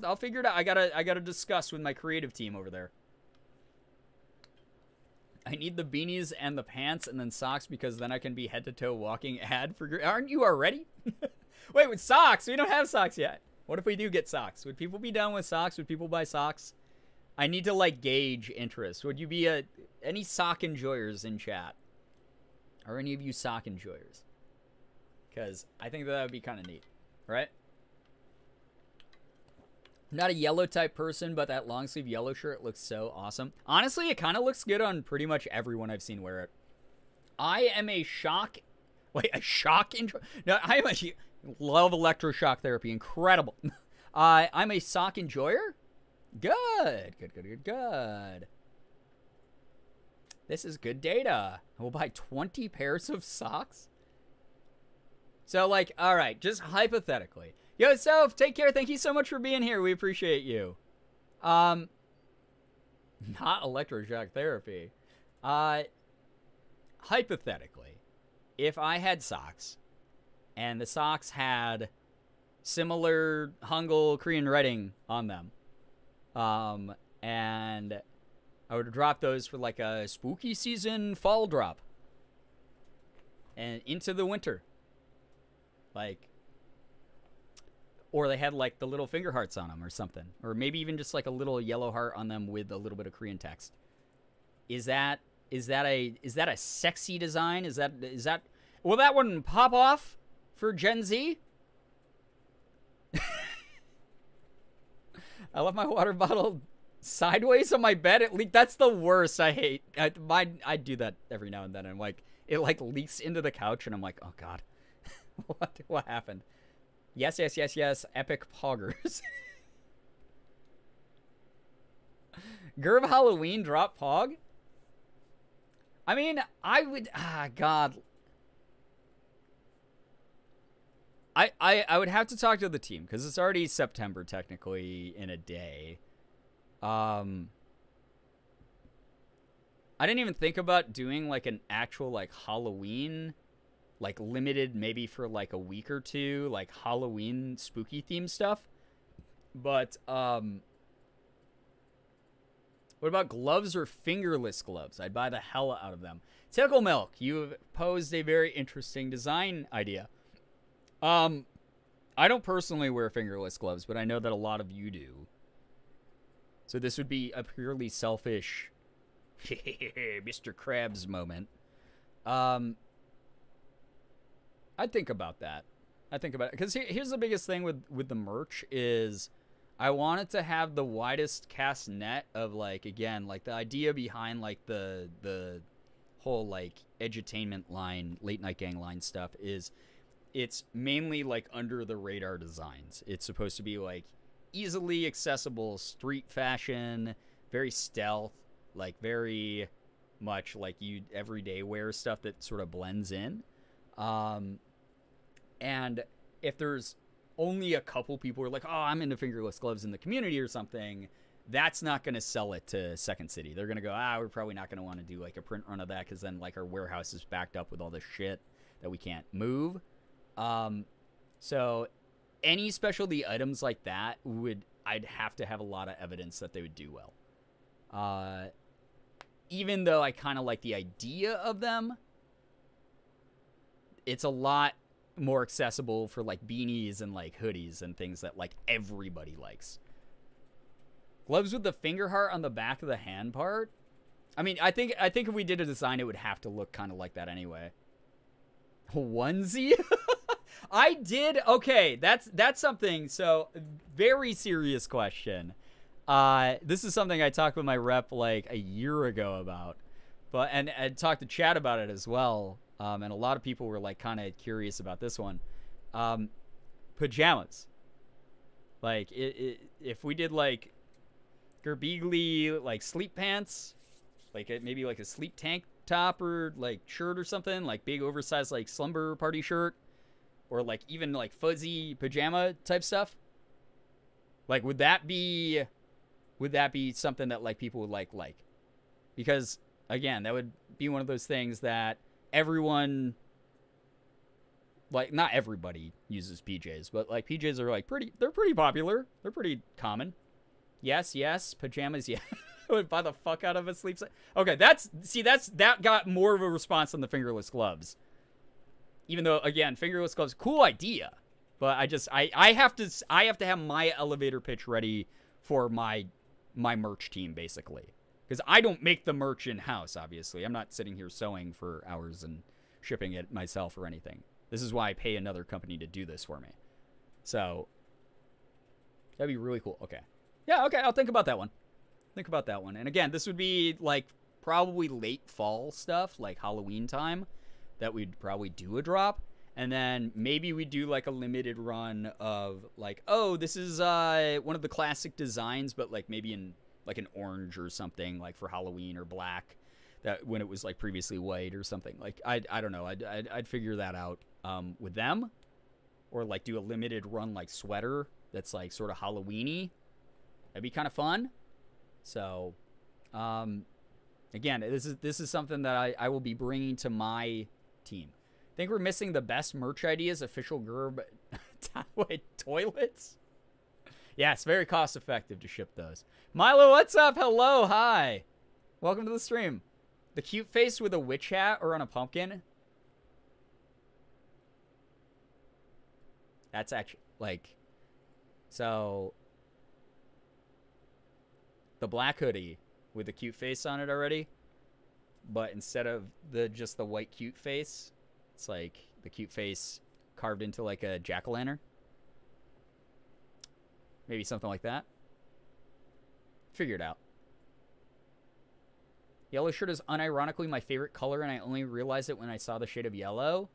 I'll figure it out. I gotta discuss with my creative team over there. I need the beanies and the pants and then socks, because then I can be head to toe walking ad for. Aren't you already? Wait, with socks? We don't have socks yet. What if we do get socks? Would people be down with socks? Would people buy socks? I need to like gauge interest. Would you be any sock enjoyers in chat? Are any of you sock enjoyers? Because I think that would be kind of neat, right? I'm not a yellow type person, but that long sleeve yellow shirt looks so awesome. Honestly, it kind of looks good on pretty much everyone I've seen wear it. I am a shock. Wait, a shock intro? No, I am love electroshock therapy. Incredible. I'm a sock enjoyer. Good. This is good data. I will buy 20 pairs of socks. So, like, all right, just hypothetically. Yo, Soph, take care. Thank you so much for being here. We appreciate you. Not electroshock therapy. Hypothetically, if I had socks, and the socks had similar Hangul Korean writing on them, and I would drop those for like a spooky season fall drop, and into the winter, like, or they had like the little finger hearts on them or something, or maybe even just like a little yellow heart on them with a little bit of Korean text. Is that a sexy design? Is that will that one pop off for Gen Z? I left my water bottle sideways on my bed. That's the worst. I hate. I do that every now and then. I'm like, it like leaks into the couch, and I'm like, oh god, what happened? Yes. Epic poggers. Gerb Halloween drop pog. I mean, I would. God. I would have to talk to the team, because it's already September technically in a day. I didn't even think about doing like an actual like Halloween, like limited maybe for like a week or two, like Halloween spooky theme stuff. But what about gloves or fingerless gloves? I'd buy the hell out of them. Tickle Milk, you have posed a very interesting design idea. I don't personally wear fingerless gloves, but I know that a lot of you do. So this would be a purely selfish Mr. Krabs moment. I'd think about that. Because here's the biggest thing with the merch is I wanted to have the widest cast net of, like, again, like the idea behind like the whole like edutainment line, late night gang line stuff is it's mainly like under the radar designs. It's supposed to be like easily accessible street fashion, very stealth, like very much like you everyday wear stuff that sort of blends in. And if there's only a couple people who are like, oh, I'm into fingerless gloves in the community or something, that's not going to sell it to Second City. They're going to go, we're probably not going to want to do like a print run of that because then like our warehouse is backed up with all this shit that we can't move. So any specialty items like that I'd have to have a lot of evidence that they would do well. Even though I kind of like the idea of them, it's a lot more accessible for like beanies and like hoodies and things that like everybody likes. Gloves with the finger heart on the back of the hand part. I mean, I think if we did a design, it would have to look kind of like that anyway. Onesie? I did. Okay, that's something. So, very serious question. This is something I talked with my rep like a year ago about, but and talked to Chad about it as well. And a lot of people were like kind of curious about this one. Pajamas. Like if we did like Girbeagly like sleep pants, like maybe like a sleep tank top or like shirt or something, like big oversized like slumber party shirt, or like even like fuzzy pajama type stuff. Like would that be something that like people would like? Because again, that would be one of those things that everyone, like not everybody uses PJs, but like PJs are like they're pretty popular. They're pretty common. Yes, pajamas, yeah. I would buy the fuck out of a sleep set. Okay, that got more of a response than the fingerless gloves. Even though, again, fingerless gloves, cool idea. But I have to have my elevator pitch ready for my merch team, basically. Because I don't make the merch in-house, obviously. I'm not sitting here sewing for hours and shipping it myself or anything. This is why I pay another company to do this for me. So, that'd be really cool. Okay. Yeah, okay, I'll think about that one. And again, this would be like probably late fall stuff, like Halloween time, that we'd probably do a drop. And then maybe we do like a limited run of like, oh, this is one of the classic designs, but like maybe in like an orange or something, like for Halloween, or black, that when it was like previously white or something. Like I don't know, I'd figure that out with them, or like do a limited run like sweater that's like sort of Halloween-y. That'd be kind of fun. So, again, this is something that I will be bringing to my team. I think we're missing the best merch ideas. Official Gerb toilets. Yeah, it's very cost effective to ship those. Milo, what's up? Hello, hi. Welcome to the stream. The cute face with a witch hat or on a pumpkin. That's actually like, so. The black hoodie with the cute face on it already, but instead of just the white cute face, it's like the cute face carved into like a jack-o'-lantern. Maybe something like that. Figure it out. Yellow shirt is unironically my favorite color, and I only realized it when I saw the shade of yellow.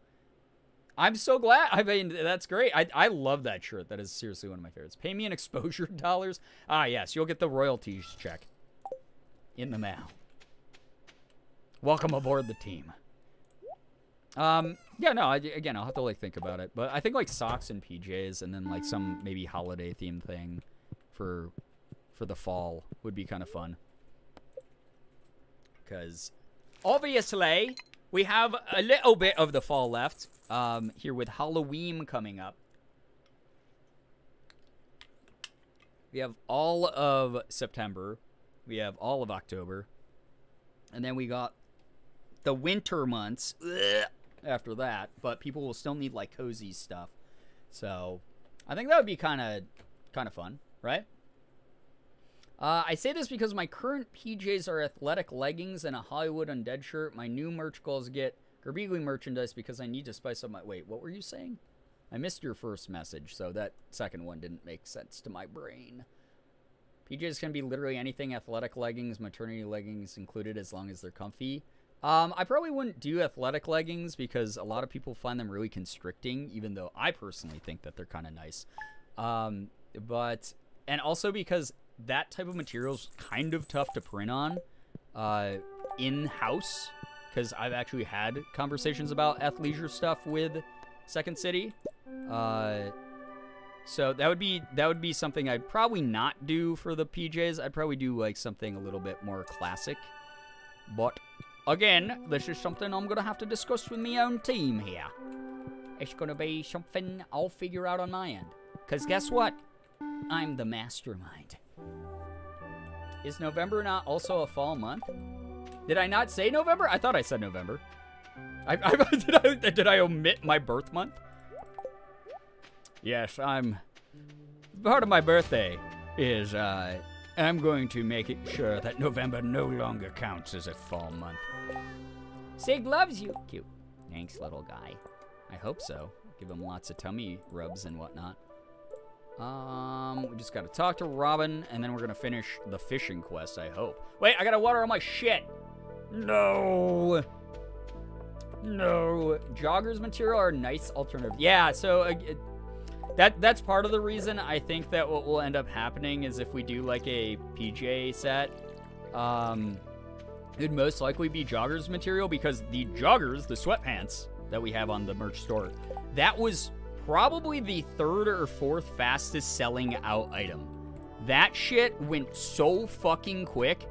I'm so glad. I mean, that's great. I love that shirt. That is seriously one of my favorites. Pay me in exposure dollars. Ah, yes. You'll get the royalties check in the mail. Welcome aboard the team. Yeah, no, again, I'll have to, like, think about it. But I think, like, socks and PJs and then, like, some maybe holiday-themed thing for the fall would be kind of fun. Because, obviously, we have a little bit of the fall left. Here with Halloween coming up. We have all of September. We have all of October. And then we got the winter months after that. But people will still need, like, cozy stuff. So, I think that would be kind of fun, right? I say this because my current PJs are athletic leggings and a Hollywood Undead shirt. My new merch goal is to get Girbeagly merchandise because I need to spice up my... Wait, what were you saying? I missed your first message, so that second one didn't make sense to my brain. PJs can be literally anything. Athletic leggings, maternity leggings included, as long as they're comfy. I probably wouldn't do athletic leggings because a lot of people find them really constricting, even though I personally think that they're kind of nice. And also because that type of material is kind of tough to print on in-house. Because I've actually had conversations about athleisure stuff with Second City. So that would be something I'd probably not do for the PJs. I'd probably do like something a little bit more classic. But again, this is something I'm gonna have to discuss with my own team here. It's gonna be something I'll figure out on my end. Cause guess what? I'm the mastermind. Is November not also a fall month? Did I not say November? I thought I said November. Did I omit my birth month? Yes, part of my birthday is, I'm going to make it sure that November no longer counts as a fall month. Sig loves you. Cute. Thanks, little guy. I hope so. Give him lots of tummy rubs and whatnot. We just gotta talk to Robin, and then we're gonna finish the fishing quest, I hope. Wait, I gotta water all my shit! No! No. Joggers material are a nice alternative. Yeah, so that's part of the reason I think that what will end up happening is if we do like a PJ set, it'd most likely be joggers material, because the joggers, the sweatpants that we have on the merch store, that was probably the 3rd or 4th fastest selling out item. That shit went so fucking quick.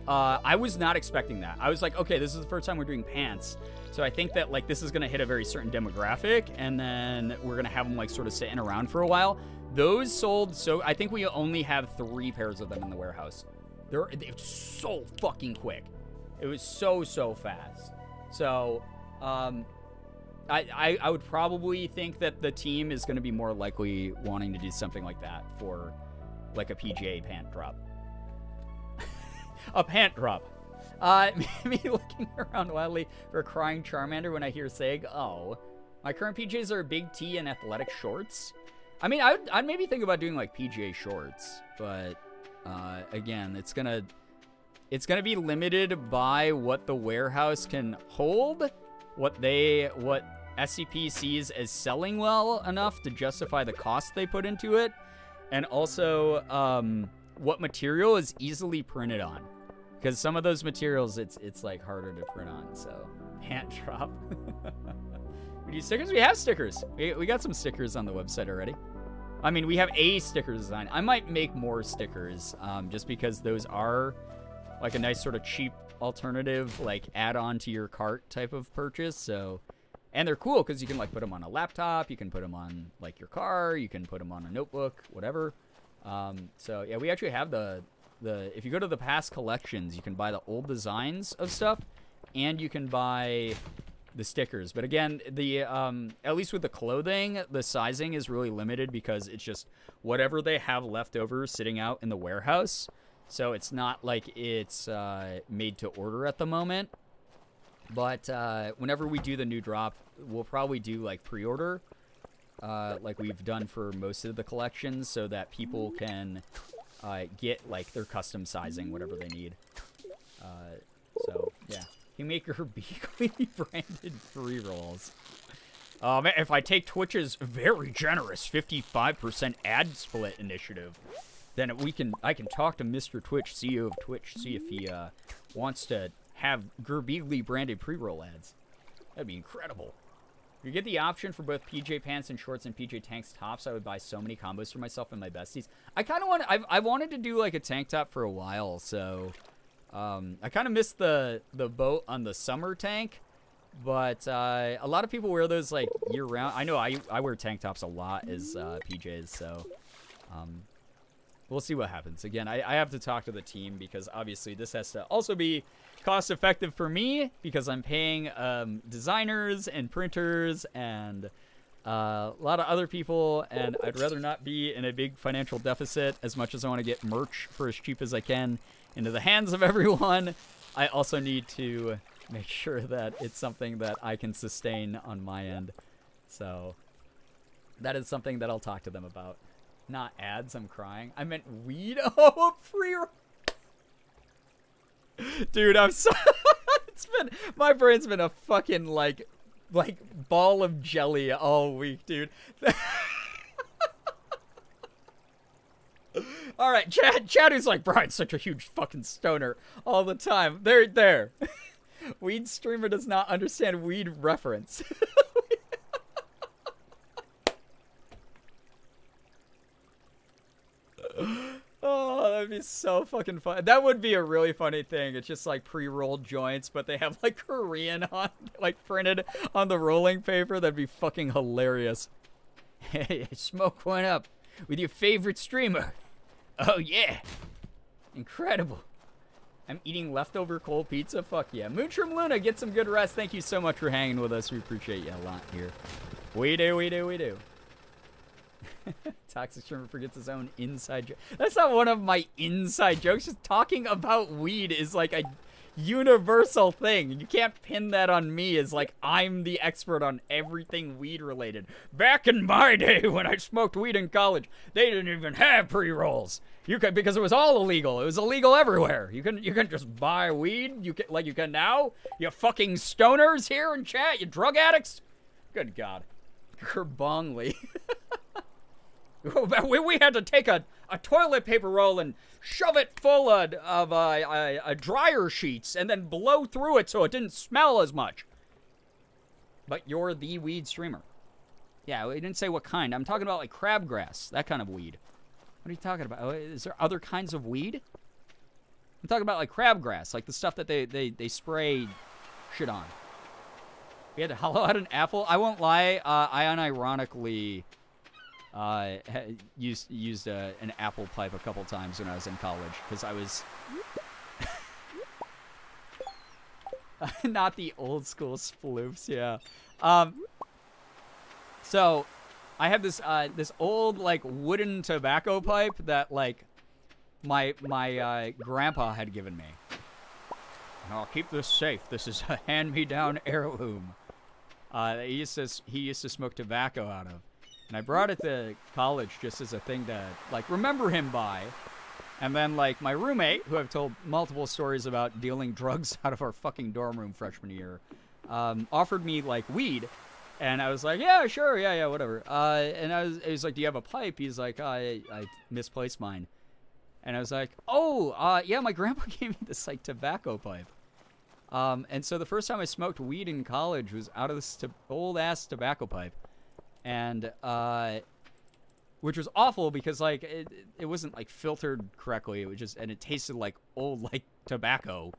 I was not expecting that. I was like, okay, this is the first time we're doing pants. So I think that like this is gonna hit a very certain demographic, and then we're gonna have them like sort of sitting around for a while. Those sold, so I think we only have 3 pairs of them in the warehouse. They're so fucking quick. It was so fast. So, I would probably think that the team is going to be more likely wanting to do something like that for like a PJ pant drop. A pant drop. Me looking around wildly for a crying Charmander when I hear Sig. Oh, my current PJs are a big tee and athletic shorts. I mean, I'd maybe think about doing like PJ shorts, but again, it's gonna be limited by what the warehouse can hold, what SCP sees as selling well enough to justify the cost they put into it, and also what material is easily printed on. Because some of those materials, it's like harder to print on, so pant drop. We do stickers? We have stickers. We got some stickers on the website already. I mean, we have a sticker design. I might make more stickers, just because those are like a nice sort of cheap alternative, like add-on to your cart type of purchase. So, and they're cool because you can like put them on a laptop, you can put them on like your car, you can put them on a notebook, whatever. So yeah, we actually have the if you go to the past collections, you can buy the old designs of stuff, and you can buy the stickers. But again, the at least with the clothing, the sizing is really limited because it's just whatever they have left over sitting out in the warehouse. So it's not like it's made to order at the moment. But whenever we do the new drop, we'll probably do like pre-order, like we've done for most of the collections, so that people can get like their custom sizing, whatever they need. So yeah, you make your Girbeagly branded free rolls. Man, if I take Twitch's very generous 55% ad split initiative, then I can talk to Mr. Twitch, CEO of Twitch, see if he wants to have Girbeagly branded pre-roll ads. That'd be incredible. If you get the option for both PJ pants and shorts and PJ tanks tops, I would buy so many combos for myself and my besties. I kind of want. I wanted to do like a tank top for a while, so I kind of missed the boat on the summer tank. But a lot of people wear those like year round. I know I wear tank tops a lot as PJs, so we'll see what happens. Again, I have to talk to the team because obviously this has to also be cost effective for me because I'm paying designers and printers and a lot of other people, and I'd rather not be in a big financial deficit. As much as I want to get merch for as cheap as I can into the hands of everyone, I also need to make sure that it's something that I can sustain on my end. So that is something that I'll talk to them about. Not ads, I'm crying. I meant weed. Oh, free. Dude, I'm so my brain's been a fucking like ball of jelly all week, dude. All right, Chad who's like, Brian's such a huge fucking stoner all the time. There. Weed streamer does not understand weed reference. be so fucking fun. That would be a really funny thing. It's just like pre-rolled joints, but they have like Korean on, like printed on the rolling paper. That'd be fucking hilarious. Hey, smoke one up with your favorite streamer. Oh yeah, incredible. I'm eating leftover cold pizza. Fuck yeah. Moonshroom Luna, get some good rest. Thank you so much for hanging with us. We appreciate you a lot here. We do, we do, we do. Toxic Streamer forgets his own inside joke. That's not one of my inside jokes. Just talking about weed is like a universal thing. You can't pin that on me as like I'm the expert on everything weed related. Back in my day when I smoked weed in college, they didn't even have pre-rolls. You could, because it was all illegal. It was illegal everywhere. You can just buy weed. You can, like you can now. You fucking stoners here in chat. You drug addicts. Good God. Girbeagly. We had to take a toilet paper roll and shove it full of dryer sheets and then blow through it so it didn't smell as much. But you're the weed streamer. Yeah, we didn't say what kind. I'm talking about like crabgrass, that kind of weed. What are you talking about? Is there other kinds of weed? I'm talking about like crabgrass, like the stuff that they spray shit on. We had to hollow out an apple. I won't lie, I unironically used an apple pipe a couple times when I was in college because I was not the old school sploofs, yeah. So I have this this old like wooden tobacco pipe that like my grandpa had given me. I'll keep this safe. This is a hand-me-down heirloom. He used to smoke tobacco out of. And I brought it to college just as a thing to, like, remember him by. And then, like, my roommate, who I've told multiple stories about dealing drugs out of our fucking dorm room freshman year, offered me, like, weed. And I was like, yeah, sure, yeah, whatever. And he was like, do you have a pipe? He's like, I misplaced mine. And I was like, oh, yeah, my grandpa gave me this, like, tobacco pipe. And so the first time I smoked weed in college was out of this old-ass tobacco pipe. And, which was awful because, like, it wasn't, like, filtered correctly. It was just, and it tasted like old, like, tobacco.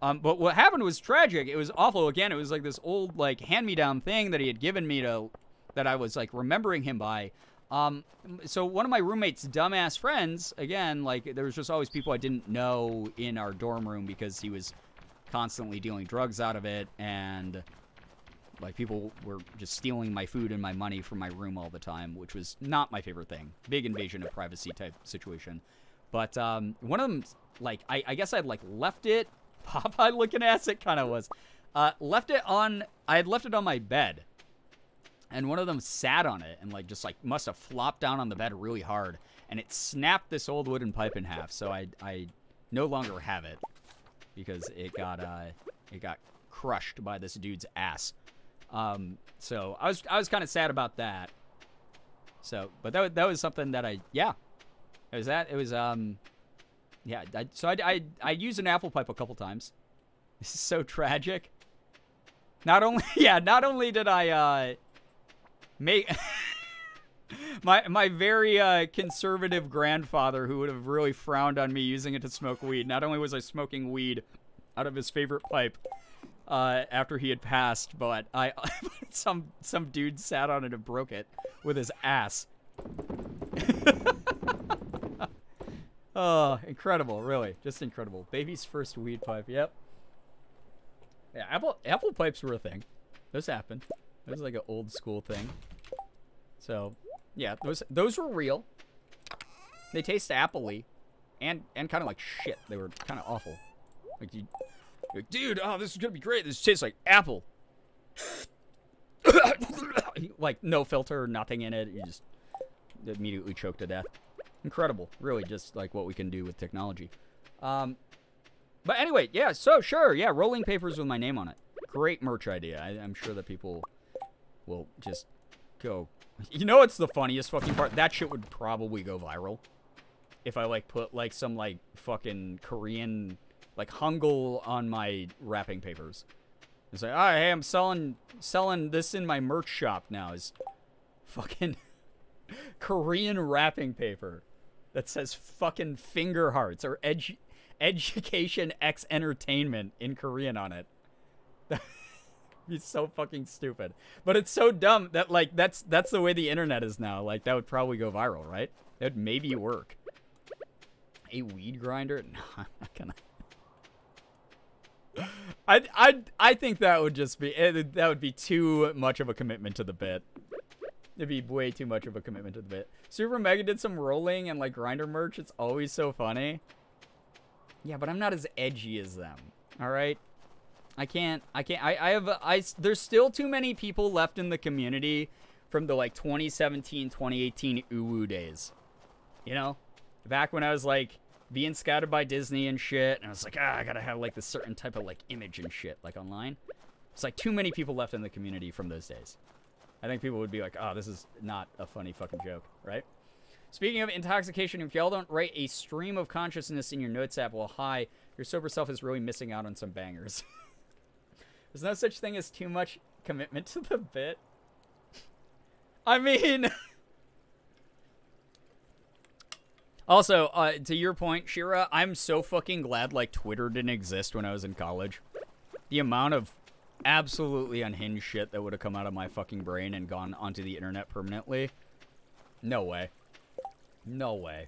But what happened was tragic. It was awful. Again, it was, like, this old, like, hand-me-down thing that he had given me that I was, like, remembering him by. So one of my roommate's dumbass friends, again, like, there was just always people I didn't know in our dorm room because he was constantly dealing drugs out of it, and like people were just stealing my food and my money from my room all the time, which was not my favorite thing. Big invasion of privacy type situation. But one of them, like, I guess I'd like left it, Popeye looking ass it kind of was, I had left it on my bed, and one of them sat on it and like just like must have flopped down on the bed really hard, and it snapped this old wooden pipe in half. So I no longer have it because it got crushed by this dude's ass. So I was kind of sad about that. So, but that was something that it was so I used an apple pipe a couple times. This is so tragic. Not only did I make my very conservative grandfather, who would have really frowned on me using it to smoke weed, not only was I smoking weed out of his favorite pipe after he had passed, but some dude sat on it and broke it with his ass. Oh, incredible, really. Just incredible. Baby's first weed pipe, yep. Yeah, apple pipes were a thing. Those happened. It was like an old school thing. So, yeah, those were real. They taste apple-y and kind of like shit. They were kind of awful. Like, like, dude, oh, this is gonna be great. This tastes like apple. Like, no filter, nothing in it. You just immediately choke to death. Incredible. Really, just like what we can do with technology. But anyway, yeah, so sure, yeah, rolling papers with my name on it. Great merch idea. I'm sure that people will just go. You know what's the funniest fucking part? That shit would probably go viral. If I, like, put, like, some, like, fucking Korean, like, Hangul on my wrapping papers. It's like, oh, hey, I'm selling this in my merch shop now. Is fucking Korean wrapping paper. that says fucking finger hearts or education X entertainment in Korean on it. He's so fucking stupid. But it's so dumb that, like, that's the way the internet is now. Like, that would probably go viral, right? That would maybe work. A weed grinder? No, I'm not gonna. I think that would just be, that would be too much of a commitment to the bit. It'd be way too much of a commitment to the bit. Super Mega did some rolling and, like, grinder merch. It's always so funny. Yeah, but I'm not as edgy as them. All right? There's still too many people left in the community from the, like, 2017, 2018 uwu days. You know? Back when I was, like, being scouted by Disney and shit, and I was like, I gotta have, like, this certain type of, like, image and shit, like, online. It's, like, too many people left in the community from those days. I think people would be like, oh, this is not a funny fucking joke, right? Speaking of intoxication, if y'all don't write a stream of consciousness in your notes app, well, hi, your sober self is really missing out on some bangers. There's no such thing as too much commitment to the bit. I mean... Also, to your point, Shira, I'm so fucking glad, like, Twitter didn't exist when I was in college. The amount of absolutely unhinged shit that would have come out of my fucking brain and gone onto the internet permanently. No way. No way.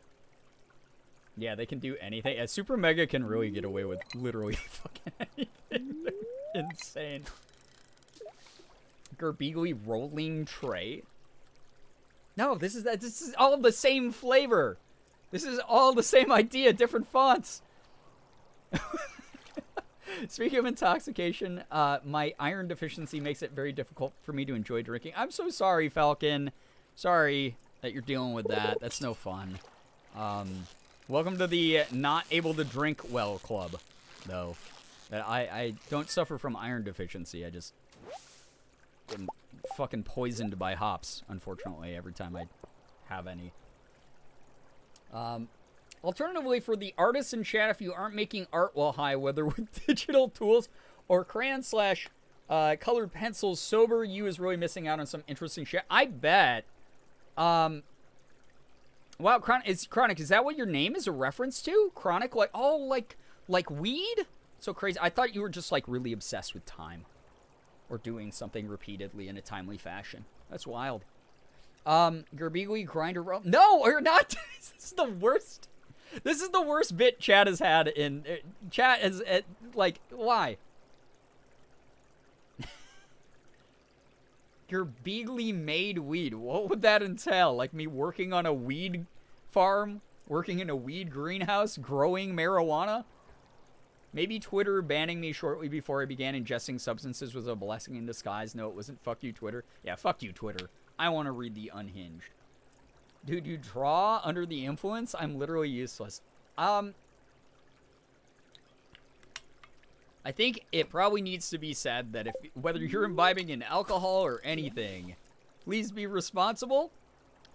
Yeah, they can do anything. Super Mega can really get away with literally fucking anything. Insane. Girbeagly rolling tray. No, this is all the same flavor. This is all the same idea, different fonts. Speaking of intoxication, my iron deficiency makes it very difficult for me to enjoy drinking. I'm so sorry, Falcon. Sorry that you're dealing with that. That's no fun. Welcome to the not able to drink well club, though. I don't suffer from iron deficiency. I just am fucking poisoned by hops, unfortunately, every time I have any. Alternatively, for the artists in chat, if you aren't making art while high, whether with digital tools or crayon / colored pencils, sober you is really missing out on some interesting shit. I bet. Wow, Chronic, is that what your name is a reference to? Chronic, like, oh, like weed? So crazy. I thought you were just, like, really obsessed with time. Or doing something repeatedly in a timely fashion. That's wild. Girbeagly grinder roll. No, you're not. This is the worst. This is the worst bit chat has had in chat is like, why? Girbeagly made weed. What would that entail? Like me working on a weed farm, working in a weed greenhouse, growing marijuana? Maybe Twitter banning me shortly before I began ingesting substances was a blessing in disguise. No, it wasn't. Fuck you, Twitter. Yeah, fuck you, Twitter. I want to read the Unhinged. Dude, you draw under the influence? I'm literally useless. I think it probably needs to be said that whether you're imbibing in alcohol or anything, please be responsible.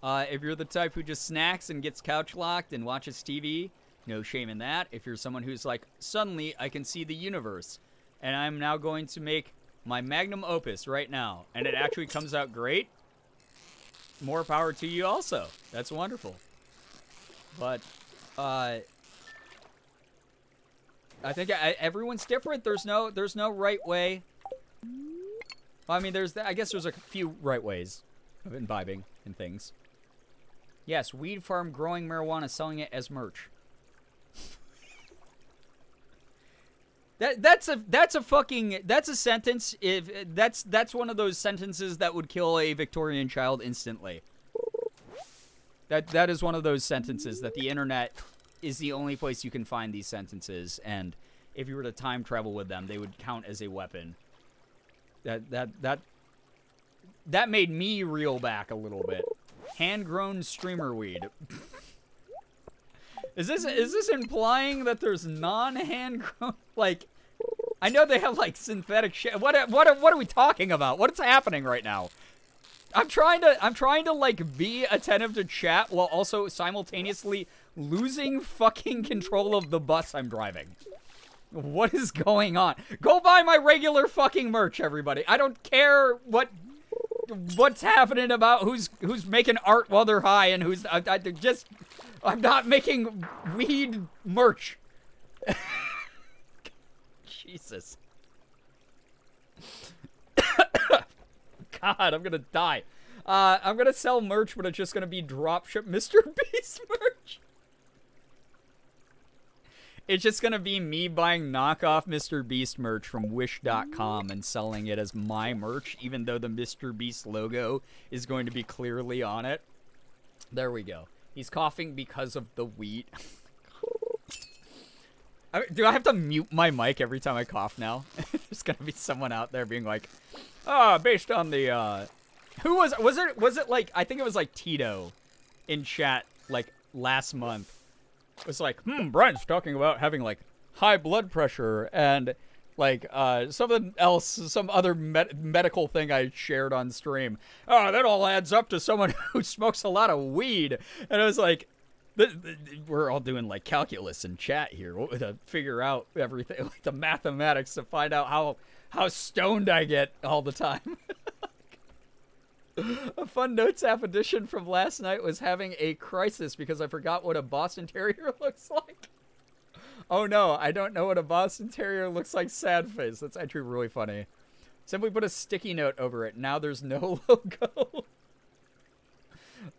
If you're the type who just snacks and gets couch locked and watches TV, no shame in that. If you're someone who's like, suddenly I can see the universe, and I'm now going to make my magnum opus right now, and it actually comes out great, more power to you also. That's wonderful. But, I think everyone's different. There's no right way. Well, I mean, I guess there's a few right ways of imbibing and things. Yes, weed farm growing marijuana, selling it as merch. That's a sentence. That's one of those sentences that would kill a Victorian child instantly. That is one of those sentences that the internet is the only place you can find these sentences, and if you were to time travel with them, they would count as a weapon. That made me reel back a little bit. Hand-grown streamer weed. Is this implying that there's non-hand-grown, like, I know they have, like, synthetic shit. What are we talking about? What's happening right now? I'm trying to, like, be attentive to chat while also simultaneously losing fucking control of the bus I'm driving. What is going on? Go buy my regular fucking merch, everybody. I don't care what's happening about who's making art while they're high and who's just I'm not making weed merch. Jesus. God, I'm gonna die. I'm gonna sell merch, but it's just gonna be dropship Mr. Beast merch. It's just gonna be me buying knockoff Mr. Beast merch from Wish.com and selling it as my merch, even though the Mr. Beast logo is going to be clearly on it. There we go. He's coughing because of the weed. Do I have to mute my mic every time I cough now? There's gonna be someone out there being like, based on the, who was it like, I think it was like Tito in chat, like, last month. It was like, Brian's talking about having, like, high blood pressure and, like, something else, some other medical thing I shared on stream. Oh, that all adds up to someone who smokes a lot of weed. And I was like, we're all doing, like, calculus in chat here to figure out everything, like, the mathematics to find out how stoned I get all the time. A fun Notes app edition from last night was having a crisis because I forgot what a Boston Terrier looks like. Oh no, I don't know what a Boston Terrier looks like, sad face. That's actually really funny. Simply put a sticky note over it. Now there's no logo.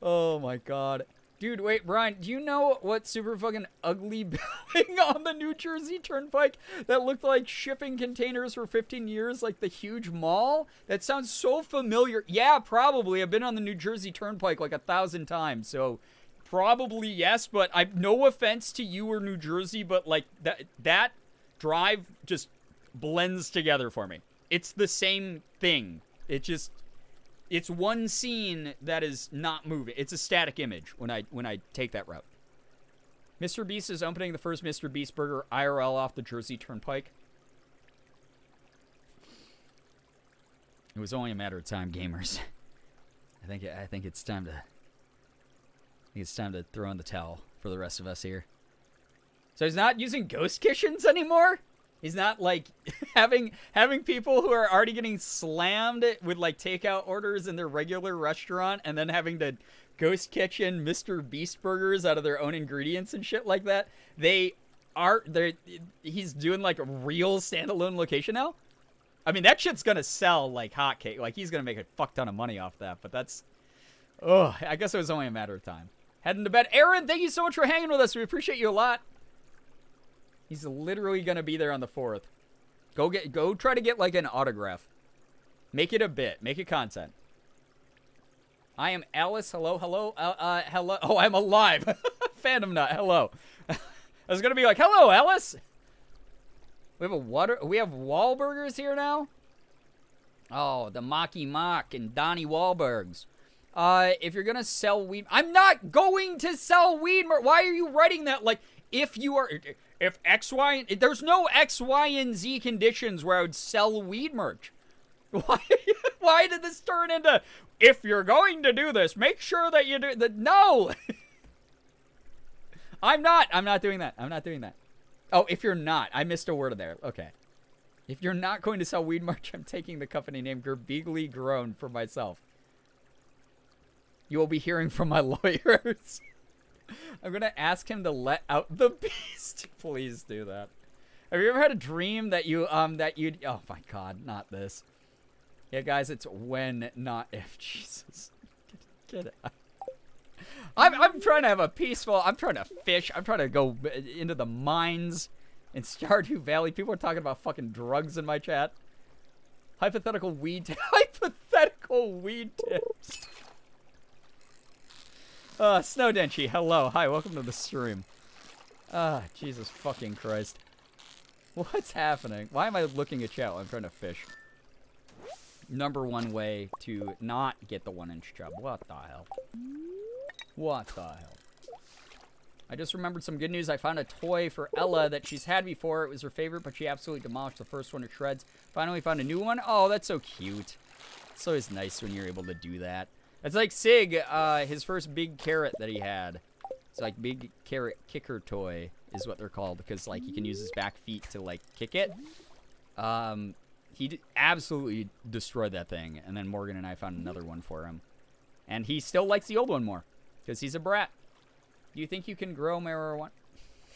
Oh my god. Dude, wait, Brian, do you know what super fucking ugly building on the New Jersey Turnpike that looked like shipping containers for 15 years, like the huge mall? That sounds so familiar. Yeah, probably. I've been on the New Jersey Turnpike like 1,000 times, so probably yes, but no offense to you or New Jersey, but like that drive just blends together for me. It's the same thing. It's one scene that is not moving. It's a static image when I take that route. Mr. Beast is opening the first Mr. Beast burger IRL off the Jersey Turnpike. It was only a matter of time, gamers. I think it's time to throw in the towel for the rest of us here. So he's not using ghost kitchens anymore? He's not, like, having people who are already getting slammed with, like, takeout orders in their regular restaurant and then having to ghost kitchen Mr. Beast burgers out of their own ingredients and shit like that. He's doing, like, a real standalone location now? I mean, that shit's gonna sell like hotcake. Like, he's gonna make a fuck ton of money off that, but that's... Oh, I guess it was only a matter of time. Heading to bed. Aaron, thank you so much for hanging with us. We appreciate you a lot. He's literally gonna be there on the 4th. Go try to get like an autograph. Make it a bit. Make it content. I am Alice. Hello. Hello. Oh, I'm alive. Phantom Nut. Hello. I was gonna be like, hello, Alice. We have Wahlburgers here now. Oh, the Mocky Mock and Donnie Wahlbergs. If you're gonna sell weed, I'm not going to sell weed. Why are you writing that? Like, if X, Y, there's no X, Y, and Z conditions where I would sell weed merch. Why did this turn into, if you're going to do this, make sure that you do that? No! I'm not doing that. I'm not doing that. Oh, if you're not. I missed a word there. Okay. If you're not going to sell weed merch, I'm taking the company name Girbeagly Grown for myself. You will be hearing from my lawyers. I'm going to ask him to let out the beast. Please do that. Have you ever had a dream that you, oh my god, not this. Yeah, guys, it's when, not if. Jesus. Get it. I'm trying to have a peaceful, I'm trying to fish. I'm trying to go into the mines in Stardew Valley. People are talking about fucking drugs in my chat. Hypothetical weed tips. Snow Denchi, hello. Hi, welcome to the stream. Jesus fucking Christ. What's happening? Why am I looking at chat while I'm trying to fish? Number one way to not get the 1-inch chub. What the hell? What the hell? I just remembered some good news. I found a toy for Ella that she's had before. It was her favorite, but she absolutely demolished the first one to shreds. Finally found a new one. Oh, that's so cute. It's always nice when you're able to do that. It's like Sig, his first big carrot that he had. It's like big carrot kicker toy is what they're called, because like he can use his back feet to like kick it. He absolutely destroyed that thing, and then Morgan and I found another one for him. And he still likes the old one more, because he's a brat. Do you think you can grow marijuana?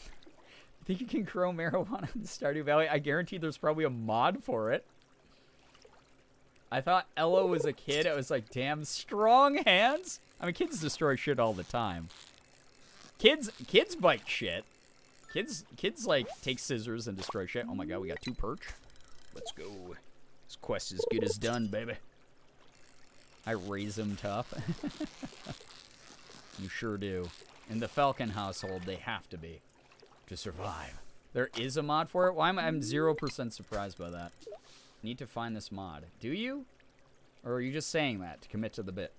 You think you can grow marijuana in Stardew Valley? I guarantee there's probably a mod for it. I thought Ella was a kid. I was like, damn, strong hands. I mean, kids destroy shit all the time. Kids bite shit. Kids like take scissors and destroy shit. Oh my god, we got 2 perch. Let's go. This quest is good as done, baby. I raise them tough. You sure do. In the Falcon household, they have to be to survive. There is a mod for it? Why am I'm 0% surprised by that? Need to find this mod. Do you? Or are you just saying that to commit to the bit?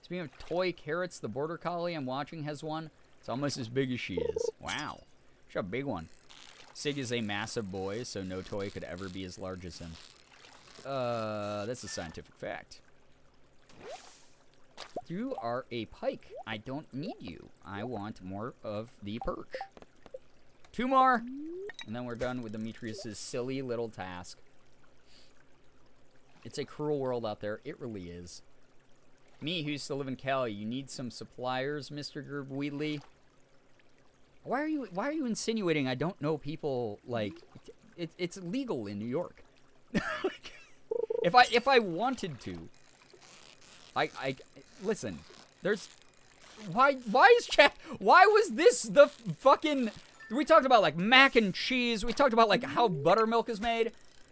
Speaking of toy carrots, the border collie I'm watching has one. It's almost as big as she is. Wow. She's a big one. Sig is a massive boy, so no toy could ever be as large as him. That's a scientific fact. You are a pike. I don't need you. I want more of the perch. 2 more, and then we're done with Demetrius's silly little task. It's a cruel world out there. It really is. Me, who used to live in Cali, you need some suppliers, Mr. Girbeagly. Why are you insinuating I don't know people, like, it's legal in New York. If I wanted to, I listen, there's, why is chat, why was this the fucking, we talked about, like, mac and cheese, we talked about, like, how buttermilk is made,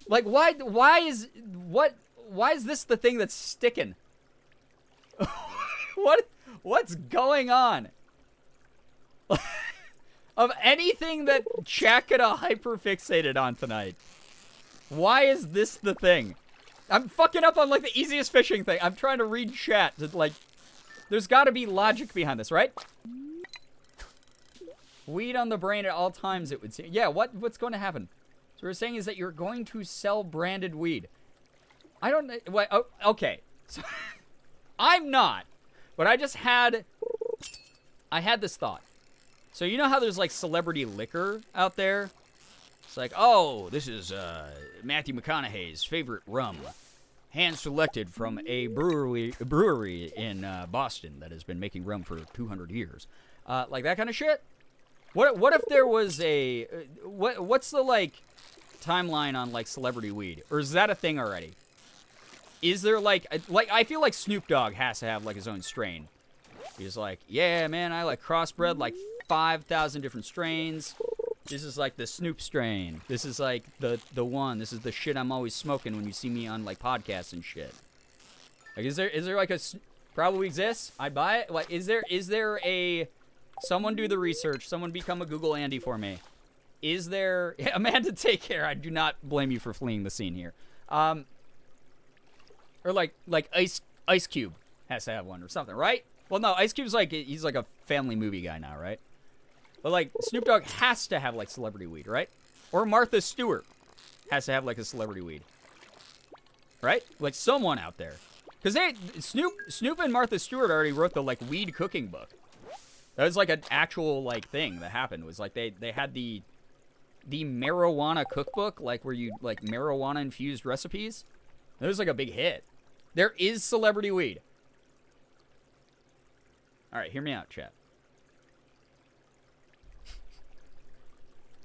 like, why is this the thing that's sticking? What's going on? Of anything that chat could have hyper-fixated on tonight, why is this the thing? I'm fucking up on, like, the easiest fishing thing. I'm trying to read chat. To, like, there's got to be logic behind this, right? Weed on the brain at all times, it would seem. Yeah, what's going to happen? So what we're saying is that you're going to sell branded weed. I don't know. Wait, oh, okay. So, I'm not. But I just had... I had this thought. So you know how there's, like, celebrity liquor out there? It's like, oh, this is Matthew McConaughey's favorite rum. Hand-selected from a brewery in Boston that has been making rum for 200 years. Like that kind of shit? What if there was a... what's the, like, timeline on, like, celebrity weed? Or is that a thing already? Is there, like, I feel like Snoop Dogg has to have, like, his own strain. He's like, yeah, man, I, like, crossbred, like, 5,000 different strains. This is, like, the Snoop strain. This is, like, the one. This is the shit I'm always smoking when you see me on, like, podcasts and shit. Like, is there, like, a... Probably exists. I'd buy it. Like, is there a... Someone do the research. Someone become a Google Andy for me. Is there... Amanda, take care. I do not blame you for fleeing the scene here. Or, like Ice Cube has to have one or something, right? Well, no, Ice Cube's like, he's like a family movie guy now, right? But, like, Snoop Dogg has to have, like, celebrity weed, right? Or Martha Stewart has to have, like, a celebrity weed. Right? Like, someone out there. Because Snoop and Martha Stewart already wrote the, like, weed cooking book. That was, like, an actual, like, thing that happened. It was, like, they had the marijuana cookbook, like, where you, like, marijuana-infused recipes. That was, like, a big hit. There is celebrity weed. All right, hear me out, chat.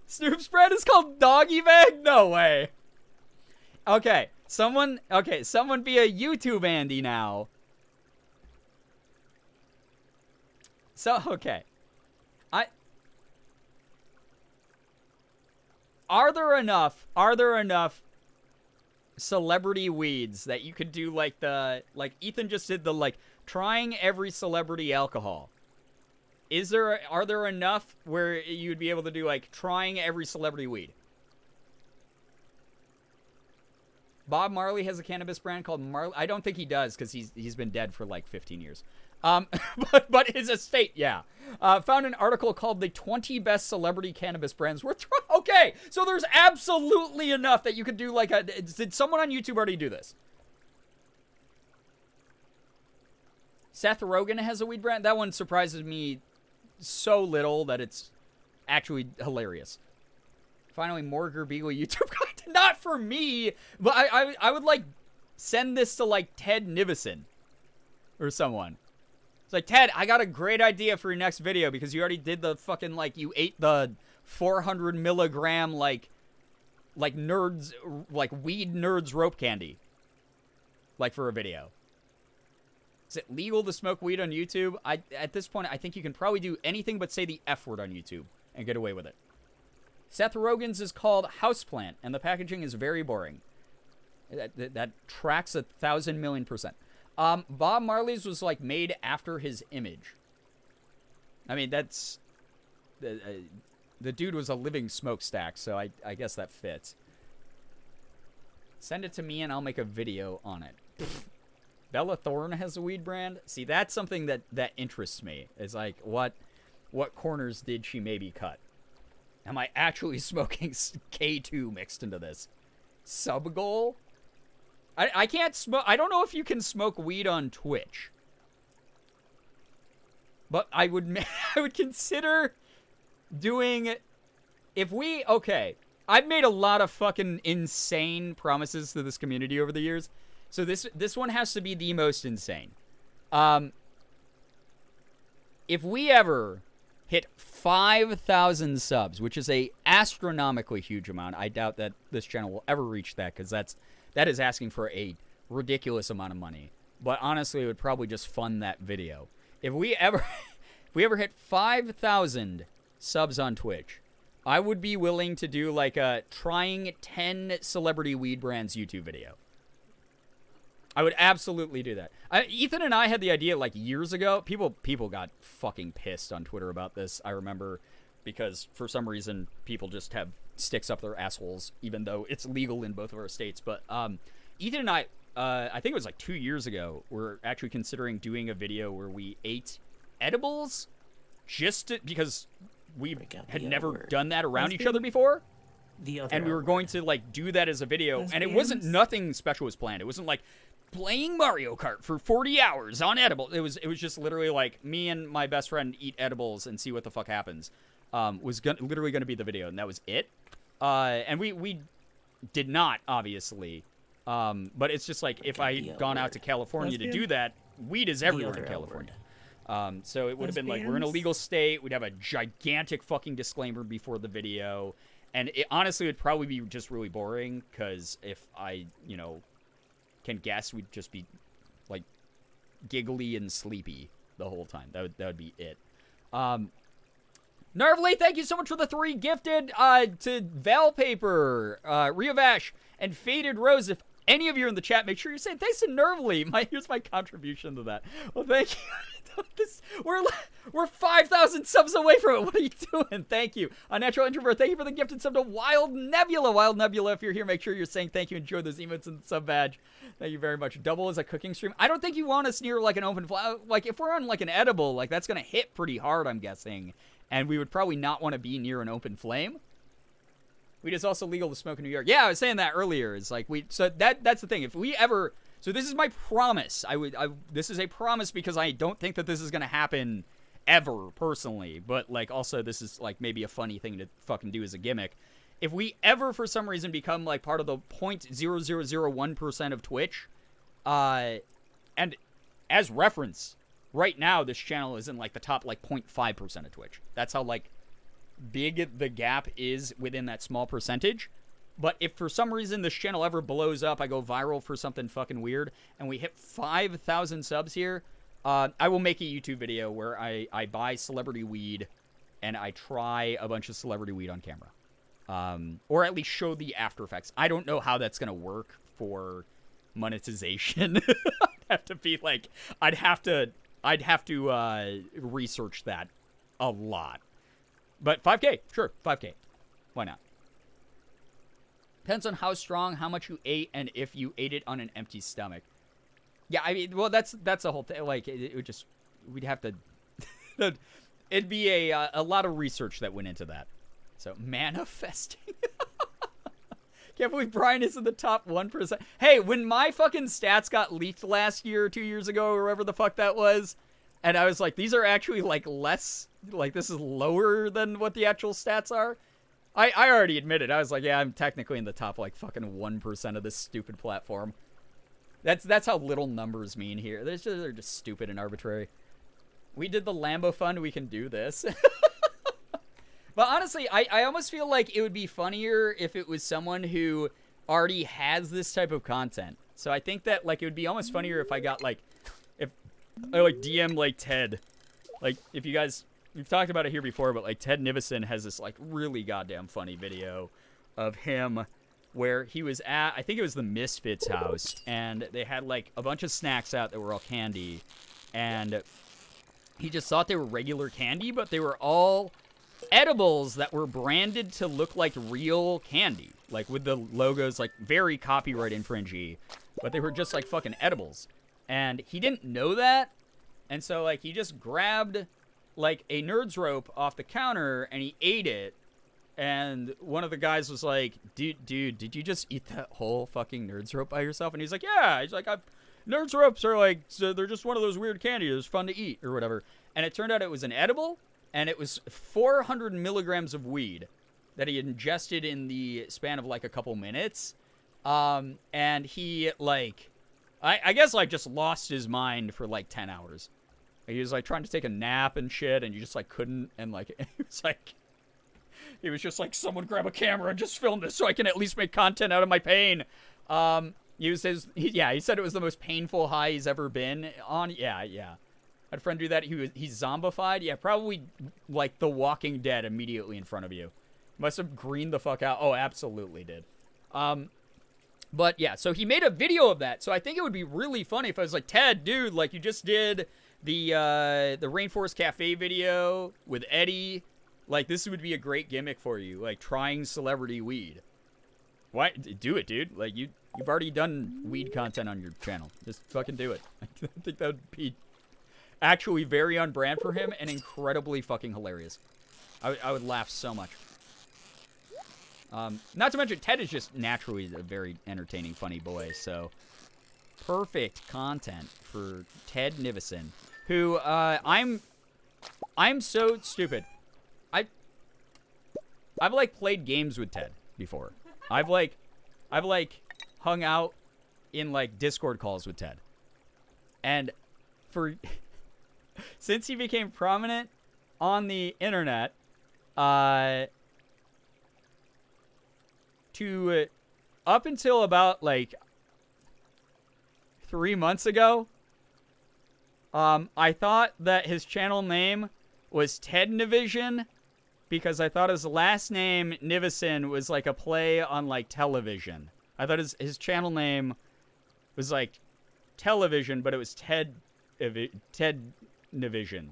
Snoop's brand is called Doggy Bag? No way. Okay, someone be a YouTube Andy now. So, okay. Are there enough celebrity weeds that you could do, like, like Ethan just did, the, like, trying every celebrity alcohol? Are there enough where you'd be able to do, like, trying every celebrity weed? Bob Marley has a cannabis brand called Marley. I don't think he does, because he's been dead for, like, 15 years. But his estate, yeah. Found an article called the 20 best celebrity cannabis brands worth trying. Okay, so there's absolutely enough that you could do, like, did someone on YouTube already do this? Seth Rogen has a weed brand. That one surprises me so little that it's actually hilarious. Finally, more Girbeagly YouTube content. Not for me, but I would, like, send this to, like, Ted Nivison or someone. It's like, Ted, I got a great idea for your next video because you already did the fucking, like, you ate the 400 milligram, like nerds, like weed nerds rope candy. Like, for a video. Is it legal to smoke weed on YouTube? At this point, I think you can probably do anything but say the F word on YouTube and get away with it. Seth Rogen's is called Houseplant, and the packaging is very boring. That tracks 1,000,000,000%. Bob Marley's was, like, made after his image. I mean, that's... The dude was a living smokestack, so I guess that fits. Send it to me and I'll make a video on it. Bella Thorne has a weed brand? See, that's something that interests me. Is like, what corners did she maybe cut? Am I actually smoking K2 mixed into this? Subgoal? I can't smoke. I don't know if you can smoke weed on Twitch. But I would consider doing... Okay. I've made a lot of fucking insane promises to this community over the years. So this one has to be the most insane. If we ever hit 5,000 subs, which is a astronomically huge amount, I doubt that this channel will ever reach that because that is asking for a ridiculous amount of money. But honestly, it would probably just fund that video. If we ever hit 5,000 subs on Twitch, I would be willing to do like a trying 10 celebrity weed brands YouTube video. I would absolutely do that. Ethan and I had the idea like years ago. People got fucking pissed on Twitter about this, I remember, because for some reason people just have sticks up their assholes, even though it's legal in both of our states. But Ethan and I think it was like 2 years ago, were actually considering doing a video where we ate edibles because we had never done that around each other before. And we were going to like do that as a video, and it wasn't, nothing special was planned. It wasn't like playing Mario Kart for 40 hours on edibles. It was just literally like me and my best friend eat edibles and see what the fuck happens. Was literally going to be the video, and that was it. And we did not, obviously. But it's just like, if I had gone out to California to do that, weed is everywhere in California. So it would have been like, we're in a legal state. We'd have a gigantic fucking disclaimer before the video. And it honestly would probably be just really boring, because if I, can guess, we'd just be like giggly and sleepy the whole time. That would be it. Narvely, thank you so much for the 3 gifted to Valpaper, Riovash, and Faded Rose. If any of you are in the chat, make sure you say thanks to Nervly. Here's my contribution to that. Well, thank you. We're 5,000 subs away from it. What are you doing? Thank you. Unnatural Introvert, thank you for the gifted sub to Wild Nebula. Wild Nebula, if you're here, make sure you're saying thank you. Enjoy those emotes and the sub badge. Thank you very much. Double is a cooking stream. I don't think you want us near like an open flame. Like, if we're on like an edible, like that's going to hit pretty hard, I'm guessing. And we would probably not want to be near an open flame. Weed is also legal to smoke in New York. Yeah, I was saying that earlier. It's like so that's the thing. If we ever, so this is my promise. This is a promise, because I don't think that this is gonna happen ever personally. But like, also this is like maybe a funny thing to fucking do as a gimmick. If we ever for some reason become like part of the 0.0001% of Twitch, and as reference, right now this channel is in like the top like 0.5% of Twitch. That's how like big the gap is within that small percentage. But if for some reason this channel ever blows up, I go viral for something fucking weird, and we hit 5,000 subs here, I will make a YouTube video where I buy celebrity weed and I try a bunch of celebrity weed on camera. Or at least show the after effects. I don't know how that's gonna work for monetization. I'd have to research that a lot. But 5K, sure, 5K. Why not? Depends on how strong, how much you ate, and if you ate it on an empty stomach. Yeah, I mean, well, that's the whole thing. Like, it would just, we'd have to, it'd be a lot of research that went into that. So, manifesting. Can't believe Brian is in the top 1%. Hey, when my fucking stats got leaked last year, 2 years ago, or whatever the fuck that was, and I was like, these are actually, like, less, like, this is lower than what the actual stats are. I already admitted. I was like, yeah, I'm technically in the top, like, fucking 1% of this stupid platform. That's how little numbers mean here. They're just stupid and arbitrary. We did the Lambo fund. We can do this. But honestly, I almost feel like it would be funnier if it was someone who already has this type of content. So I think that, like, it would be almost funnier if I got, like, if I, like, DM, like, Ted. Like, if you guys, we've talked about it here before, but, like, Ted Nivison has this, like, really goddamn funny video of him where he was at, I think it was the Misfits house, and they had, like, a bunch of snacks out that were all candy, and he just thought they were regular candy, but they were all edibles that were branded to look like real candy, like with the logos, like very copyright infringy, but they were just like fucking edibles, and he didn't know that, and so like he just grabbed like a Nerds rope off the counter and he ate it, and one of the guys was like, dude, did you just eat that whole fucking Nerds rope by yourself? And he's like, yeah. He's like, Nerds ropes are like, so they're just one of those weird candies, it's fun to eat or whatever. And it turned out it was an edible, and it was 400 milligrams of weed that he ingested in the span of, like, a couple minutes. And he, like, I guess, like, just lost his mind for, like, 10 hours. He was, like, trying to take a nap and shit, and you just, like, couldn't. And, like, it was, like, he was just, like, someone grab a camera and just film this so I can at least make content out of my pain. He said it was the most painful high he's ever been on. Yeah. I had a friend do that. He's zombified. Yeah, probably like The Walking Dead immediately in front of you. Must have greened the fuck out. Oh, absolutely did. But yeah, so he made a video of that. So I think it would be really funny if I was like, Ted, dude, like you just did the Rainforest Cafe video with Eddie. Like this would be a great gimmick for you, like trying celebrity weed. Why do it, dude? Like you've already done weed content on your channel. Just fucking do it. I think that would be actually very on brand for him and incredibly fucking hilarious. I would laugh so much. Not to mention, Ted is just naturally a very entertaining, funny boy, so perfect content for Ted Nivison, who, I'm so stupid. I've, like, played games with Ted before. I've hung out in, like, Discord calls with Ted. And since he became prominent on the internet, up until about like 3 months ago, I thought that his channel name was Ted Nivision because I thought his last name Nivison was like a play on like television. I thought his channel name was like television, but it was Ted Nivision.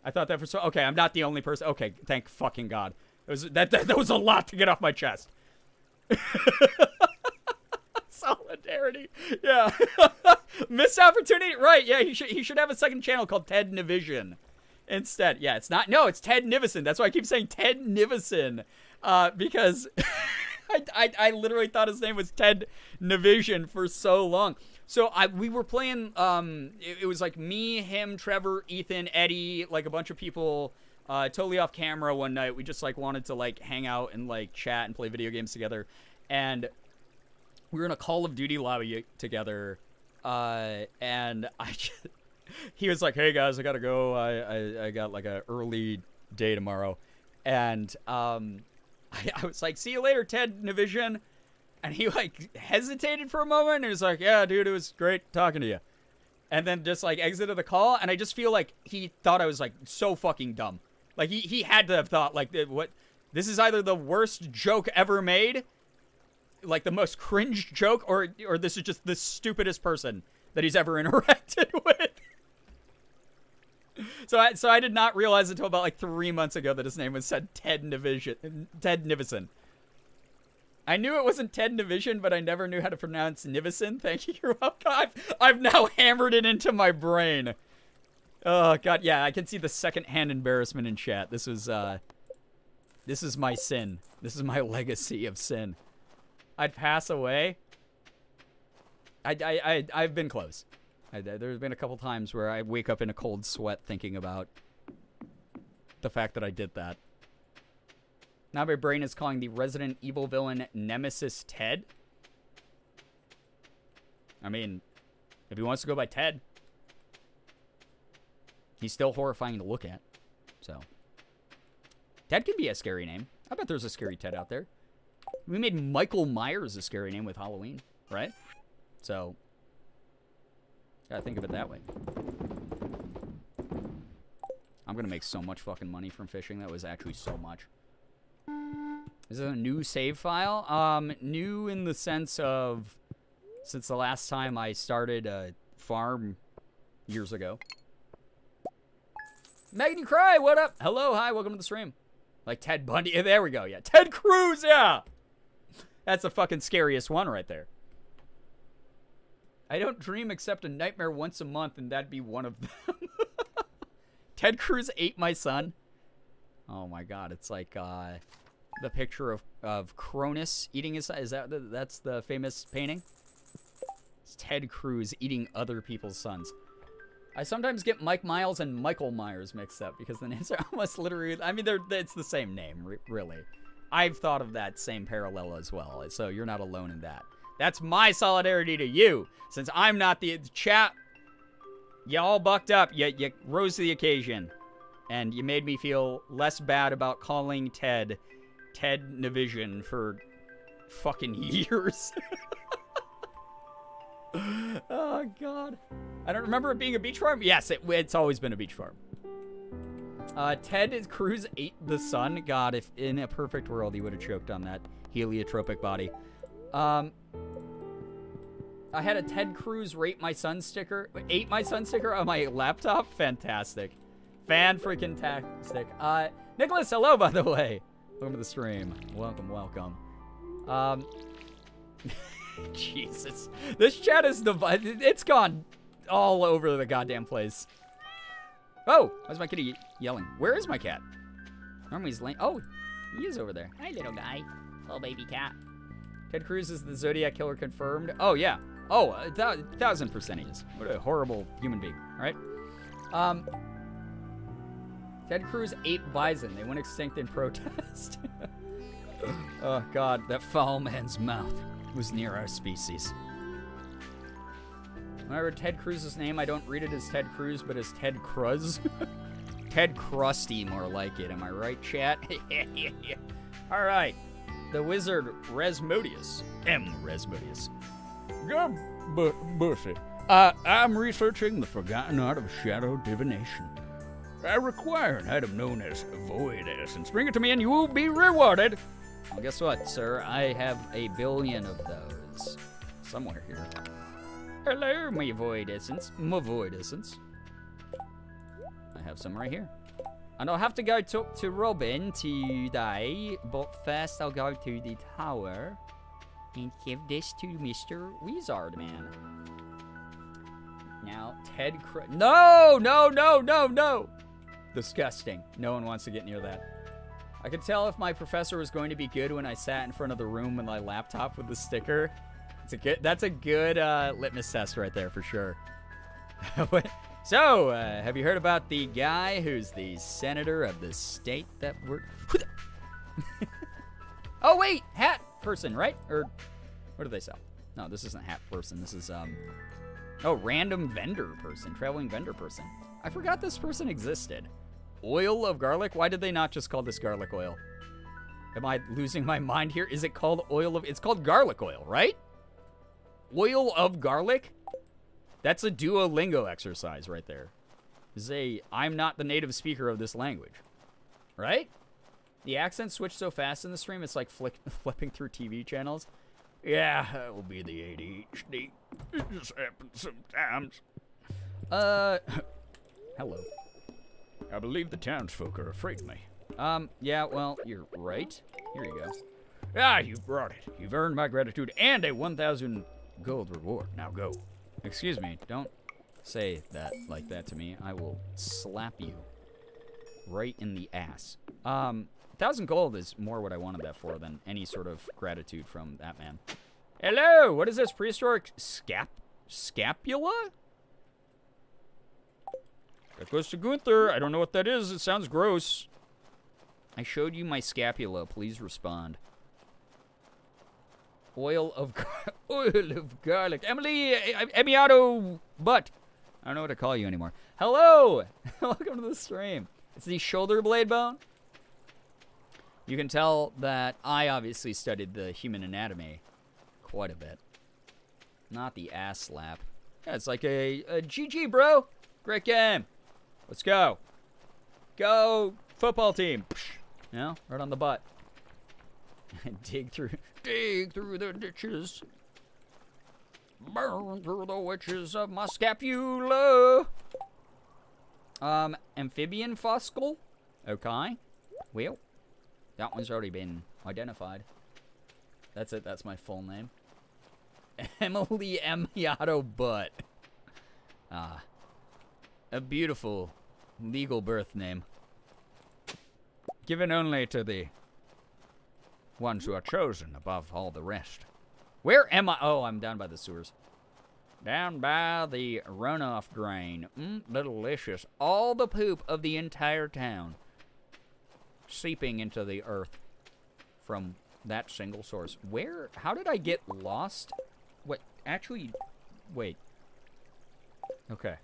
I thought that for so. Okay, I'm not the only person. Okay, thank fucking God. That was a lot to get off my chest. Solidarity. Yeah. Missed opportunity. Right. Yeah. He should have a second channel called Ted Nivision instead. Yeah. It's not. No. It's Ted Nivison. That's why I keep saying Ted Nivison. Because I literally thought his name was Ted Nivision for so long. So we were playing, it was like me, him, Trevor, Ethan, Eddie, like a bunch of people, totally off camera one night. We just like wanted to like hang out and like chat and play video games together. And we were in a Call of Duty lobby together. And he was like, hey guys, I gotta go. I got like a early day tomorrow. And, I was like, see you later, Ted Nivision. And he, like, hesitated for a moment, and he was like, yeah, dude, it was great talking to you. And then just, like, exited the call, and I just feel like he thought I was, like, so fucking dumb. Like, he had to have thought, like, what? This is either the worst joke ever made, like, the most cringe joke, or this is just the stupidest person that he's ever interacted with. So I did not realize until about, like, 3 months ago that his name was said Ted Nivison. I knew it wasn't Ted Nivision, but I never knew how to pronounce Nivison. Thank you. You're welcome. I've now hammered it into my brain. Oh, God. Yeah, I can see the secondhand embarrassment in chat. This is my sin. This is my legacy of sin. I'd pass away. I've been close. There's been a couple times where I wake up in a cold sweat thinking about the fact that I did that. Now my brain is calling the Resident Evil villain Nemesis Ted. I mean, if he wants to go by Ted. He's still horrifying to look at. So, Ted could be a scary name. I bet there's a scary Ted out there. We made Michael Myers a scary name with Halloween, right? So, gotta think of it that way. I'm gonna make so much fucking money from fishing. That was actually so much. Is it a new save file? New in the sense of, since the last time I started a farm years ago. Megan Cry, what up? Hello, hi, welcome to the stream. Like Ted Bundy. Yeah, there we go, yeah. Ted Cruz, yeah! That's the fucking scariest one right there. I don't dream except a nightmare once a month, and that'd be one of them. Ted Cruz ate my son. Oh my god, it's like the picture of Cronus eating his son. Is that's the famous painting? It's Ted Cruz eating other people's sons. I sometimes get Mike Miles and Michael Myers mixed up because the names are almost literally, I mean, it's the same name, really. I've thought of that same parallel as well, so you're not alone in that. That's my solidarity to you, since I'm not the chat. You all bucked up, you rose to the occasion, and you made me feel less bad about calling Ted Navision for fucking years. Oh, God. I don't remember it being a beach farm. Yes, it's always been a beach farm. Ted Cruz ate the sun. God, if in a perfect world he would have choked on that heliotropic body. I had a Ted Cruz ate my son sticker on my laptop. Fantastic. Fan-freaking-tastic. Nicholas, hello, by the way. Welcome to the stream. Welcome, welcome. Jesus. This chat is divided. It's gone all over the goddamn place. Oh, why's my kitty yelling? Where is my cat? Normally he's laying. Oh, he is over there. Hi, little guy. Little baby cat. Ted Cruz is the Zodiac Killer confirmed. Oh, yeah. Oh, 1000% he is. What a horrible human being, right? Ted Cruz ate bison. They went extinct in protest. Oh, God. That foul man's mouth was near our species. When I read Ted Cruz's name, I don't read it as Ted Cruz, but as Ted Cruz. Ted Krusty, more like it. Am I right, chat? All right. The wizard, Resmodius. Resmodius. Bussy. I'm researching the forgotten art of shadow divination. I require an item known as Void Essence. Bring it to me and you will be rewarded. Well, guess what, sir? I have 1 billion of those. Somewhere here. Hello, my Void Essence. My Void Essence. I have some right here. And I'll have to go talk to Robin today, but first I'll go to the tower and give this to Mr. Wizard Man. Now, Ted Cruz. No, no, no, no, no! Disgusting. No one wants to get near that. I could tell if my professor was going to be good when I sat in front of the room with my laptop with the sticker. That's a good litmus test right there for sure. So, have you heard about the guy who's the senator of the state that we're... Oh, wait! Hat person, right? Or what do they sell? No, this isn't hat person. This is, oh, random vendor person. Traveling vendor person. I forgot this person existed. Oil of garlic? Why did they not just call this garlic oil? Am I losing my mind here? Is it called oil of... It's called garlic oil, right? Oil of garlic? That's a Duolingo exercise right there. This is I'm not the native speaker of this language. Right? The accent switched so fast in the stream, it's like flipping through TV channels. Yeah, that will be the ADHD. It just happens sometimes. Hello. I believe the townsfolk are afraid of me. Yeah, well, you're right. Here you go. Ah, you brought it. You've earned my gratitude and a 1,000 gold reward. Now go. Excuse me, don't say that like that to me. I will slap you right in the ass. 1,000 gold is more what I wanted that for than any sort of gratitude from that man. Hello, what is this? Prehistoric scapula? That goes to Gunther. I don't know what that is. It sounds gross. I showed you my scapula. Please respond. Oil of garlic. Emily, Emiato butt. I don't know what to call you anymore. Hello! Welcome to the stream. It's the shoulder blade bone. You can tell that I obviously studied the human anatomy quite a bit. Not the ass slap. Yeah, it's like a GG, bro. Great game. Let's go. Go, football team. You know, right on the butt. dig through the ditches. Burn through the witches of my scapula. Amphibian fossil. Okay. Well, that one's already been identified. That's it. That's my full name. Emily Amiato Butt. Ah. A beautiful legal birth name. Given only to the ones who are chosen above all the rest. Where am I? Oh, I'm down by the sewers. Down by the runoff drain. Delicious. All the poop of the entire town seeping into the earth from that single source. Where? How did I get lost? What? Actually, wait. Okay.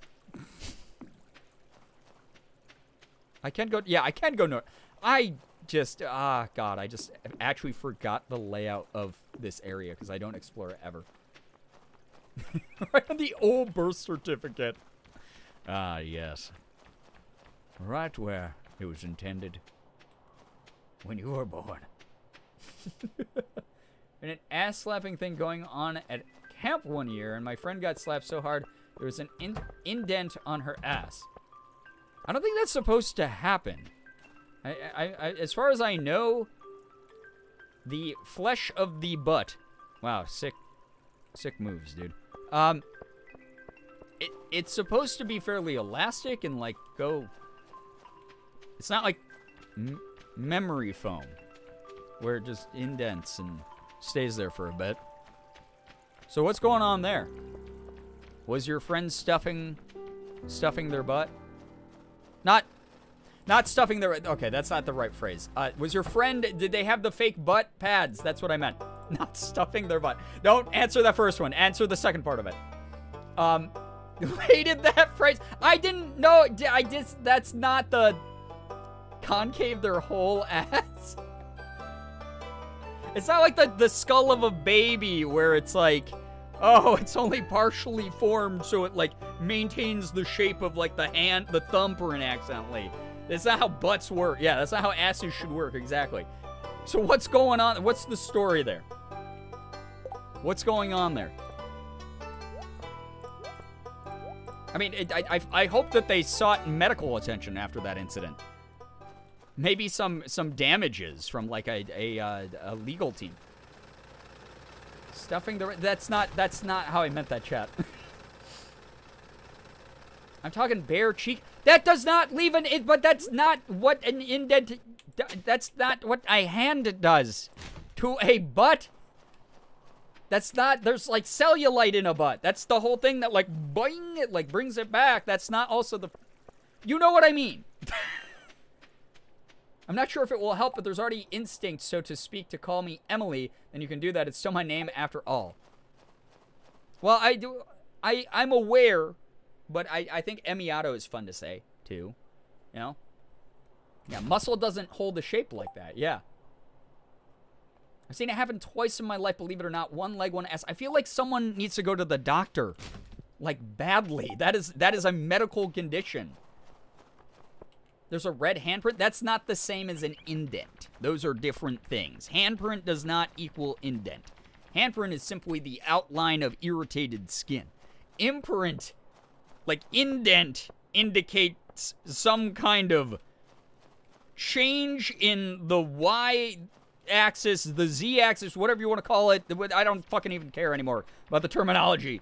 I can go. Yeah, I can go north. I just, God, I just actually forgot the layout of this area because I don't explore it ever. Right on the old birth certificate. Ah, yes. Right where it was intended when you were born. And an ass-slapping thing going on at camp one year, and my friend got slapped so hard there was an indent on her ass. I don't think that's supposed to happen. As far as I know, the flesh of the butt. Wow, sick moves, dude. It's supposed to be fairly elastic and like go. It's not like memory foam, where it just indents and stays there for a bit. So what's going on there? Was your friend stuffing their butt? Not stuffing their... Okay, that's not the right phrase. Was your friend... Did they have the fake butt pads? That's what I meant. Not stuffing their butt. Don't answer the first one. Answer the second part of it. Hated that phrase. I didn't know... That's not the... Concave their whole ass. It's not like the skull of a baby where it's like... Oh, it's only partially formed so it, like, maintains the shape of, like, the hand, the thumbprint accidentally. That's not how butts work. Yeah, that's not how asses should work, exactly. So what's going on? What's the story there? What's going on there? I mean, I hope that they sought medical attention after that incident. Maybe some damages from, like, a legal team. Stuffing the... That's not how I meant that, chat. I'm talking bare cheek. That does not leave an... But that's not what an indent... That's not what a hand does to a butt. That's not... There's, like, cellulite in a butt. That's the whole thing that, like, boing, it, like, brings it back. That's not also the... You know what I mean. I'm not sure if it will help, but there's already instinct, so to speak, to call me Emily, then you can do that. It's still my name after all. Well, I'm aware, but I think Emiato is fun to say, too. You know? Yeah, muscle doesn't hold the shape like that, yeah. I've seen it happen twice in my life, believe it or not. One leg, one ass. I feel like someone needs to go to the doctor. Like, badly. That is a medical condition. There's a red handprint. That's not the same as an indent. Those are different things. Handprint does not equal indent. Handprint is simply the outline of irritated skin. Imprint, like indent, indicates some kind of change in the y-axis, the z-axis, whatever you want to call it. I don't fucking even care anymore about the terminology.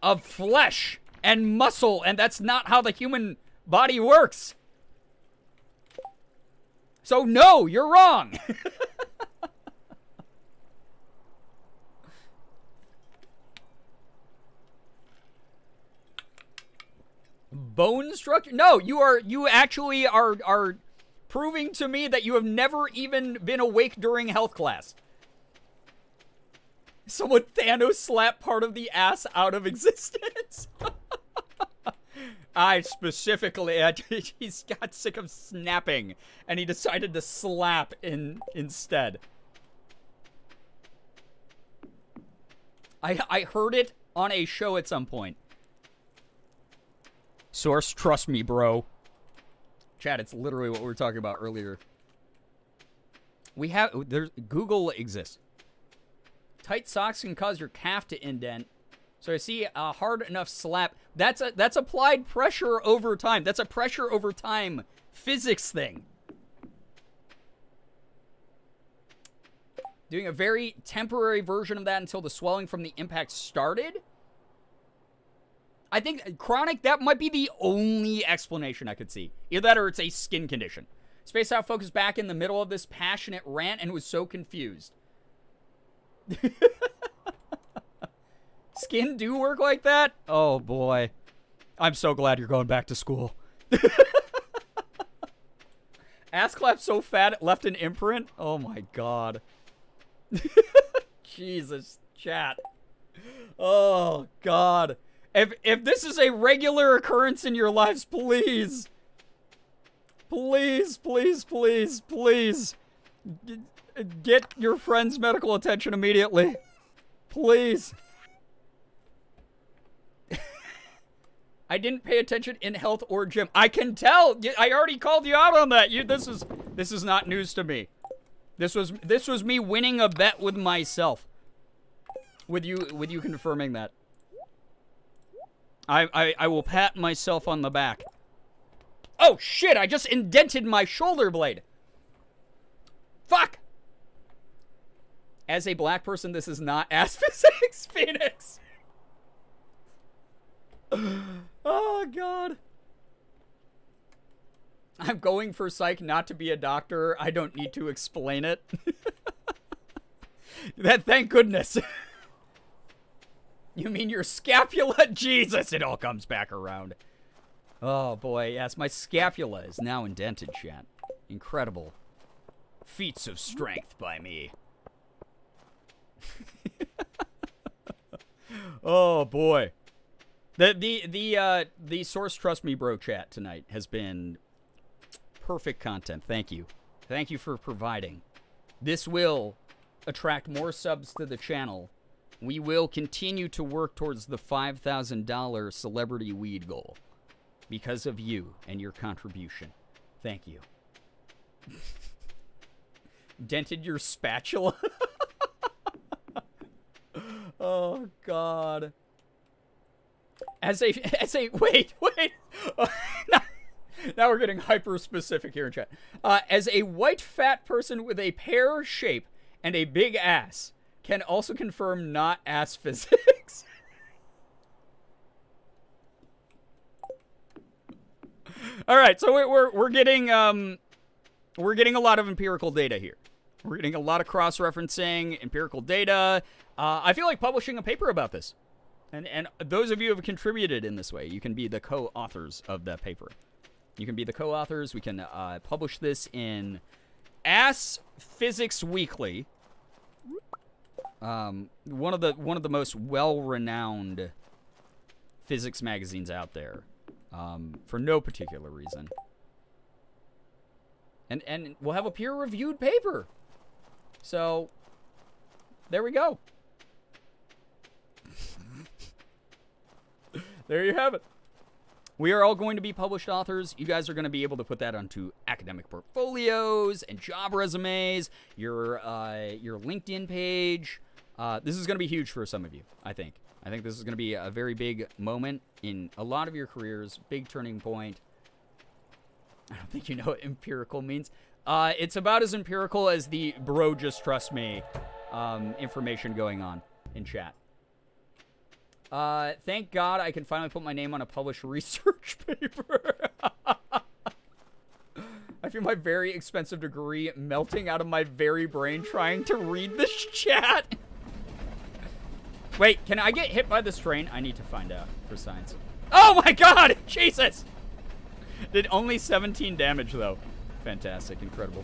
Of flesh and muscle, and that's not how the human body works. So, no, you're wrong. Bone structure? No, you actually are proving to me that you have never even been awake during health class. Someone Thanos slapped part of the ass out of existence. I specifically, he's got sick of snapping, and he decided to slap instead. I heard it on a show at some point. Source, trust me, bro. Chat, it's literally what we were talking about earlier. Google exists. Tight socks can cause your calf to indent. So I see a hard enough slap. That's applied pressure over time. That's a pressure over time physics thing. Doing a very temporary version of that until the swelling from the impact started. I think chronic, that might be the only explanation I could see. Either that or it's a skin condition. Spaced out focused back in the middle of this passionate rant and was so confused. Skin do work like that? Oh, boy. I'm so glad you're going back to school. Ass clap so fat it left an imprint? Oh, my God. Jesus, chat. Oh, God. If this is a regular occurrence in your lives, please. Please, please, please, please. Get your friend's medical attention immediately. Please. I didn't pay attention in health or gym. I can tell. I already called you out on that. This is not news to me. This was me winning a bet with myself. With you confirming that. I will pat myself on the back. Oh shit, I just indented my shoulder blade. Fuck. As a black person, this is not ass physics, Phoenix. Oh, God. I'm going for psych not to be a doctor. I don't need to explain it. Thank goodness. You mean your scapula? Jesus, it all comes back around. Oh, boy. Yes, my scapula is now indented, chat. Incredible. Feats of strength by me. Oh, boy. The Source Trust Me Bro chat tonight has been perfect content. Thank you. Thank you for providing. This will attract more subs to the channel. We will continue to work towards the $5,000 celebrity weed goal because of you and your contribution. Thank you. Dented your spatula? Oh, God. Wait. Now we're getting hyper specific here in chat. As a white fat person with a pear shape and a big ass, can also confirm not ass physics. All right, so we're getting a lot of empirical data here. We're getting a lot of cross-referencing, empirical data. I feel like publishing a paper about this. And those of you who have contributed in this way, you can be the co-authors of that paper. You can be the co-authors. We can publish this in Ass Physics Weekly. One of the most well-renowned physics magazines out there. For no particular reason. And we'll have a peer-reviewed paper. So, there we go. There you have it. We are all going to be published authors. You guys are going to be able to put that onto academic portfolios and job resumes, your LinkedIn page. This is going to be huge for some of you, I think. I think this is going to be a very big moment in a lot of your careers, big turning point. I don't think you know what empirical means. It's about as empirical as the bro just trust me information going on in chat. Thank God I can finally put my name on a published research paper. I feel my very expensive degree melting out of my very brain trying to read this chat. Wait, can I get hit by this train? I need to find out for science. Oh my God! Jesus! Did only 17 damage, though. Fantastic. Incredible.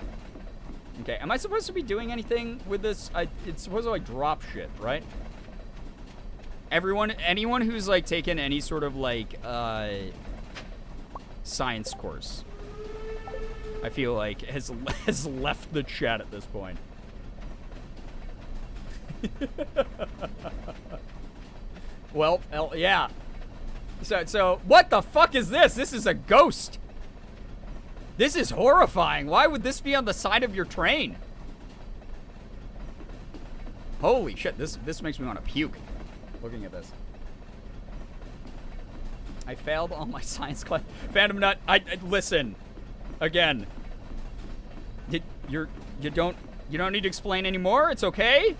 Okay, am I supposed to be doing anything with this? It's supposed to, like, drop shit, right? Anyone who's, like, taken any sort of, like, science course, I feel like, has left the chat at this point. Well, yeah. So, what the fuck is this? This is a ghost. This is horrifying. Why would this be on the side of your train? Holy shit, this makes me want to puke looking at this. I failed all my science class. Phantom Nut, I listen. Again. You don't need to explain anymore. It's okay.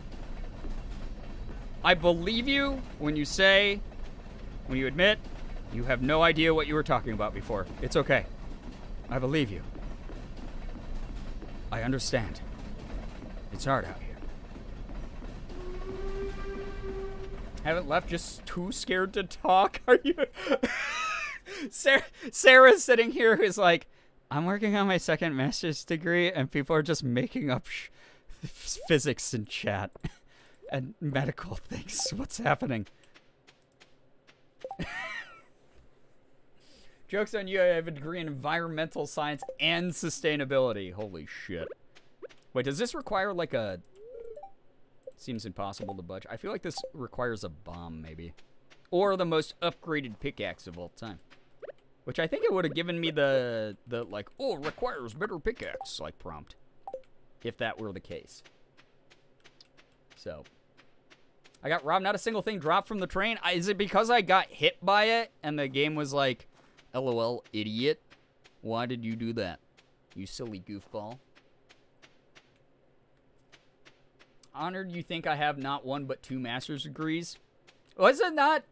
I believe you when you admit you have no idea what you were talking about before. It's okay. I believe you. I understand. It's hard out here. Haven't left, just too scared to talk. Are you? Sarah's sitting here who's like, I'm working on my second master's degree and people are just making up physics in chat and medical things. What's happening? Joke's on you, I have a degree in environmental science and sustainability. Holy shit. Wait, does this require like a... Seems impossible to budge. I feel like this requires a bomb, maybe. Or the most upgraded pickaxe of all time. Which I think it would have given me the like, oh, requires better pickaxe, like, prompt. If that were the case. So. I got robbed, not a single thing dropped from the train. Is it because I got hit by it and the game was like, LOL, idiot? Why did you do that? You silly goofball. Honored you think I have not one but 2 master's degrees. Was it not?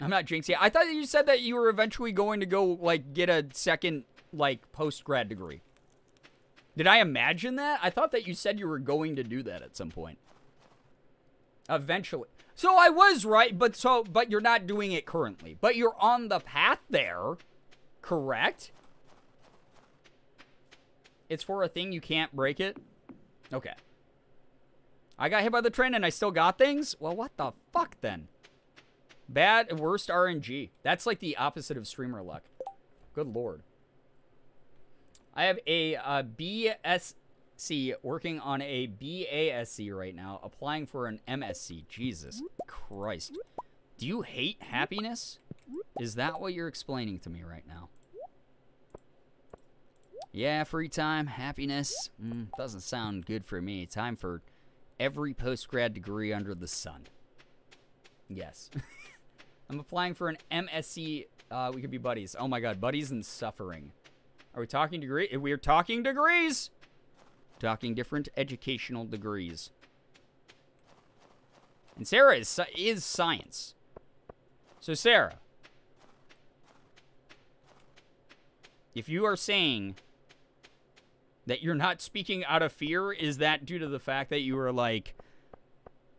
I'm not jinxing it. I thought you said that you were eventually going to go, like, get a second, like, post-grad degree. Did I imagine that? I thought that you said you were going to do that at some point. Eventually. So I was right, but you're not doing it currently. But you're on the path there, correct? It's for a thing, you can't break it? Okay. I got hit by the train and I still got things? Well, what the fuck then? Bad, worst RNG. That's like the opposite of streamer luck. Good lord. I have a BSc working on a BASC right now, applying for an MSc. Jesus Christ. Do you hate happiness? Is that what you're explaining to me right now? Yeah, free time, happiness. Doesn't sound good for me. Time for every post-grad degree under the sun. Yes. I'm applying for an MSc. We could be buddies. Oh my god, buddies in suffering. Are we talking degree? We're talking degrees. Talking different educational degrees. And Sarah is science. So Sarah, if you are saying that you're not speaking out of fear, is that due to the fact that you were like,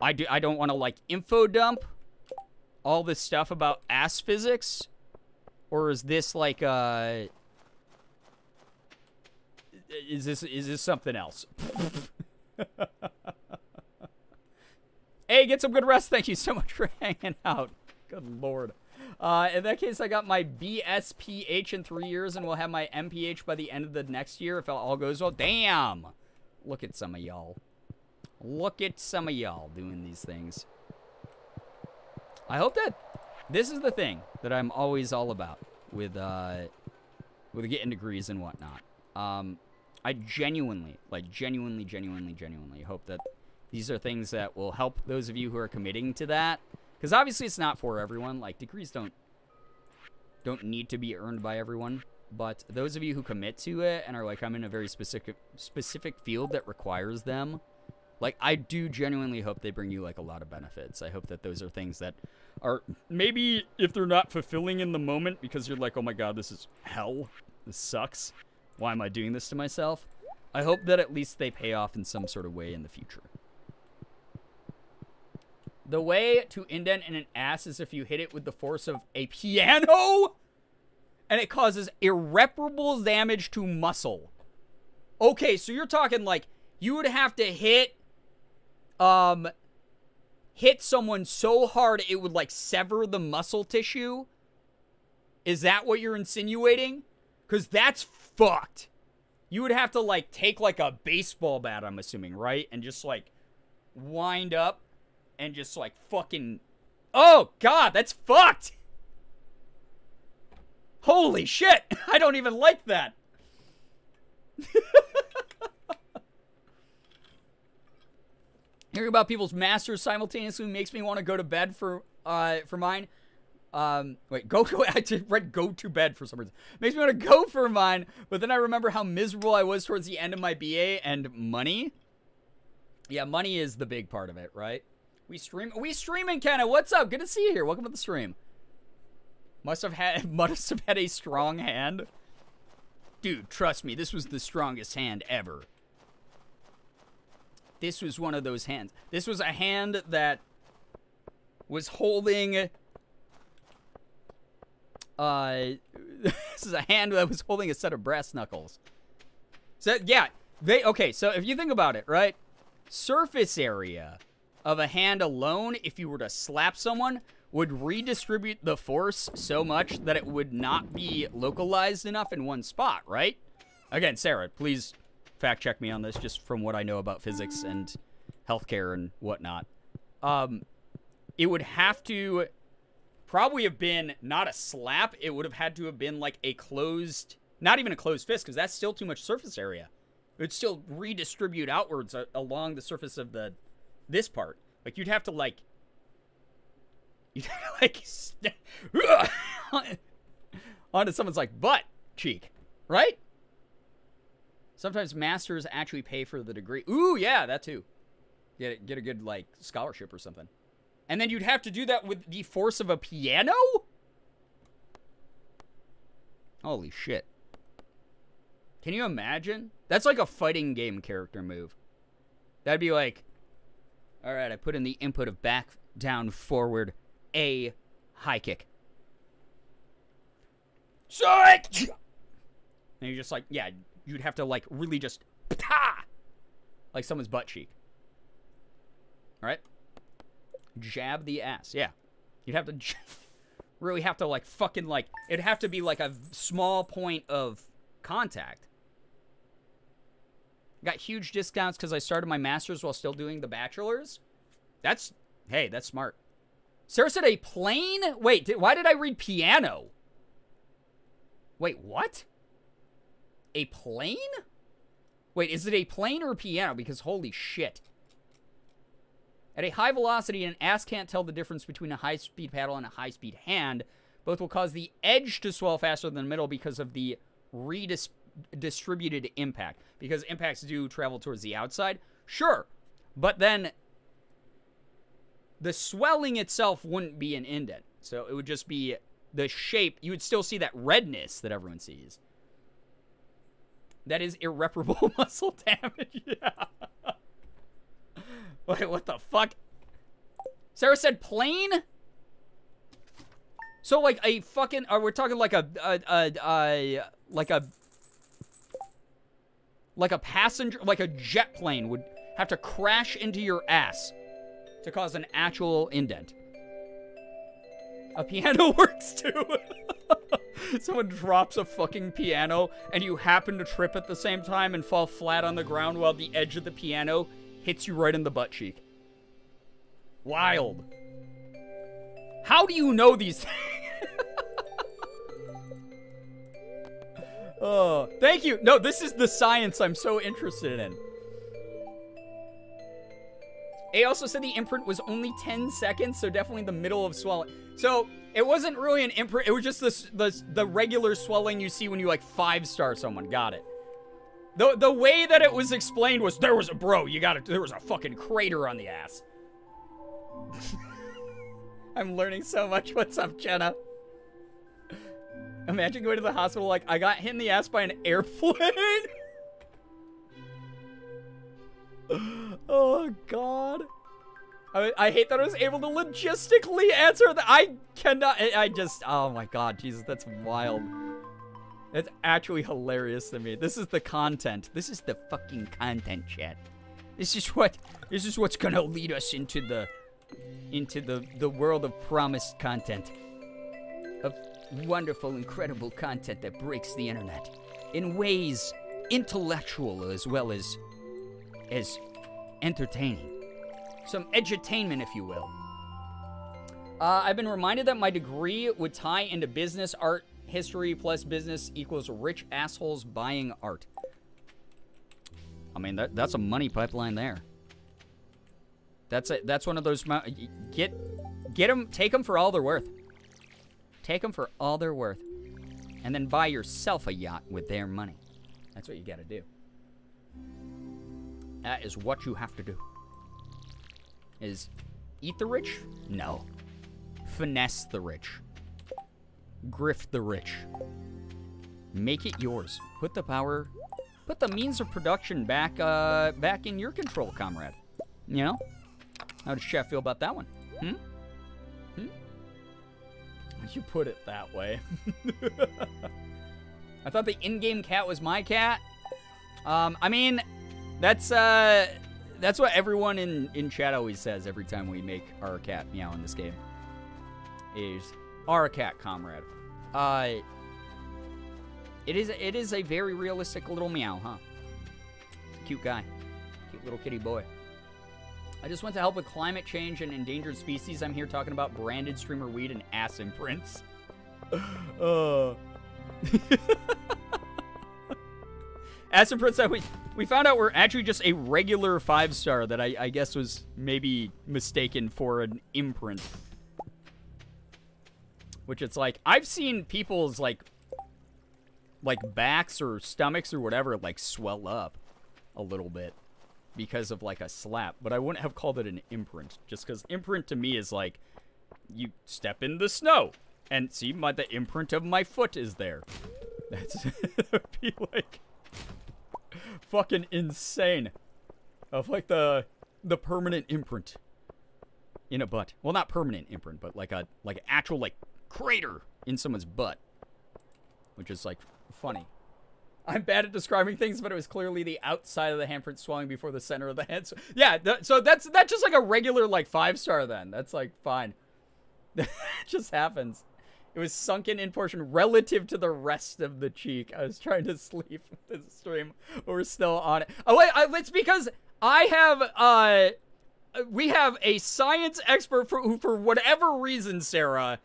I don't want to like info dump all this stuff about ass physics? Or is this like is this something else? Hey, get some good rest. Thank you so much for hanging out. Good lord. In that case, I got my BSPH in 3 years, and we'll have my MPH by the end of the next year if all goes well. Damn! Look at some of y'all. Look at some of y'all doing these things. I hope that this is the thing that I'm always all about with getting degrees and whatnot. I genuinely hope that these are things that will help those of you who are committing to that. Because obviously it's not for everyone. Like, degrees don't need to be earned by everyone. But those of you who commit to it and are like, I'm in a very specific field that requires them, like, I do genuinely hope they bring you, like, a lot of benefits. I hope that those are things that are, maybe if they're not fulfilling in the moment because you're like, oh my god, this is hell. This sucks. Why am I doing this to myself? I hope that at least they pay off in some sort of way in the future. The way to indent in an ass is if you hit it with the force of a piano and it causes irreparable damage to muscle. Okay, so you're talking like you would have to hit someone so hard it would like sever the muscle tissue. Is that what you're insinuating? Because that's fucked. You would have to, like, take, like, a baseball bat, I'm assuming, right? And just, like, wind up and just, like, fucking... Oh, God, that's fucked! Holy shit! I don't even like that! Hearing about people's masters simultaneously makes me want to go to bed for mine. Wait, I just read go to bed for some reason. Makes me want to go for mine, but then I remember how miserable I was towards the end of my BA and money. Yeah, money is the big part of it, right? We streaming, Kenna. What's up? Good to see you here. Welcome to the stream. Must have had a strong hand. Dude, trust me, this was the strongest hand ever. This was one of those hands. This was a hand that was holding... this is a hand that was holding a set of brass knuckles. So, yeah. Okay, so if you think about it, right? Surface area of a hand alone, if you were to slap someone, would redistribute the force so much that it would not be localized enough in one spot, right? Again, Sarah, please fact check me on this, just from what I know about physics and healthcare and whatnot. It would have to probably have been not a slap. It would have had to have been like a closed, not even a closed fist, because that's still too much surface area. It would still redistribute outwards along the surface of this part. Like, you'd have to, like... onto someone's, like, butt cheek. Right? Sometimes masters actually pay for the degree. Ooh, yeah, that too. Get a good, like, scholarship or something. And then you'd have to do that with the force of a piano? Holy shit. Can you imagine? That's like a fighting game character move. That'd be like, alright, I put in the input of back, down, forward, A, high kick. Sorry! And you're just like, yeah, you'd have to like really just, like someone's butt cheek. Alright? Jab the ass, yeah. You'd have to really have to like fucking like, it'd have to be like a small point of contact. Got huge discounts because I started my master's while still doing the bachelor's. Hey, that's smart. Sarah said a plane? Wait, why did I read piano? Wait, what? A plane? Wait, is it a plane or a piano? Because holy shit. At a high velocity, an ass can't tell the difference between a high-speed paddle and a high-speed hand. Both will cause the edge to swell faster than the middle because of the redistributed impact. Because impacts do travel towards the outside. Sure, but then the swelling itself wouldn't be an indent. So it would just be the shape. You would still see that redness that everyone sees. That is irreparable muscle damage. Yeah. Wait, what the fuck? Sarah said plane? So like a fucking, are we talking like a passenger, like a jet plane would have to crash into your ass to cause an actual indent. A piano works too. Someone drops a fucking piano and you happen to trip at the same time and fall flat on the ground while the edge of the piano hits you right in the butt cheek. Wild. How do you know these things? Oh, thank you. No, this is the science I'm so interested in. A also said the imprint was only 10 seconds, so definitely the middle of swelling. So it wasn't really an imprint. It was just the regular swelling you see when you like 5-star someone. Got it. The way that it was explained was there was a fucking crater on the ass. I'm learning so much. What's up, Jenna? Imagine going to the hospital like, I got hit in the ass by an airplane. Oh, God. I hate that I was able to logistically answer that. I cannot, oh my God, Jesus, that's wild. It's actually hilarious to me. This is the content. This is the fucking content, chat. This is what's gonna lead us into the world of promised content. Of wonderful, incredible content that breaks the internet in ways intellectual as well as entertaining. Some edutainment, if you will. I've been reminded that my degree would tie into business, art, history plus business equals rich assholes buying art. I mean, that's a money pipeline there. That's one of those, get them, take them for all they're worth. Take them for all they're worth. And then buy yourself a yacht with their money. That's what you gotta do. That is what you have to do. Is eat the rich? No. Finesse the rich. Grift the rich. Make it yours. Put the power, put the means of production back in your control, comrade. You know? How does Chef feel about that one? You put it that way. I thought the in-game cat was my cat. I mean, that's what everyone in chat always says every time we make our cat meow in this game. Is our cat comrade. It is a very realistic little meow, huh? Cute guy. Cute little kitty boy. I just went to help with climate change and endangered species. I'm here talking about branded streamer weed and ass imprints. Ass imprints that we found out were actually just a regular 5-star that I guess was maybe mistaken for an imprint. Which it's like, I've seen people's like backs or stomachs or whatever like swell up a little bit because of like a slap, but I wouldn't have called it an imprint, just because imprint to me is like, you step in the snow and see the imprint of my foot is there. That's be like fucking insane of like the permanent imprint in a butt. Well, not permanent imprint, but like an actual like crater in someone's butt, which is like funny. I'm bad at describing things, but it was clearly the outside of the handprint swelling before the center of the hand. So, yeah, so that's just like a regular like 5-star then. That's like fine. It just happens. It was sunken in portion relative to the rest of the cheek. I was trying to sleep this stream. We're still on it. Oh wait, it's because I have we have a science expert who for whatever reason, Sarah,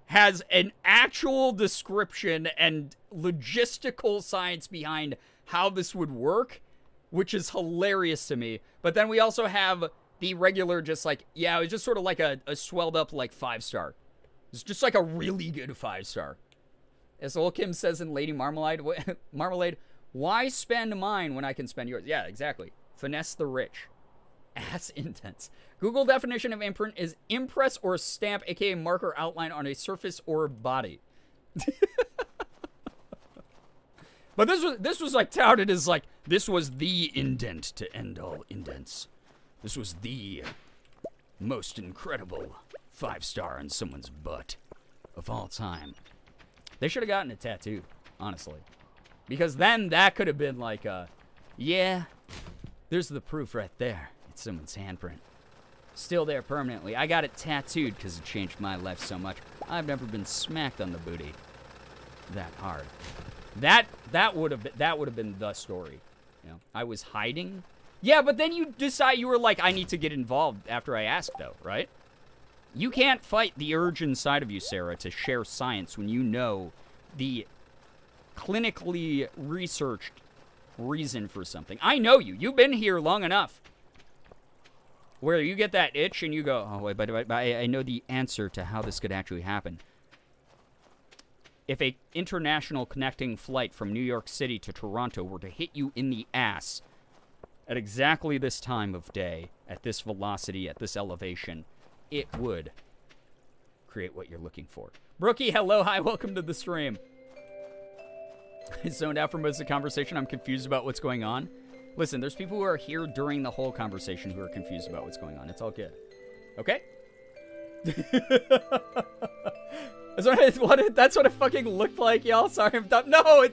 has an actual description and logistical science behind how this would work, which is hilarious to me. But then we also have the regular just like, yeah, it was just sort of like a swelled up like 5-star. It's just like a really good 5-star. As Ol Kim says in Lady Marmalade, why spend mine when I can spend yours? Yeah, exactly. Finesse the rich. Ass intense. Google definition of imprint is impress or stamp, aka marker outline on a surface or body. But this was like touted as like, this was the indent to end all indents. This was the most incredible 5-star on someone's butt of all time. They should have gotten it tattooed, honestly. Because then that could have been like yeah, there's the proof right there. It's someone's handprint. Still there permanently. I got it tattooed because it changed my life so much. I've never been smacked on the booty that hard. That would have been the story. You know, I was hiding. Yeah, but then you decide, you were like, I need to get involved after I asked, though, right? You can't fight the urge inside of you, Sarah, to share science when you know the clinically researched reason for something. I know you. You've been here long enough. Where you get that itch and you go, oh, wait, but I know the answer to how this could actually happen. If a international connecting flight from New York City to Toronto were to hit you in the ass at exactly this time of day, at this velocity, at this elevation, it would create what you're looking for. Brookie, hello, hi, welcome to the stream. I zoned out for most of the conversation. I'm confused about what's going on. Listen, there's people who are here during the whole conversation who are confused about what's going on. It's all good. Okay? That's what it fucking looked like, y'all. Sorry, I'm done. No,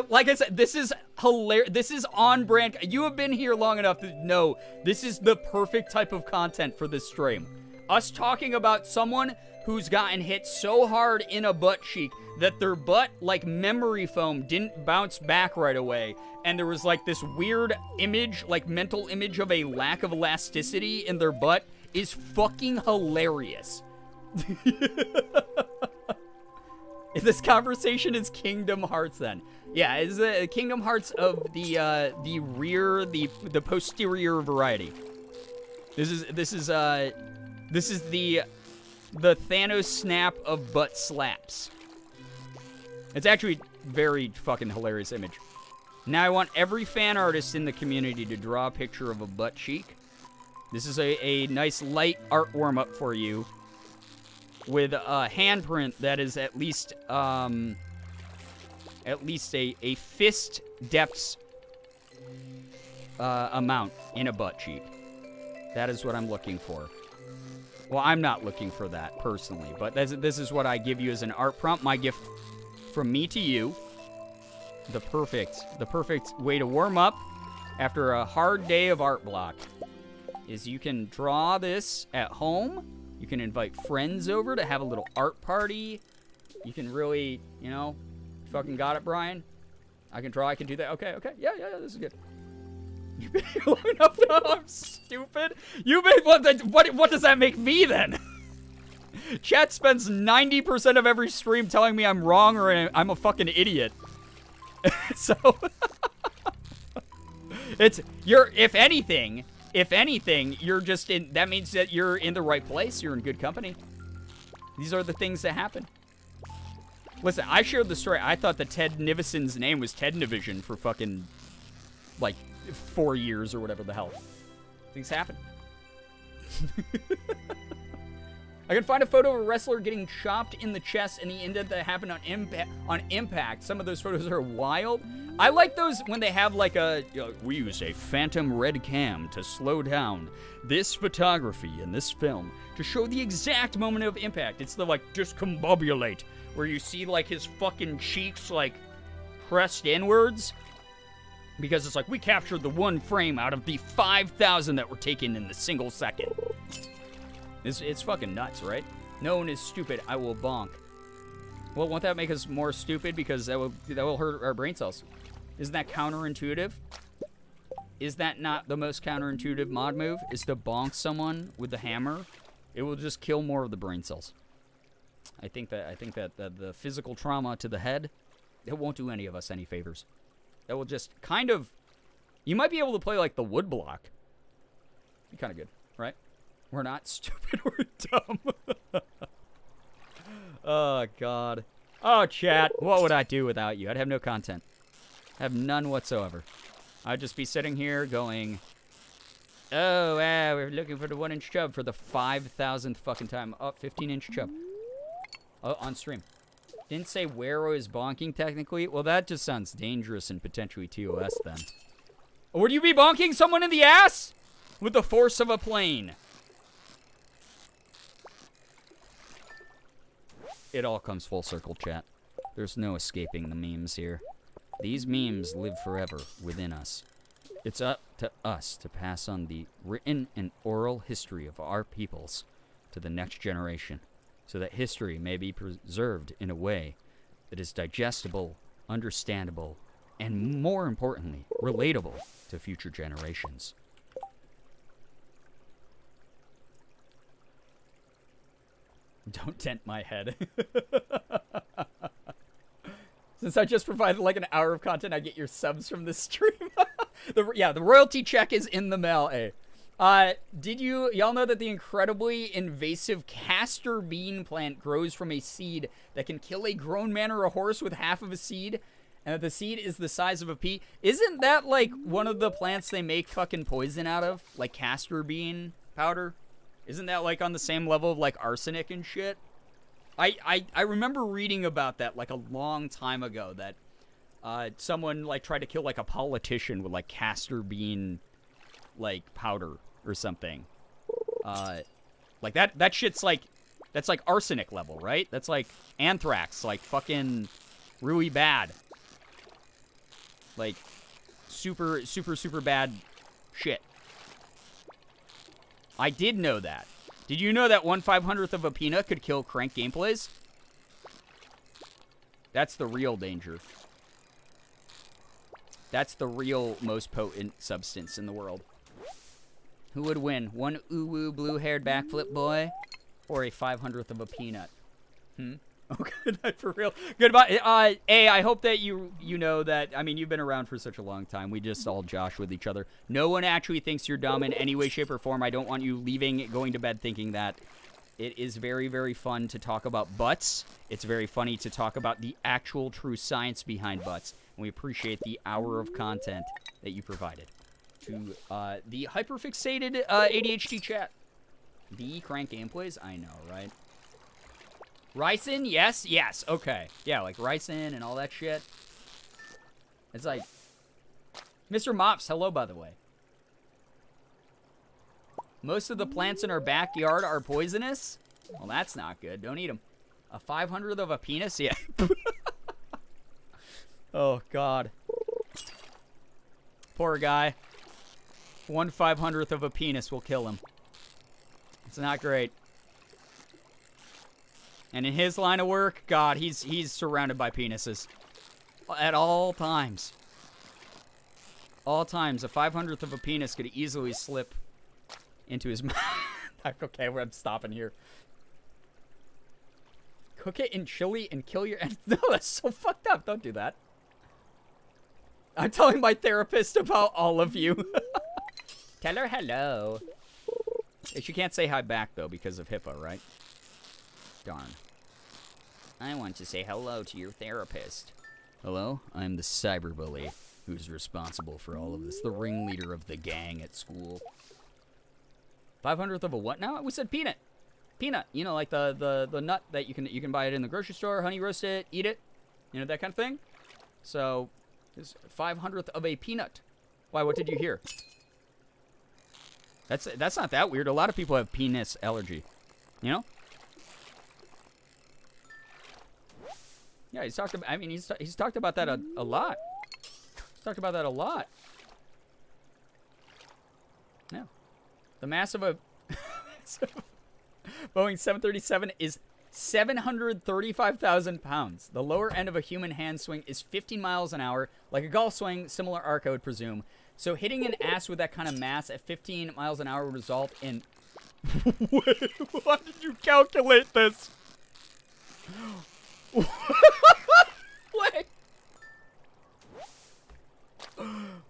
like I said, this is hilarious. This is on brand. You have been here long enough to know this is the perfect type of content for this stream. Us talking about someone who's gotten hit so hard in a butt cheek that their butt, like memory foam, didn't bounce back right away. And there was like this weird image, like mental image of a lack of elasticity in their butt is fucking hilarious. This conversation is Kingdom Hearts then. Yeah, it's the Kingdom Hearts of the rear, the posterior variety. This is the Thanos snap of butt slaps. It's actually very fucking hilarious image. Now I want every fan artist in the community to draw a picture of a butt cheek. This is a nice light art warm-up for you with a handprint that is at least a fist depth amount in a butt cheek. That is what I'm looking for. Well, I'm not looking for that personally, but this is what I give you as an art prompt. My gift from me to you. The perfect way to warm up after a hard day of art block is you can draw this at home. You can invite friends over to have a little art party. You can really, you know, fucking got it, Brian. I can draw. I can do that. Okay. Yeah. This is good. You've been here long enough to know I'm stupid. What does that make me then? Chat spends 90% of every stream telling me I'm wrong or I'm a fucking idiot. So if anything, you're just in, that means that you're in the right place. You're in good company. These are the things that happen. Listen, I shared the story. I thought that Ted Nivison's name was Ted Nivision for fucking, like, 4 years or whatever the hell. Things happen. I can find a photo of a wrestler getting chopped in the chest and the indent that happened on impact. Some of those photos are wild. I like those when they have like we use a phantom red cam to slow down this photography in this film to show the exact moment of impact. It's the like discombobulate where you see like his fucking cheeks like pressed inwards. Because it's like, we captured the one frame out of the 5,000 that were taken in the single second. It's fucking nuts, right? No one is stupid. I will bonk. Well, won't that make us more stupid? Because that will hurt our brain cells. Isn't that counterintuitive? Is that not the most counterintuitive mod move? Is to bonk someone with the hammer? It will just kill more of the brain cells. I think that the physical trauma to the head, it won't do any of us any favors. That will just kind of... You might be able to play, like, the wood block. Be kind of good, right? We're not stupid, we're dumb. Oh, God. Oh, chat, what would I do without you? I'd have no content. I have none whatsoever. I'd just be sitting here going, oh, we're looking for the 1-inch chub for the 5,000th fucking time. Oh, 15-inch chub. Oh, on stream. Didn't say where I was bonking, technically. Well, that just sounds dangerous and potentially TOS, then. Would you be bonking someone in the ass? With the force of a plane. It all comes full circle, chat. There's no escaping the memes here. These memes live forever within us. It's up to us to pass on the written and oral history of our peoples to the next generation, so that history may be preserved in a way that is digestible, understandable, and more importantly, relatable to future generations. Don't dent my head. Since I just provided like an hour of content, I get your subs from this stream. The royalty check is in the mail, eh? Did y'all know that the incredibly invasive castor bean plant grows from a seed that can kill a grown man or a horse with half of a seed, and that the seed is the size of a pea? Isn't that like one of the plants they make fucking poison out of? Like castor bean powder? Isn't that like on the same level of like arsenic and shit? I remember reading about that like a long time ago, that someone like tried to kill like a politician with like castor bean like powder or something. Like that shit's like, that's like arsenic level, right? That's like anthrax, like fucking really bad. Like super, super, super bad shit. I did know that. Did you know that 1/500th of a peanut could kill crank gameplays? That's the real danger. That's the real most potent substance in the world. Who would win? One uwu blue-haired backflip boy or a 500th of a peanut? Oh, good night for real. Goodbye. I hope that you know that, I mean, you've been around for such a long time. We just all josh with each other. No one actually thinks you're dumb in any way, shape, or form. I don't want you leaving, going to bed thinking that. It is very, very fun to talk about butts. It's very funny to talk about the actual true science behind butts. And we appreciate the hour of content that you provided to the hyperfixated ADHD chat. The crank gameplays? I know, right? Ryson? Yes? Yes. Okay. Yeah, like Ryson and all that shit. It's like... Mr. Mops, hello, by the way. Most of the plants in our backyard are poisonous? Well, that's not good. Don't eat them. A 500th of a penis? Yeah. Oh, God. Poor guy. 1/500th of a penis will kill him. It's not great. And in his line of work, God, he's surrounded by penises. At all times. All times. A 500th of a penis could easily slip into his mouth. Okay, I'm stopping here. Cook it in chili and kill your... No, that's so fucked up. Don't do that. I'm telling my therapist about all of you. Tell her hello. She can't say hi back, though, because of HIPAA, right? Darn. I want to say hello to your therapist. Hello? I'm the cyberbully who's responsible for all of this. The ringleader of the gang at school. 500th of a what now? We said peanut. Peanut. You know, like the nut that you can buy it in the grocery store, honey roast it, eat it. You know, that kind of thing. So, it's 500th of a peanut. Why, what did you hear? That's not that weird. A lot of people have penis allergy. You know? Yeah, he's talked about. I mean, he's talked about that a lot. He's talked about that a lot. Yeah, the mass of a Boeing 737 is 735,000 pounds. The lower end of a human hand swing is 15 miles an hour, like a golf swing. Similar arc, I would presume. So hitting an ass with that kind of mass at 15 miles an hour would result in. Wait, why did you calculate this? Wait.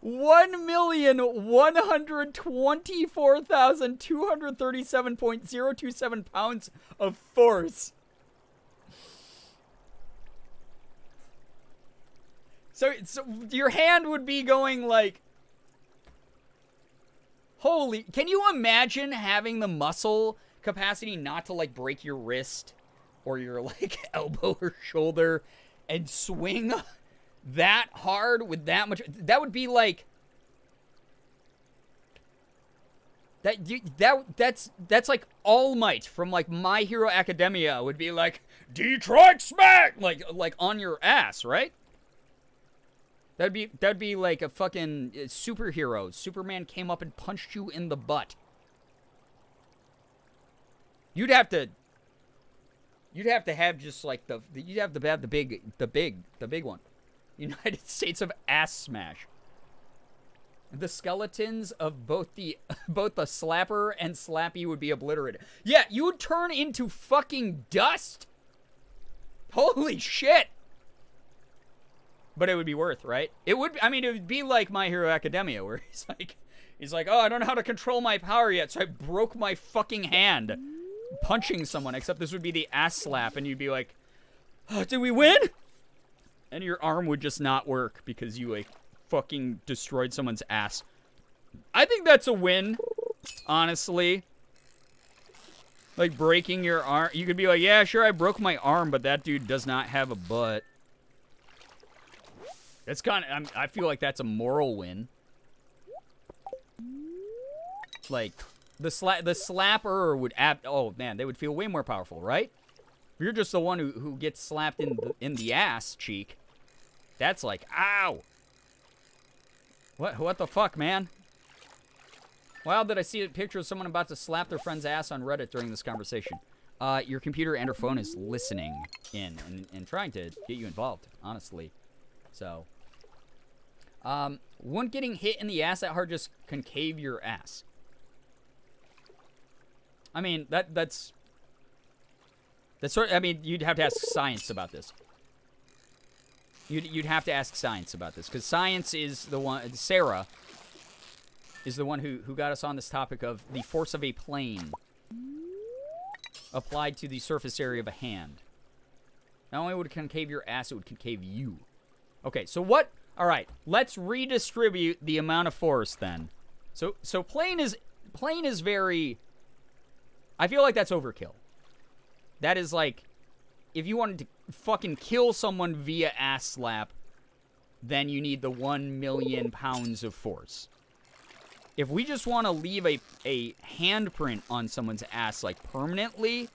1,124,237.027 pounds of force. So your hand would be going like, holy, can you imagine having the muscle capacity not to like break your wrist or your like elbow or shoulder and swing that hard with that much? That would be like that's like All Might from like My Hero Academia would be like Detroit Smack like on your ass, right? That'd be like a fucking superhero. Superman came up and punched you in the butt. You'd have to have just like you'd have to have the big one. United States of Ass Smash. The skeletons of both the slapper and slappy would be obliterated. Yeah, you would turn into fucking dust. Holy shit. But it would be worth, right? It would. I mean, it would be like My Hero Academia, where he's like, oh, I don't know how to control my power yet, so I broke my fucking hand punching someone. Except this would be the ass slap, and you'd be like, oh, did we win? And your arm would just not work because you like fucking destroyed someone's ass. I think that's a win, honestly. Like breaking your arm, you could be like, yeah, sure, I broke my arm, but that dude does not have a butt. That's kind of, I feel like that's a moral win. Like, the slapper would, oh man, they would feel way more powerful, right? If you're just the one who gets slapped in the ass cheek, that's like, ow! What the fuck, man? Wow, did I see a picture of someone about to slap their friend's ass on Reddit during this conversation? Your computer and or phone is listening in and trying to get you involved, honestly. So, wouldn't getting hit in the ass that hard just concave your ass? I mean, that's sort of, I mean, you'd have to ask science about this. You'd have to ask science about this, because science is the one, Sarah is the one who got us on this topic of the force of a plane applied to the surface area of a hand. Not only would it concave your ass, it would concave you. Okay, so what? All right, let's redistribute the amount of force then. So plane is very, I feel like that's overkill. That is like, if you wanted to fucking kill someone via ass slap, then you need the 1 million pounds of force. If we just want to leave a handprint on someone's ass, like, permanently,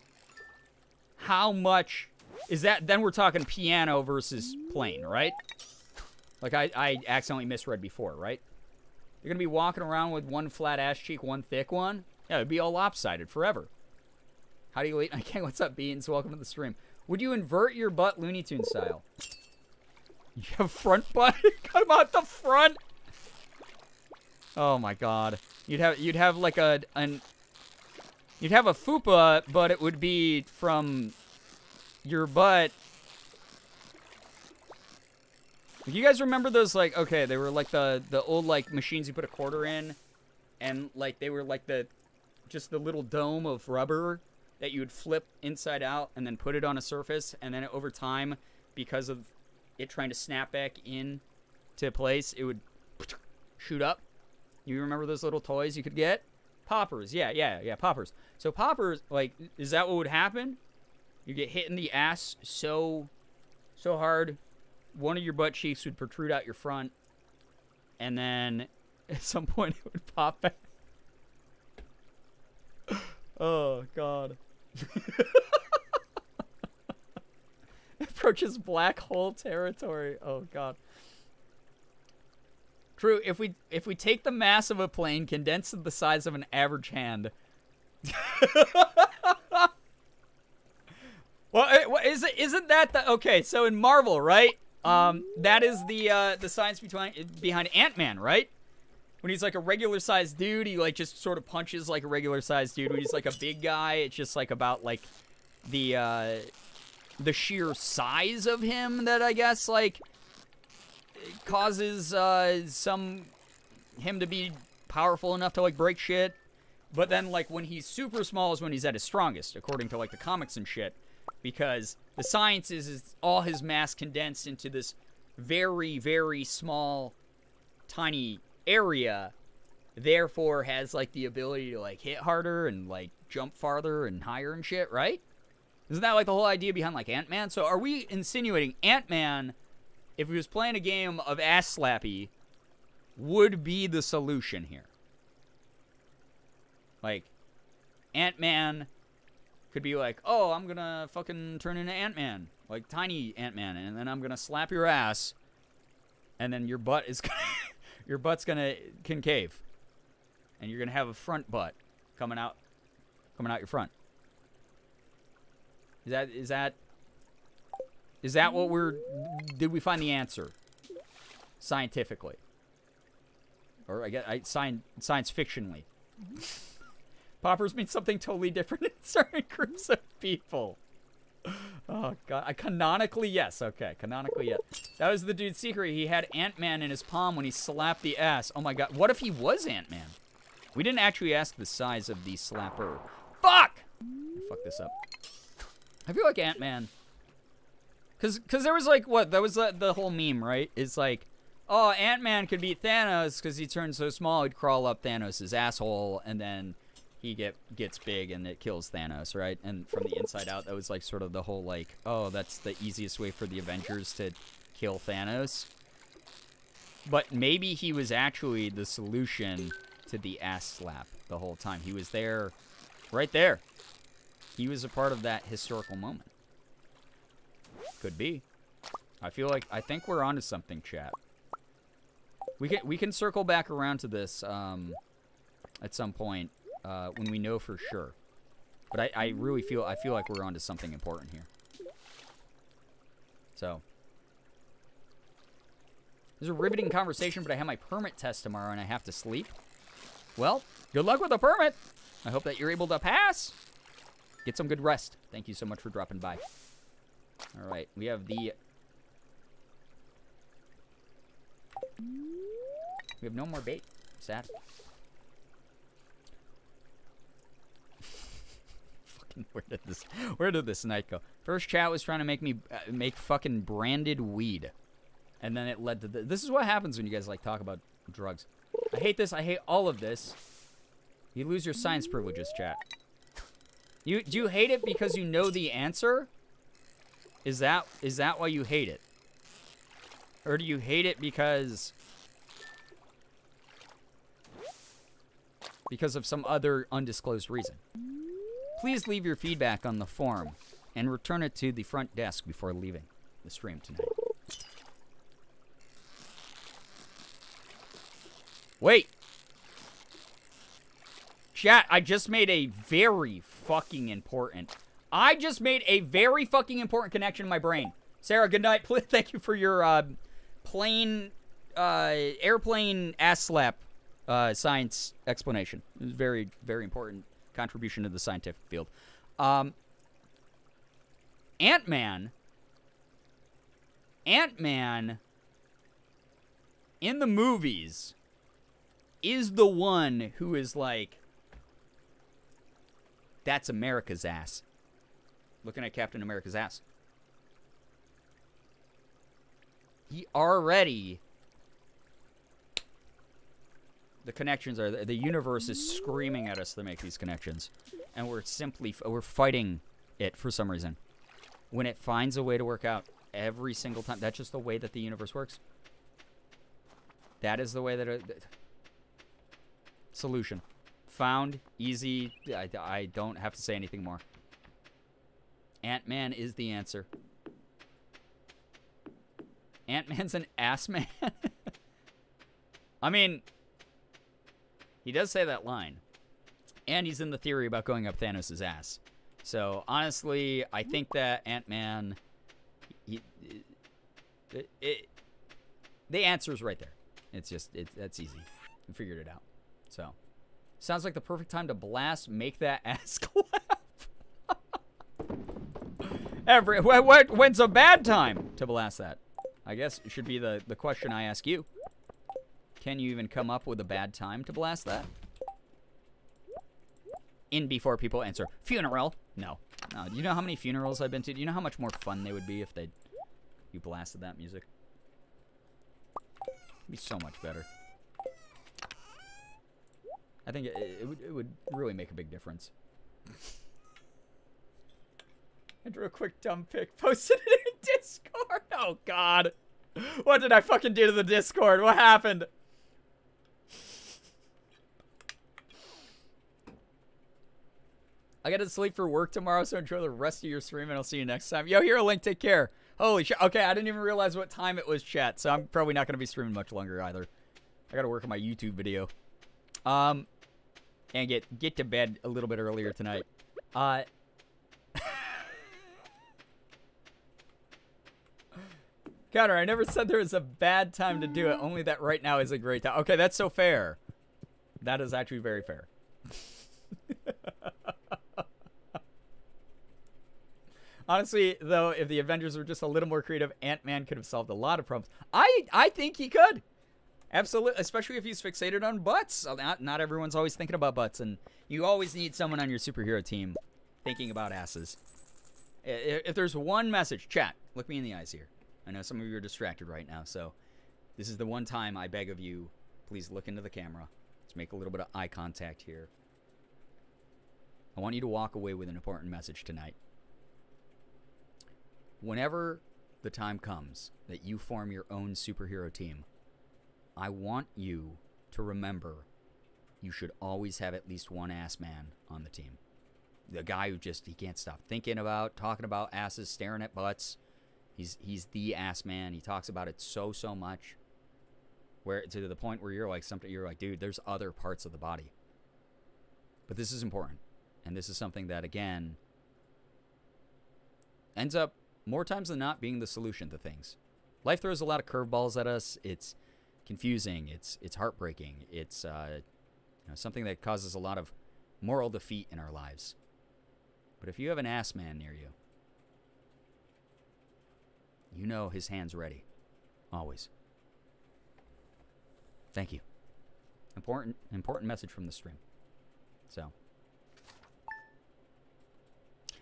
how much is that? Then we're talking piano versus plane, right? Like, I accidentally misread before, right? You're going to be walking around with one flat ass cheek, one thick one? Yeah, it'd be all lopsided forever. How do you eat? Okay, what's up, Beans? Welcome to the stream. Would you invert your butt Looney Tunes style? You have front butt? Come out the front? Oh my god. You'd have like you'd have a fupa, but it would be from your butt. You guys remember those, like, okay, they were like the old, like, machines you put a quarter in, and like they were like just the little dome of rubber that you would flip inside out and then put it on a surface, and then over time, because of it trying to snap back in to place, it would shoot up. You remember those little toys you could get? Poppers. Yeah, poppers. So poppers, like, is that what would happen? You get hit in the ass so hard, one of your butt cheeks would protrude out your front, and then at some point it would pop back. Oh, God. Approaches black hole territory. Oh, God. True, if we take the mass of a plane, condense it the size of an average hand. Well, isn't that the... Okay, so in Marvel, right? That is the science behind Ant-Man, right? When he's like a regular-sized dude, he like just sort of punches like a regular-sized dude. When he's like a big guy, it's just like about like the sheer size of him that I guess like causes him to be powerful enough to like break shit. But then like when he's super small is when he's at his strongest, according to like the comics and shit. Because the science is all his mass condensed into this very, very small, tiny area, therefore has like the ability to like hit harder and like jump farther and higher and shit, right? Isn't that like the whole idea behind like Ant-Man? So are we insinuating Ant-Man, if he was playing a game of ass slappy, would be the solution here? Like, Ant-Man could be like, oh, I'm gonna fucking turn into Ant-Man, like tiny Ant-Man, and then I'm gonna slap your ass, and then your butt is gonna, your butt's gonna concave, and you're gonna have a front butt coming out your front. Is that what did we find the answer scientifically, or I guess science fictionally? Poppers mean something totally different in certain groups of people. Oh, God. Canonically, yes. Okay, canonically, yes. That was the dude's secret. He had Ant-Man in his palm when he slapped the ass. Oh, my God. What if he was Ant-Man? We didn't actually ask the size of the slapper. Fuck! Fuck this up. I feel like Ant-Man. Because there was, like, what? That was the whole meme, right? It's like, oh, Ant-Man could beat Thanos because he turned so small he'd crawl up Thanos' asshole, and then he gets big and it kills Thanos, right? And from the inside out, that was like sort of the whole like, oh, that's the easiest way for the Avengers to kill Thanos. But maybe he was actually the solution to the ass slap the whole time. He was there, right there. He was a part of that historical moment. Could be. I think we're onto something, chat. We can circle back around to this at some point when we know for sure. But I really feel like we're onto something important here. So there's a riveting conversation, but I have my permit test tomorrow and I have to sleep. Well, good luck with the permit. I hope that you're able to pass. Get some good rest. Thank you so much for dropping by. All right, we have the... We have no more bait. Sad. Fucking where did this night go? First chat was trying to make me make fucking branded weed. And then it led to this is what happens when you guys like talk about drugs. I hate this. I hate all of this. You lose your science privileges, chat. Do you hate it because you know the answer? Is that why you hate it? Or do you hate it because of some other undisclosed reason? Please leave your feedback on the forum and return it to the front desk before leaving the stream tonight. Wait. Chat, I just made a very fucking important connection in my brain. Sarah, good night. Thank you for your airplane ass slap science explanation. It was very, very important contribution to the scientific field. Ant-Man in the movies is the one who is like, that's America's ass. Looking at Captain America's ass. He already... The connections are... The universe is screaming at us to make these connections. And we're fighting it for some reason. When it finds a way to work out every single time. That's just the way that the universe works. That is the way that... Solution. Found. Easy. I don't have to say anything more. Ant-Man is the answer. Ant-Man's an ass man? I mean, he does say that line. And he's in the theory about going up Thanos' ass. So, honestly, I think that Ant-Man... the answer's right there. It's just... that's easy. We figured it out. So, sounds like the perfect time to blast Make That Ass Clap. When's a bad time to blast that? I guess it should be the question I ask you. Can you even come up with a bad time to blast that? In before people answer, funeral. No. No. Do you know how many funerals I've been to? Do you know how much more fun they would be if you blasted that music? It'd be so much better. I think it would really make a big difference. I drew a quick dumb pic, posted it in Discord. Oh, God. What did I fucking do to the Discord? What happened? I gotta sleep for work tomorrow, so enjoy the rest of your stream, and I'll see you next time. Yo, here a link. Take care. Holy shit. Okay, I didn't even realize what time it was, chat, so I'm probably not gonna be streaming much longer either. I gotta work on my YouTube video. And get to bed a little bit earlier tonight. Connor, I never said there was a bad time to do it, only that right now is a great time. Okay, that's so fair. That is actually very fair. Honestly, though, if the Avengers were just a little more creative, Ant-Man could have solved a lot of problems. I think he could. Absolutely, especially if he's fixated on butts. Not everyone's always thinking about butts, and you always need someone on your superhero team thinking about asses. If there's one message, chat, look me in the eyes here. I know some of you are distracted right now, so this is the one time I beg of you, please look into the camera. Let's make a little bit of eye contact here. I want you to walk away with an important message tonight. Whenever the time comes that you form your own superhero team, I want you to remember you should always have at least one ass man on the team. The guy who he can't stop thinking about, talking about asses, staring at butts. He's the ass man. He talks about it so much, where to the point where you're like, dude, there's other parts of the body. But this is important. And this is something that, again, ends up more times than not being the solution to things. Life throws a lot of curveballs at us. It's confusing. It's heartbreaking. It's something that causes a lot of moral defeat in our lives. But if you have an ass man near you, you know his hand's ready. Always. Thank you. Important message from the stream. So.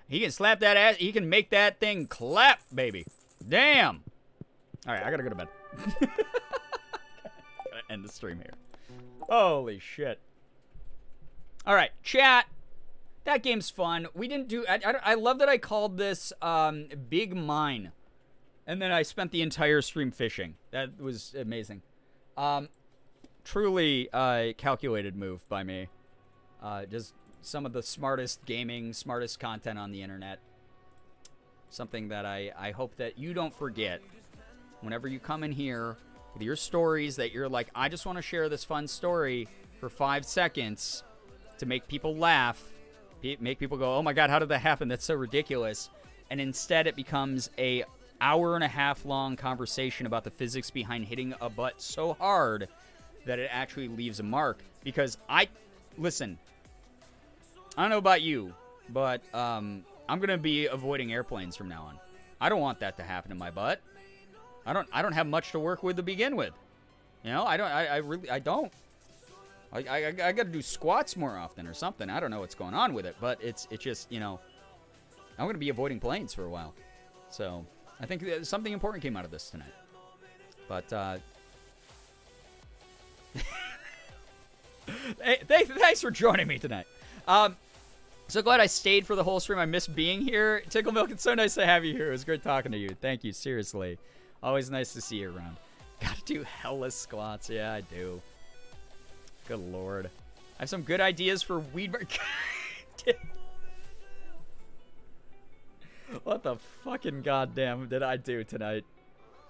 He can slap that ass. He can make that thing clap, baby. Damn. All right, I gotta go to bed. Gotta end the stream here. Holy shit. All right, chat. That game's fun. We didn't do... I love that I called this Big Mine. And then I spent the entire stream fishing. That was amazing. Truly calculated move by me. Just some of the smartest gaming, smartest content on the internet. Something that I hope that you don't forget. Whenever you come in here with your stories that you're like, I just want to share this fun story for 5 seconds to make people laugh. Make people go, oh my god, how did that happen? That's so ridiculous. And instead it becomes a hour-and-a-half long conversation about the physics behind hitting a butt so hard that it actually leaves a mark. Because listen, I don't know about you, but I'm going to be avoiding airplanes from now on. I don't want that to happen to my butt. I don't have much to work with to begin with. You know, I really don't. I got to do squats more often or something. I don't know what's going on with it, but it's just, you know, I'm going to be avoiding planes for a while. So I think something important came out of this tonight. But hey, thanks for joining me tonight. So glad I stayed for the whole stream. I miss being here. Tickle Milk, it's so nice to have you here. It was great talking to you. Thank you, seriously. Always nice to see you around. Gotta do hella squats. Yeah, I do. Good lord. I have some good ideas for weed. What the fucking goddamn did I do tonight?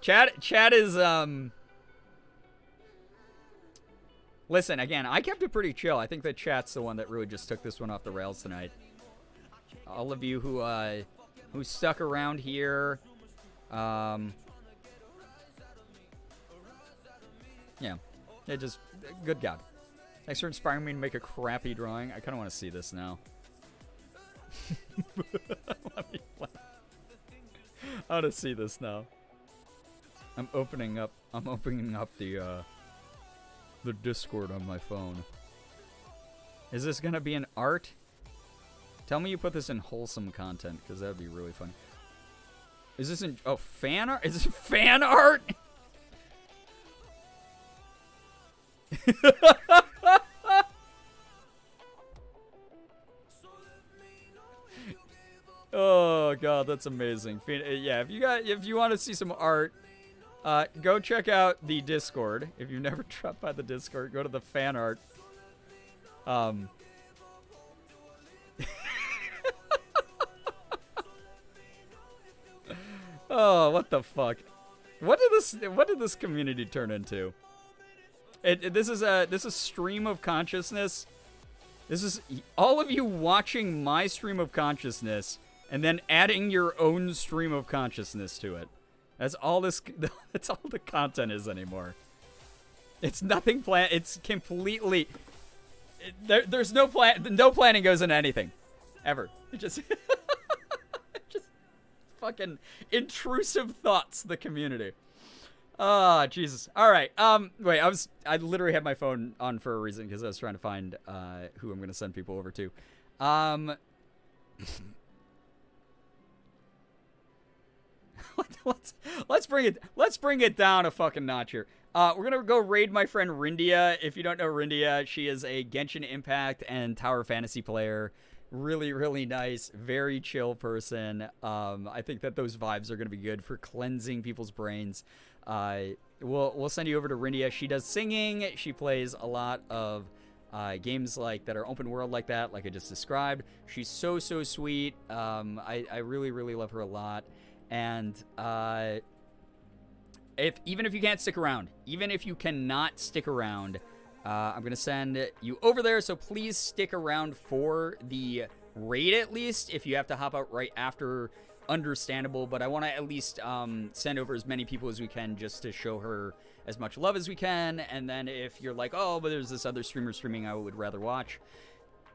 Chat is, listen, again, I kept it pretty chill. I think that chat's the one that really just took this one off the rails tonight. All of you who stuck around here, yeah, it just, good God. Thanks for inspiring me to make a crappy drawing. I kind of want to see this now. I want to see this now. I'm opening up the Discord on my phone. Is this gonna be an art? Tell me you put this in wholesome content, because that would be really fun. Is this in fan art? Is this fan art? Oh god, that's amazing. Yeah, if you want to see some art, go check out the Discord. If you've never dropped by the Discord, go to the fan art. Oh, what the fuck? What did this community turn into? This is stream of consciousness. This is all of you watching my stream of consciousness and then adding your own stream of consciousness to it. That's all this. That's all the content is anymore. It's nothing planned. It's completely. There's no plan. No planning goes into anything, ever. It just, just fucking intrusive thoughts. The community. Ah, Jesus. All right. Wait. I literally had my phone on for a reason because I was trying to find who I'm gonna send people over to. Let's bring it down a fucking notch here. We're gonna go raid my friend Rindia. If you don't know Rindia, she is a Genshin Impact and Tower Fantasy player. Really, really nice, very chill person. I think that those vibes are gonna be good for cleansing people's brains. We'll send you over to Rindia. She does singing. She plays a lot of games like that are open world like that, like I just described. She's so sweet. I really, really love her a lot. And even if you can't stick around, even if you cannot stick around, I'm going to send you over there, so please stick around for the raid at least. If you have to hop out right after, understandable, but I want to at least send over as many people as we can just to show her as much love as we can. And then if you're like, oh, but there's this other streamer streaming I would rather watch,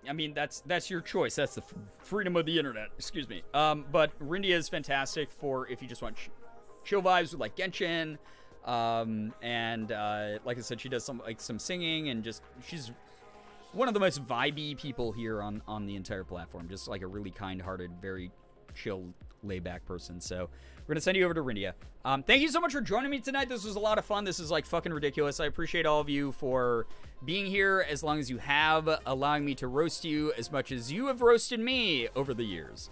I mean, that's your choice. That's the freedom of the internet. Excuse me. But Rindia is fantastic for if you just want chill vibes with like Genshin. Like I said, she does some singing, and just she's one of the most vibey people here on the entire platform. Just like a really kind-hearted, very chill, laid-back person. So we're gonna send you over to Rindia. Thank you so much for joining me tonight. This was a lot of fun. This is like fucking ridiculous. I appreciate all of you for being here as long as you have, allowing me to roast you as much as you have roasted me over the years.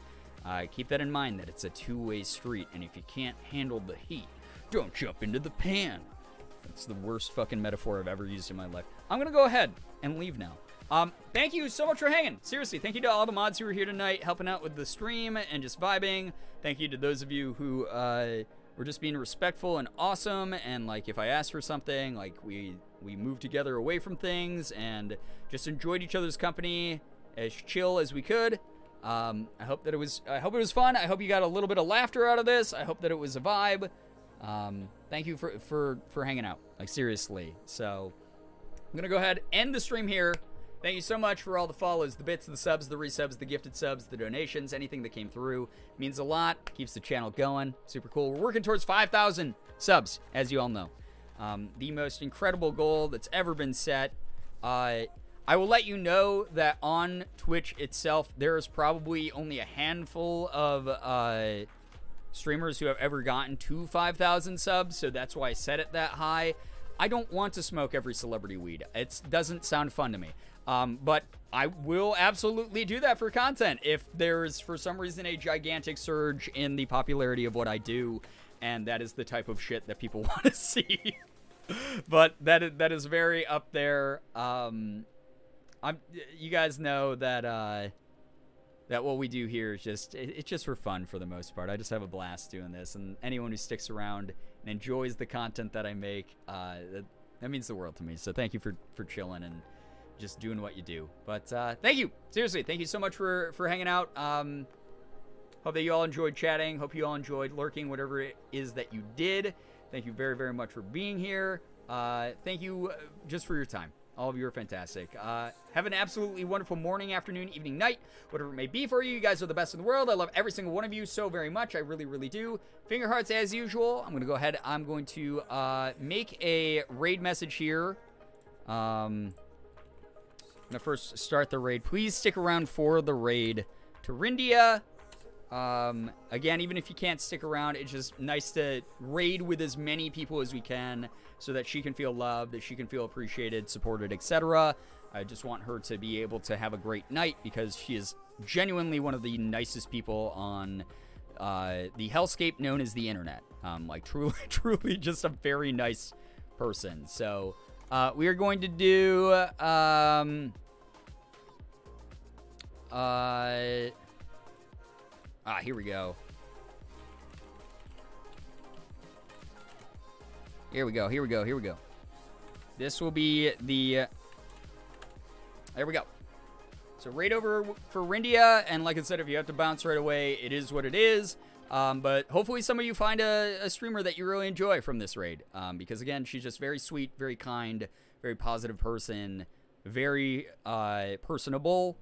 Keep that in mind, that it's a two-way street, and if you can't handle the heat, don't jump into the pan. That's the worst fucking metaphor I've ever used in my life. I'm gonna go ahead and leave now. Thank you so much for hanging. Seriously, thank you to all the mods who were here tonight helping out with the stream and just vibing. Thank you to those of you who were just being respectful and awesome, and like if I asked for something, like we moved together away from things and just enjoyed each other's company as chill as we could. I hope it was fun. I hope you got a little bit of laughter out of this. I hope that it was a vibe. Thank you for hanging out, like seriously. So I'm gonna go ahead and end the stream here. Thank you so much for all the follows, the bits, the subs, the resubs, the gifted subs, the donations, anything that came through. It means a lot, keeps the channel going. Super cool. We're working towards 5,000 subs, as you all know. The most incredible goal that's ever been set. I will let you know that on Twitch itself, there is probably only a handful of streamers who have ever gotten to 5,000 subs, so that's why I set it that high. I don't want to smoke every celebrity weed. It doesn't sound fun to me. But I will absolutely do that for content if there's, for some reason, a gigantic surge in the popularity of what I do, and that is the type of shit that people want to see. But that is very up there. You guys know that that what we do here is it's just for fun for the most part. I just have a blast doing this, and anyone who sticks around and enjoys the content that I make, that means the world to me. So thank you for chilling and just doing what you do. But thank you, seriously, thank you so much for hanging out. Hope that you all enjoyed chatting. Hope you all enjoyed lurking, whatever it is that you did. Thank you very, very much for being here. Thank you just for your time. All of you are fantastic. Have an absolutely wonderful morning, afternoon, evening, night, whatever it may be for you. You guys are the best in the world. I love every single one of you so very much. I really, really do. Finger hearts as usual. I'm going to go ahead. I'm going to make a raid message here. I'm going to first start the raid. Please stick around for the raid to Rindia. Again, even if you can't stick around, it's just nice to raid with as many people as we can so that she can feel loved, that she can feel appreciated, supported, etc. I just want her to be able to have a great night because she is genuinely one of the nicest people on the hellscape known as the internet. Like truly just a very nice person. So we are going to do here we go. Here we go. This will be the... There we go. So raid over for Rindia, and like I said, if you have to bounce right away, it is what it is. But hopefully some of you find a streamer that you really enjoy from this raid. Because again, she's just very sweet, very kind, very positive person, very personable.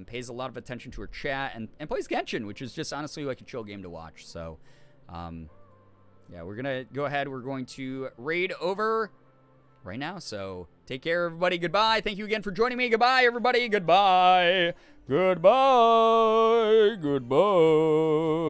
Pays a lot of attention to her chat, and plays Genshin, which is just honestly like a chill game to watch. So, yeah, we're gonna go ahead. We're going to raid over right now. So take care, everybody. Goodbye. Thank you again for joining me. Goodbye, everybody. Goodbye. Goodbye. Goodbye.